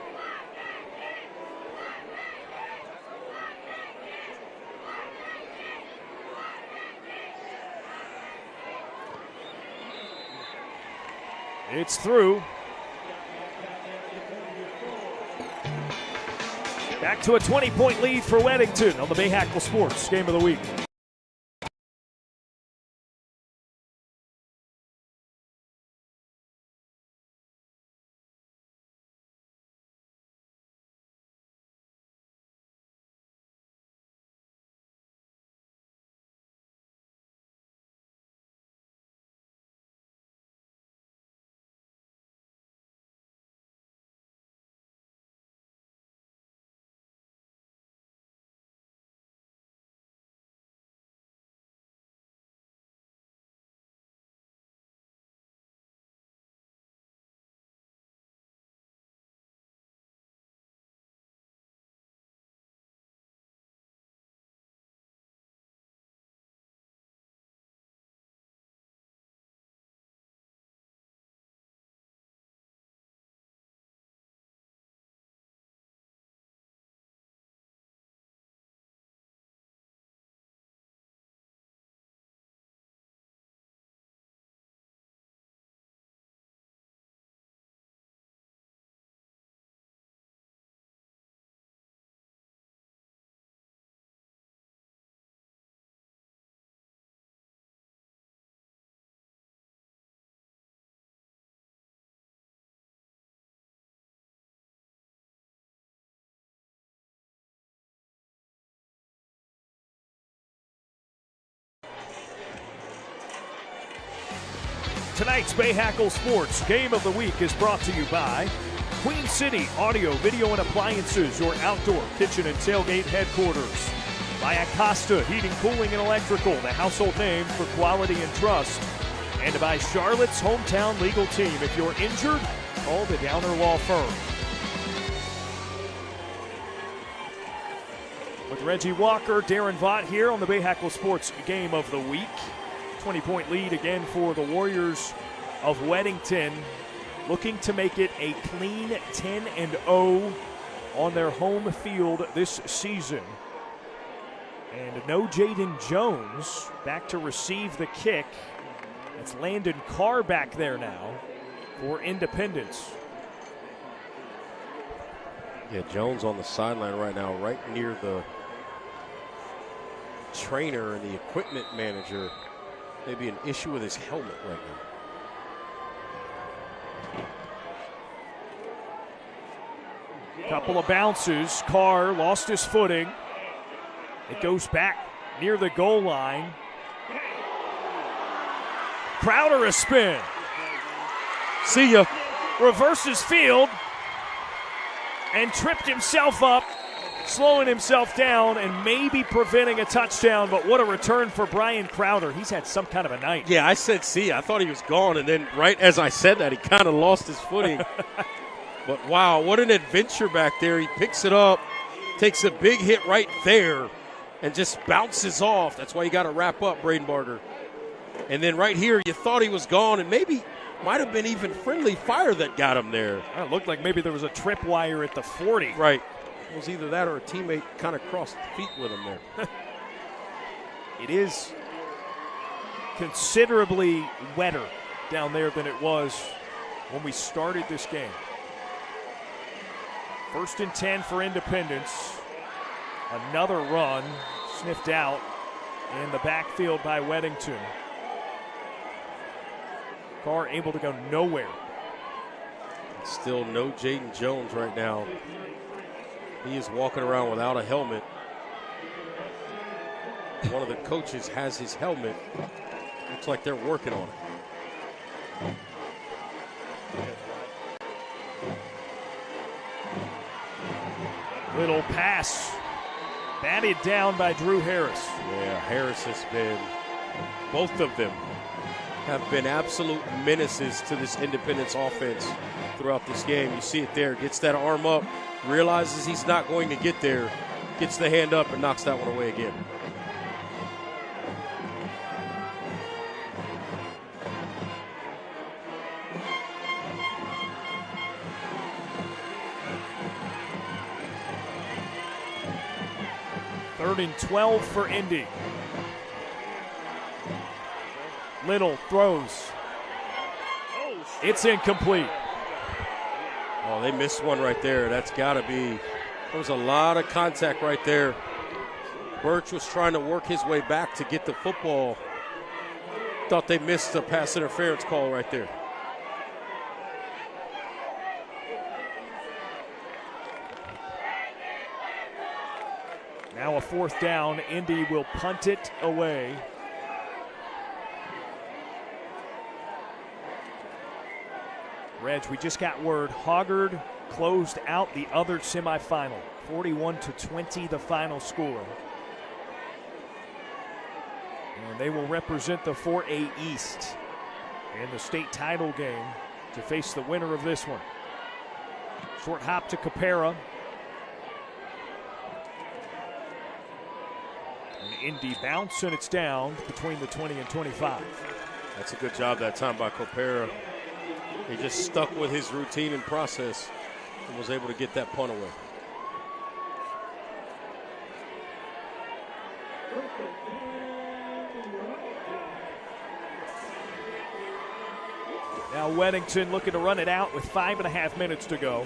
It's through. Back to a 20-point lead for Weddington on the Bahakel Sports Game of the Week. Tonight's Bahakel Sports Game of the Week is brought to you by Queen City Audio, Video, and Appliances, your outdoor kitchen and tailgate headquarters. By Acosta Heating, Cooling, and Electrical, the household name for quality and trust. And by Charlotte's hometown legal team. If you're injured, call the Downer Law Firm. With Reggie Walker, Darren Vaught here on the Bahakel Sports Game of the Week. 20-point lead again for the Warriors of Weddington, looking to make it a clean 10-0 on their home field this season. And no Jaden Jones back to receive the kick. It's Landon Carr back there now for Independence. Yeah, Jones on the sideline right now, right near the trainer and the equipment manager. Maybe an issue with his helmet right now. Couple of bounces. Carr lost his footing. It goes back near the goal line. Crowder a spin. See ya. Reverses field and tripped himself up, slowing himself down and maybe preventing a touchdown, but what a return for Brian Crowder. He's had some kind of a night. Yeah, I said see ya. I thought he was gone, and then right as I said that, he kind of lost his footing. But wow, what an adventure back there. He picks it up, takes a big hit right there, and just bounces off. That's why you got to wrap up, Braden Barger. And then right here, you thought he was gone, and maybe might have been even friendly fire that got him there. It looked like maybe there was a tripwire at the 40. Right. It was either that or a teammate kind of crossed feet with him there. It is considerably wetter down there than it was when we started this game. 1st and 10 for Independence. Another run sniffed out in the backfield by Weddington. Carr able to go nowhere. Still no Jaden Jones right now. He is walking around without a helmet. One of the coaches has his helmet. Looks like they're working on it. Little pass. Batted down by Drew Harris. Yeah, Harris has been, both of them have been absolute menaces to this Independence offense throughout this game. You see it there. Gets that arm up, realizes he's not going to get there, gets the hand up and knocks that one away again. Third and 12 for Indy. Little throws. It's incomplete. Oh, they missed one right there. That's got to be. There was a lot of contact right there. Birch was trying to work his way back to get the football. Thought they missed the pass interference call right there. Now a 4th down. Indy will punt it away. Reg, we just got word Hoggard closed out the other semifinal. 41-20 the final score. And they will represent the 4A East in the state title game to face the winner of this one. Short hop to Capera. An Indy bounce, and it's down between the 20 and 25. That's a good job that time by Capera. He just stuck with his routine and process and was able to get that punt away. Now Weddington looking to run it out with 5.5 minutes to go.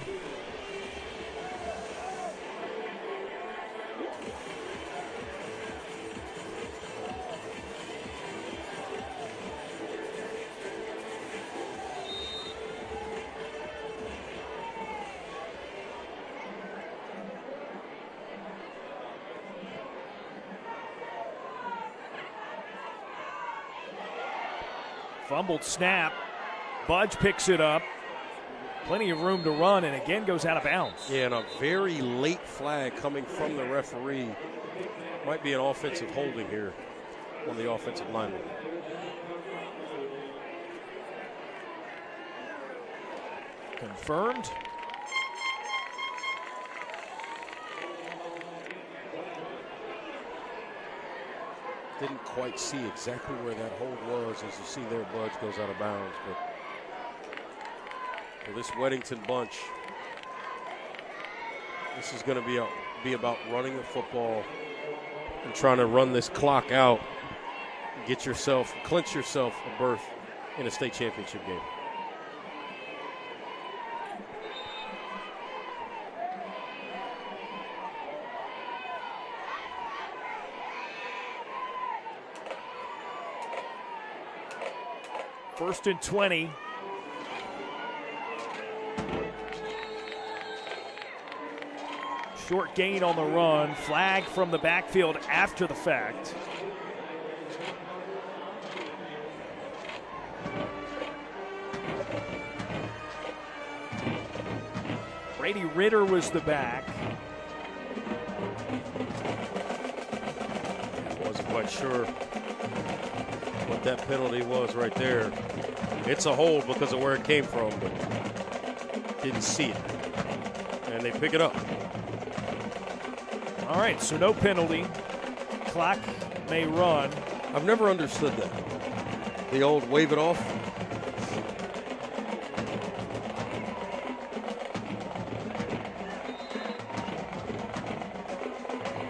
Fumbled snap. Budge picks it up. Plenty of room to run, and again goes out of bounds. Yeah, and a very late flag coming from the referee. Might be an offensive holding here on the offensive lineman. Confirmed. Didn't quite see exactly where that hold was. As you see there, Budge goes out of bounds. But for this Weddington bunch, this is going to be about running the football and trying to run this clock out and clinch yourself a berth in a state championship game. 1st and 20. Short gain on the run. Flag from the backfield after the fact. Brady Ritter was the back. Wasn't quite sure what that penalty was right there. It's a hold because of where it came from, but didn't see it. And they pick it up. All right, so no penalty. Clock may run. I've never understood that. The old wave it off.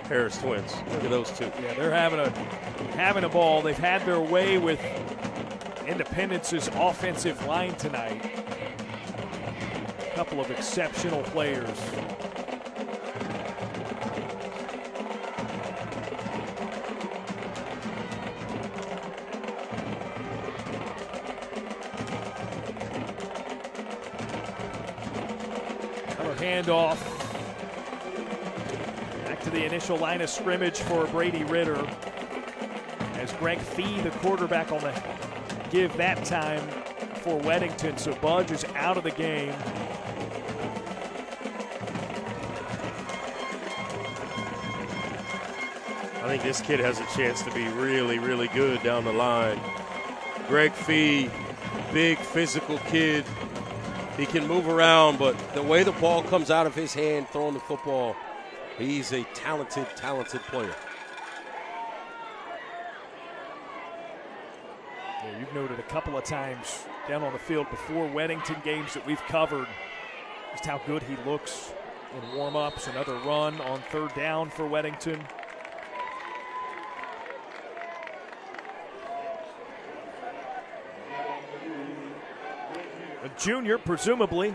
Harris twins. Look at those two. Yeah, they're having a ball. They've had their way with Independence's offensive line tonight. A couple of exceptional players. Another handoff. To the initial line of scrimmage for Brady Ritter as Greg Fee, the quarterback, on the give that time for Weddington. So Budge is out of the game. I think this kid has a chance to be really, really good down the line. Greg Fee, big physical kid. He can move around, but the way the ball comes out of his hand throwing the football, he's a talented, talented player. Yeah, you've noted a couple of times down on the field before Weddington games that we've covered just how good he looks in warm-ups. Another run on 3rd down for Weddington. A junior, presumably.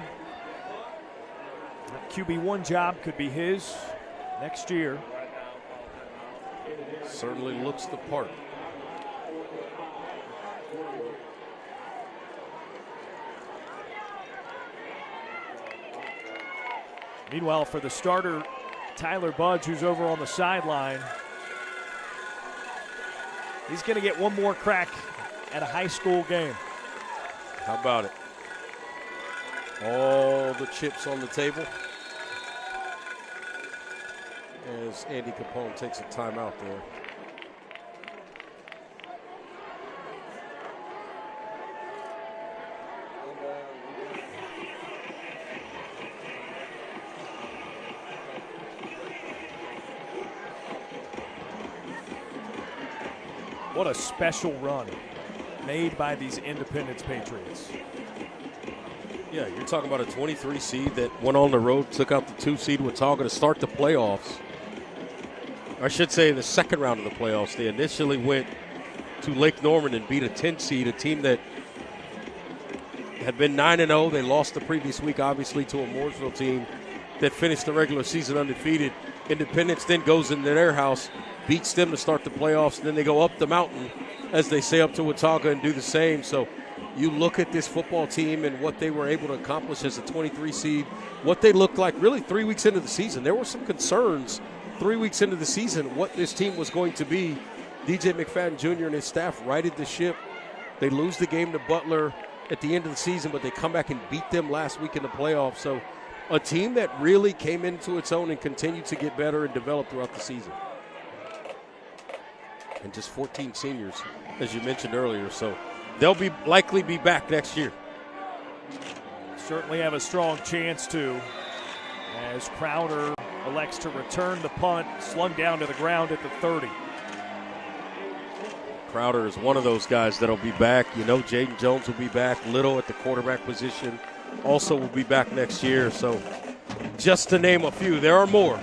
That QB1 job could be his next year. Certainly looks the part. Meanwhile, for the starter, Tyler Budge, who's over on the sideline, he's going to get one more crack at a high school game. How about it? All the chips on the table. As Andy Capone takes a timeout there. What a special run made by these Independence Patriots. Yeah, you're talking about a 23 seed that went on the road, took out the 2 seed Watauga to start the playoffs. I should say the second round of the playoffs. They initially went to Lake Norman and beat a 10 seed, a team that had been 9-0. They lost the previous week, obviously, to a Mooresville team that finished the regular season undefeated. Independence then goes into their house, beats them to start the playoffs, and then they go up the mountain, as they say, up to Watauga and do the same. So you look at this football team and what they were able to accomplish as a 23 seed, what they looked like really 3 weeks into the season. There were some concerns 3 weeks into the season what this team was going to be. DJ McFadden Jr. and his staff righted the ship. They lose the game to Butler at the end of the season, but they come back and beat them last week in the playoffs. So a team that really came into its own and continued to get better and develop throughout the season. And just 14 seniors, as you mentioned earlier. So they'll likely be back next year. Certainly have a strong chance to, as Crowder elects to return the punt, slung down to the ground at the 30. Crowder is one of those guys that'll be back. You know, Jaden Jones will be back. Little at the quarterback position also will be back next year. So just to name a few, there are more,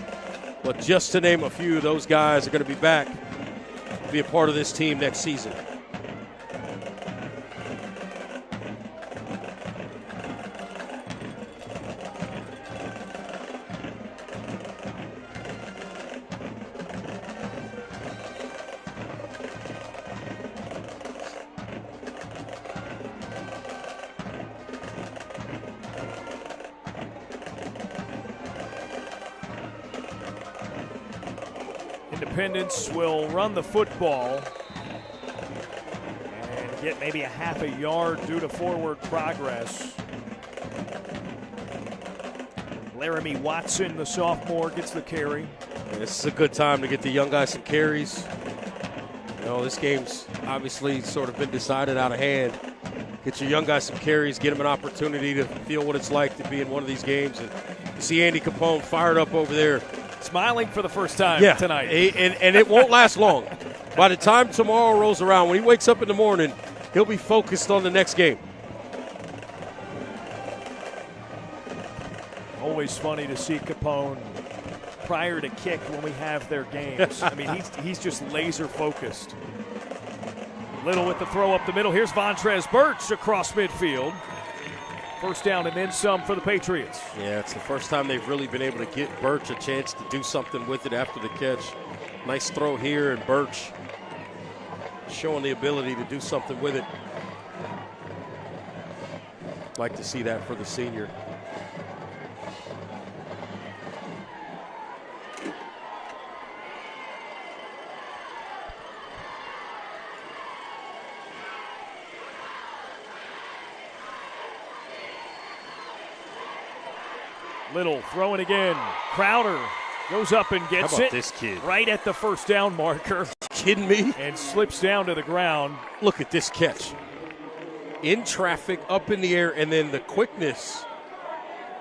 but just to name a few, those guys are going to be back to be a part of this team next season. Independence will run the football and get maybe a half a yard due to forward progress. Laramie Watson, the sophomore, gets the carry. This is a good time to get the young guys some carries. You know, this game's obviously sort of been decided out of hand. Get your young guys some carries, get them an opportunity to feel what it's like to be in one of these games. And you see Andy Capone fired up over there. Smiling for the first time tonight. And it won't last long. By the time tomorrow rolls around, when he wakes up in the morning, he'll be focused on the next game. Always funny to see Capone prior to kick when we have their games. I mean, he's just laser focused. Little with the throw up the middle. Here's Vontrez Birch across midfield. First down and then some for the Patriots. Yeah, it's the first time they've really been able to get Birch a chance to do something with it after the catch. Nice throw here, and Birch showing the ability to do something with it. Like to see that for the senior. Little throwing again. Crowder goes up and gets How about it. This kid? Right at the first down marker. Kidding me? And slips down to the ground. Look at this catch. In traffic, up in the air, and then the quickness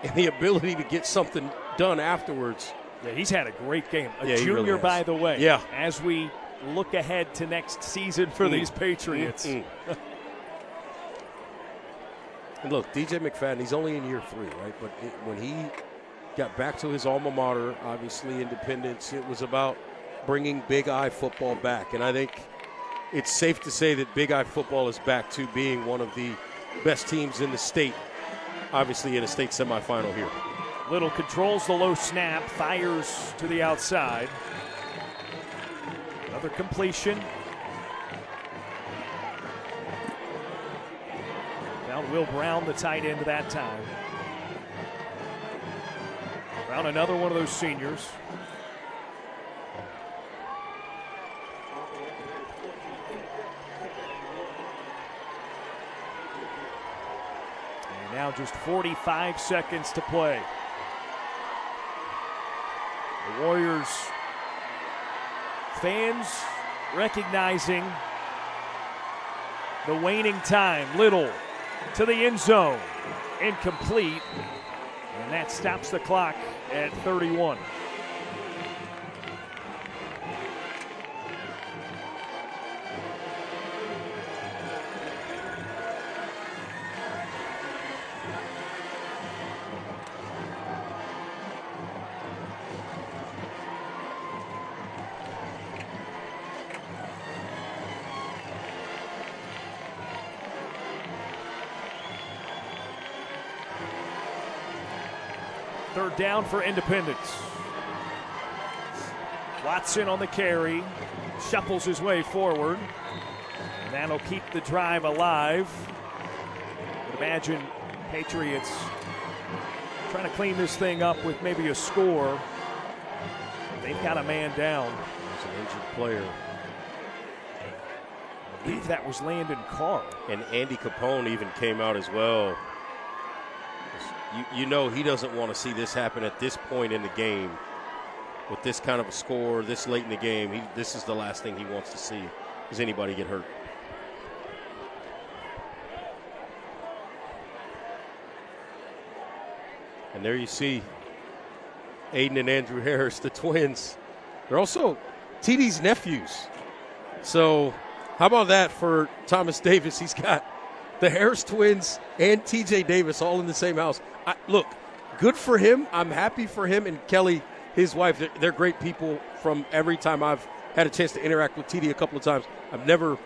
and the ability to get something done afterwards. Yeah, he's had a great game. A he junior, really has. by the way. Yeah. As we look ahead to next season for these Patriots. And look, DJ McFadden, he's only in year 3, right? But when he got back to his alma mater, obviously Independence, it was about bringing Big I football back. And I think it's safe to say that Big I football is back to being one of the best teams in the state, obviously in a state semifinal here. Little controls the low snap, fires to the outside. Another completion. Found Will Brown, the tight end, that time. Brown, another one of those seniors. And now just 45 seconds to play. The Warriors fans recognizing the waning time. Little to the end zone, incomplete, and that stops the clock at 31. Third down for Independence. Watson on the carry, shuffles his way forward, and that'll keep the drive alive. I would imagine Patriots trying to clean this thing up with maybe a score. They've got a man down. It's an injured player. I believe that was Landon Carr. And Andy Capone even came out as well. You know he doesn't want to see this happen at this point in the game. With this kind of a score, this late in the game, this is the last thing he wants to see is anybody get hurt. And there you see Aiden and Andrew Harris, the twins. They're also TD's nephews. So how about that for Thomas Davis? He's got the Harris twins and TJ Davis all in the same house. Look, good for him. I'm happy for him. And Kelly, his wife, they're great people. From every time I've had a chance to interact with TD a couple of times, I've never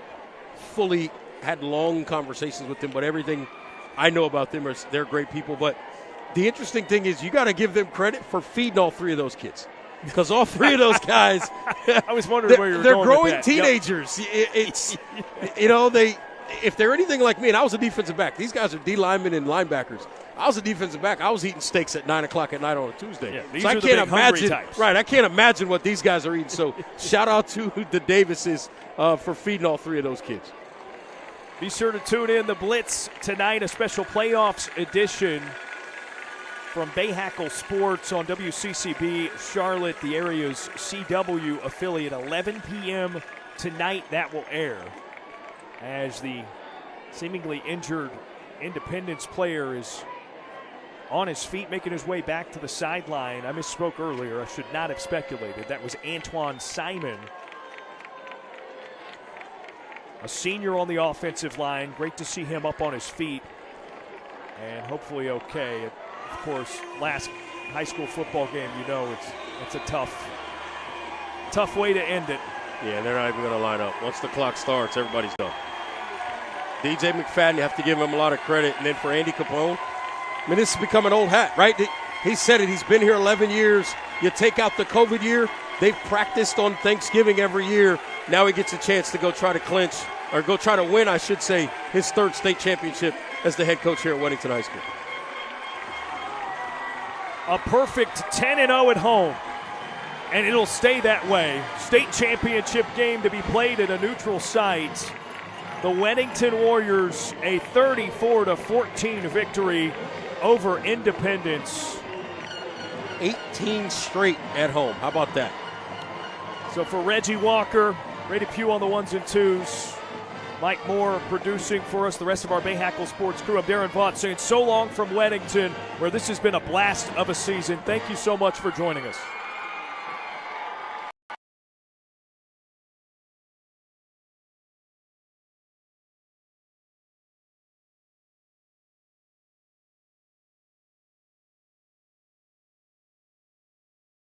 fully had long conversations with them, but everything I know about them is they're great people. But the interesting thing is you got to give them credit for feeding all 3 of those kids. Because all 3 of those guys, I was wondering where you were they're going growing with that. teenagers. Yep. It's, you know, if they're anything like me, and I was a defensive back, these guys are D linemen and linebackers. I was a defensive back. I was eating steaks at 9 o'clock at night on a Tuesday. Yeah, these so are I the can't big hungry imagine. types. Right, I can't imagine what these guys are eating. So shout out to the Davises for feeding all three of those kids. Be sure to tune in the Blitz tonight, a special playoffs edition from Bahakel Sports on WCCB Charlotte, the area's CW affiliate. 11 p.m. tonight that will air as the seemingly injured Independence player is on his feet, making his way back to the sideline. I misspoke earlier. I should not have speculated. That was Antoine Simon, a senior on the offensive line. Great to see him up on his feet and hopefully okay. Of course, last high school football game, you know it's a tough way to end it. Yeah, they're not even going to line up. Once the clock starts, everybody's done. DJ McFadden, you have to give him a lot of credit. And then for Andy Capone, I mean, this has become an old hat, right? He said it. He's been here 11 years. You take out the COVID year, they've practiced on Thanksgiving every year. Now he gets a chance to go try to clinch, or go try to win, I should say, his third state championship as the head coach here at Weddington High School. A perfect 10-0 at home, and it'll stay that way. State championship game to be played at a neutral site. The Weddington Warriors, a 34-14 victory over Independence. 18 straight at home. How about that? So for Reggie Walker, Brady Pugh on the ones and twos, Mike Moore producing for us, the rest of our Bahakel Sports crew. I'm Darren Vaught saying so long from Weddington, where this has been a blast of a season. Thank you so much for joining us.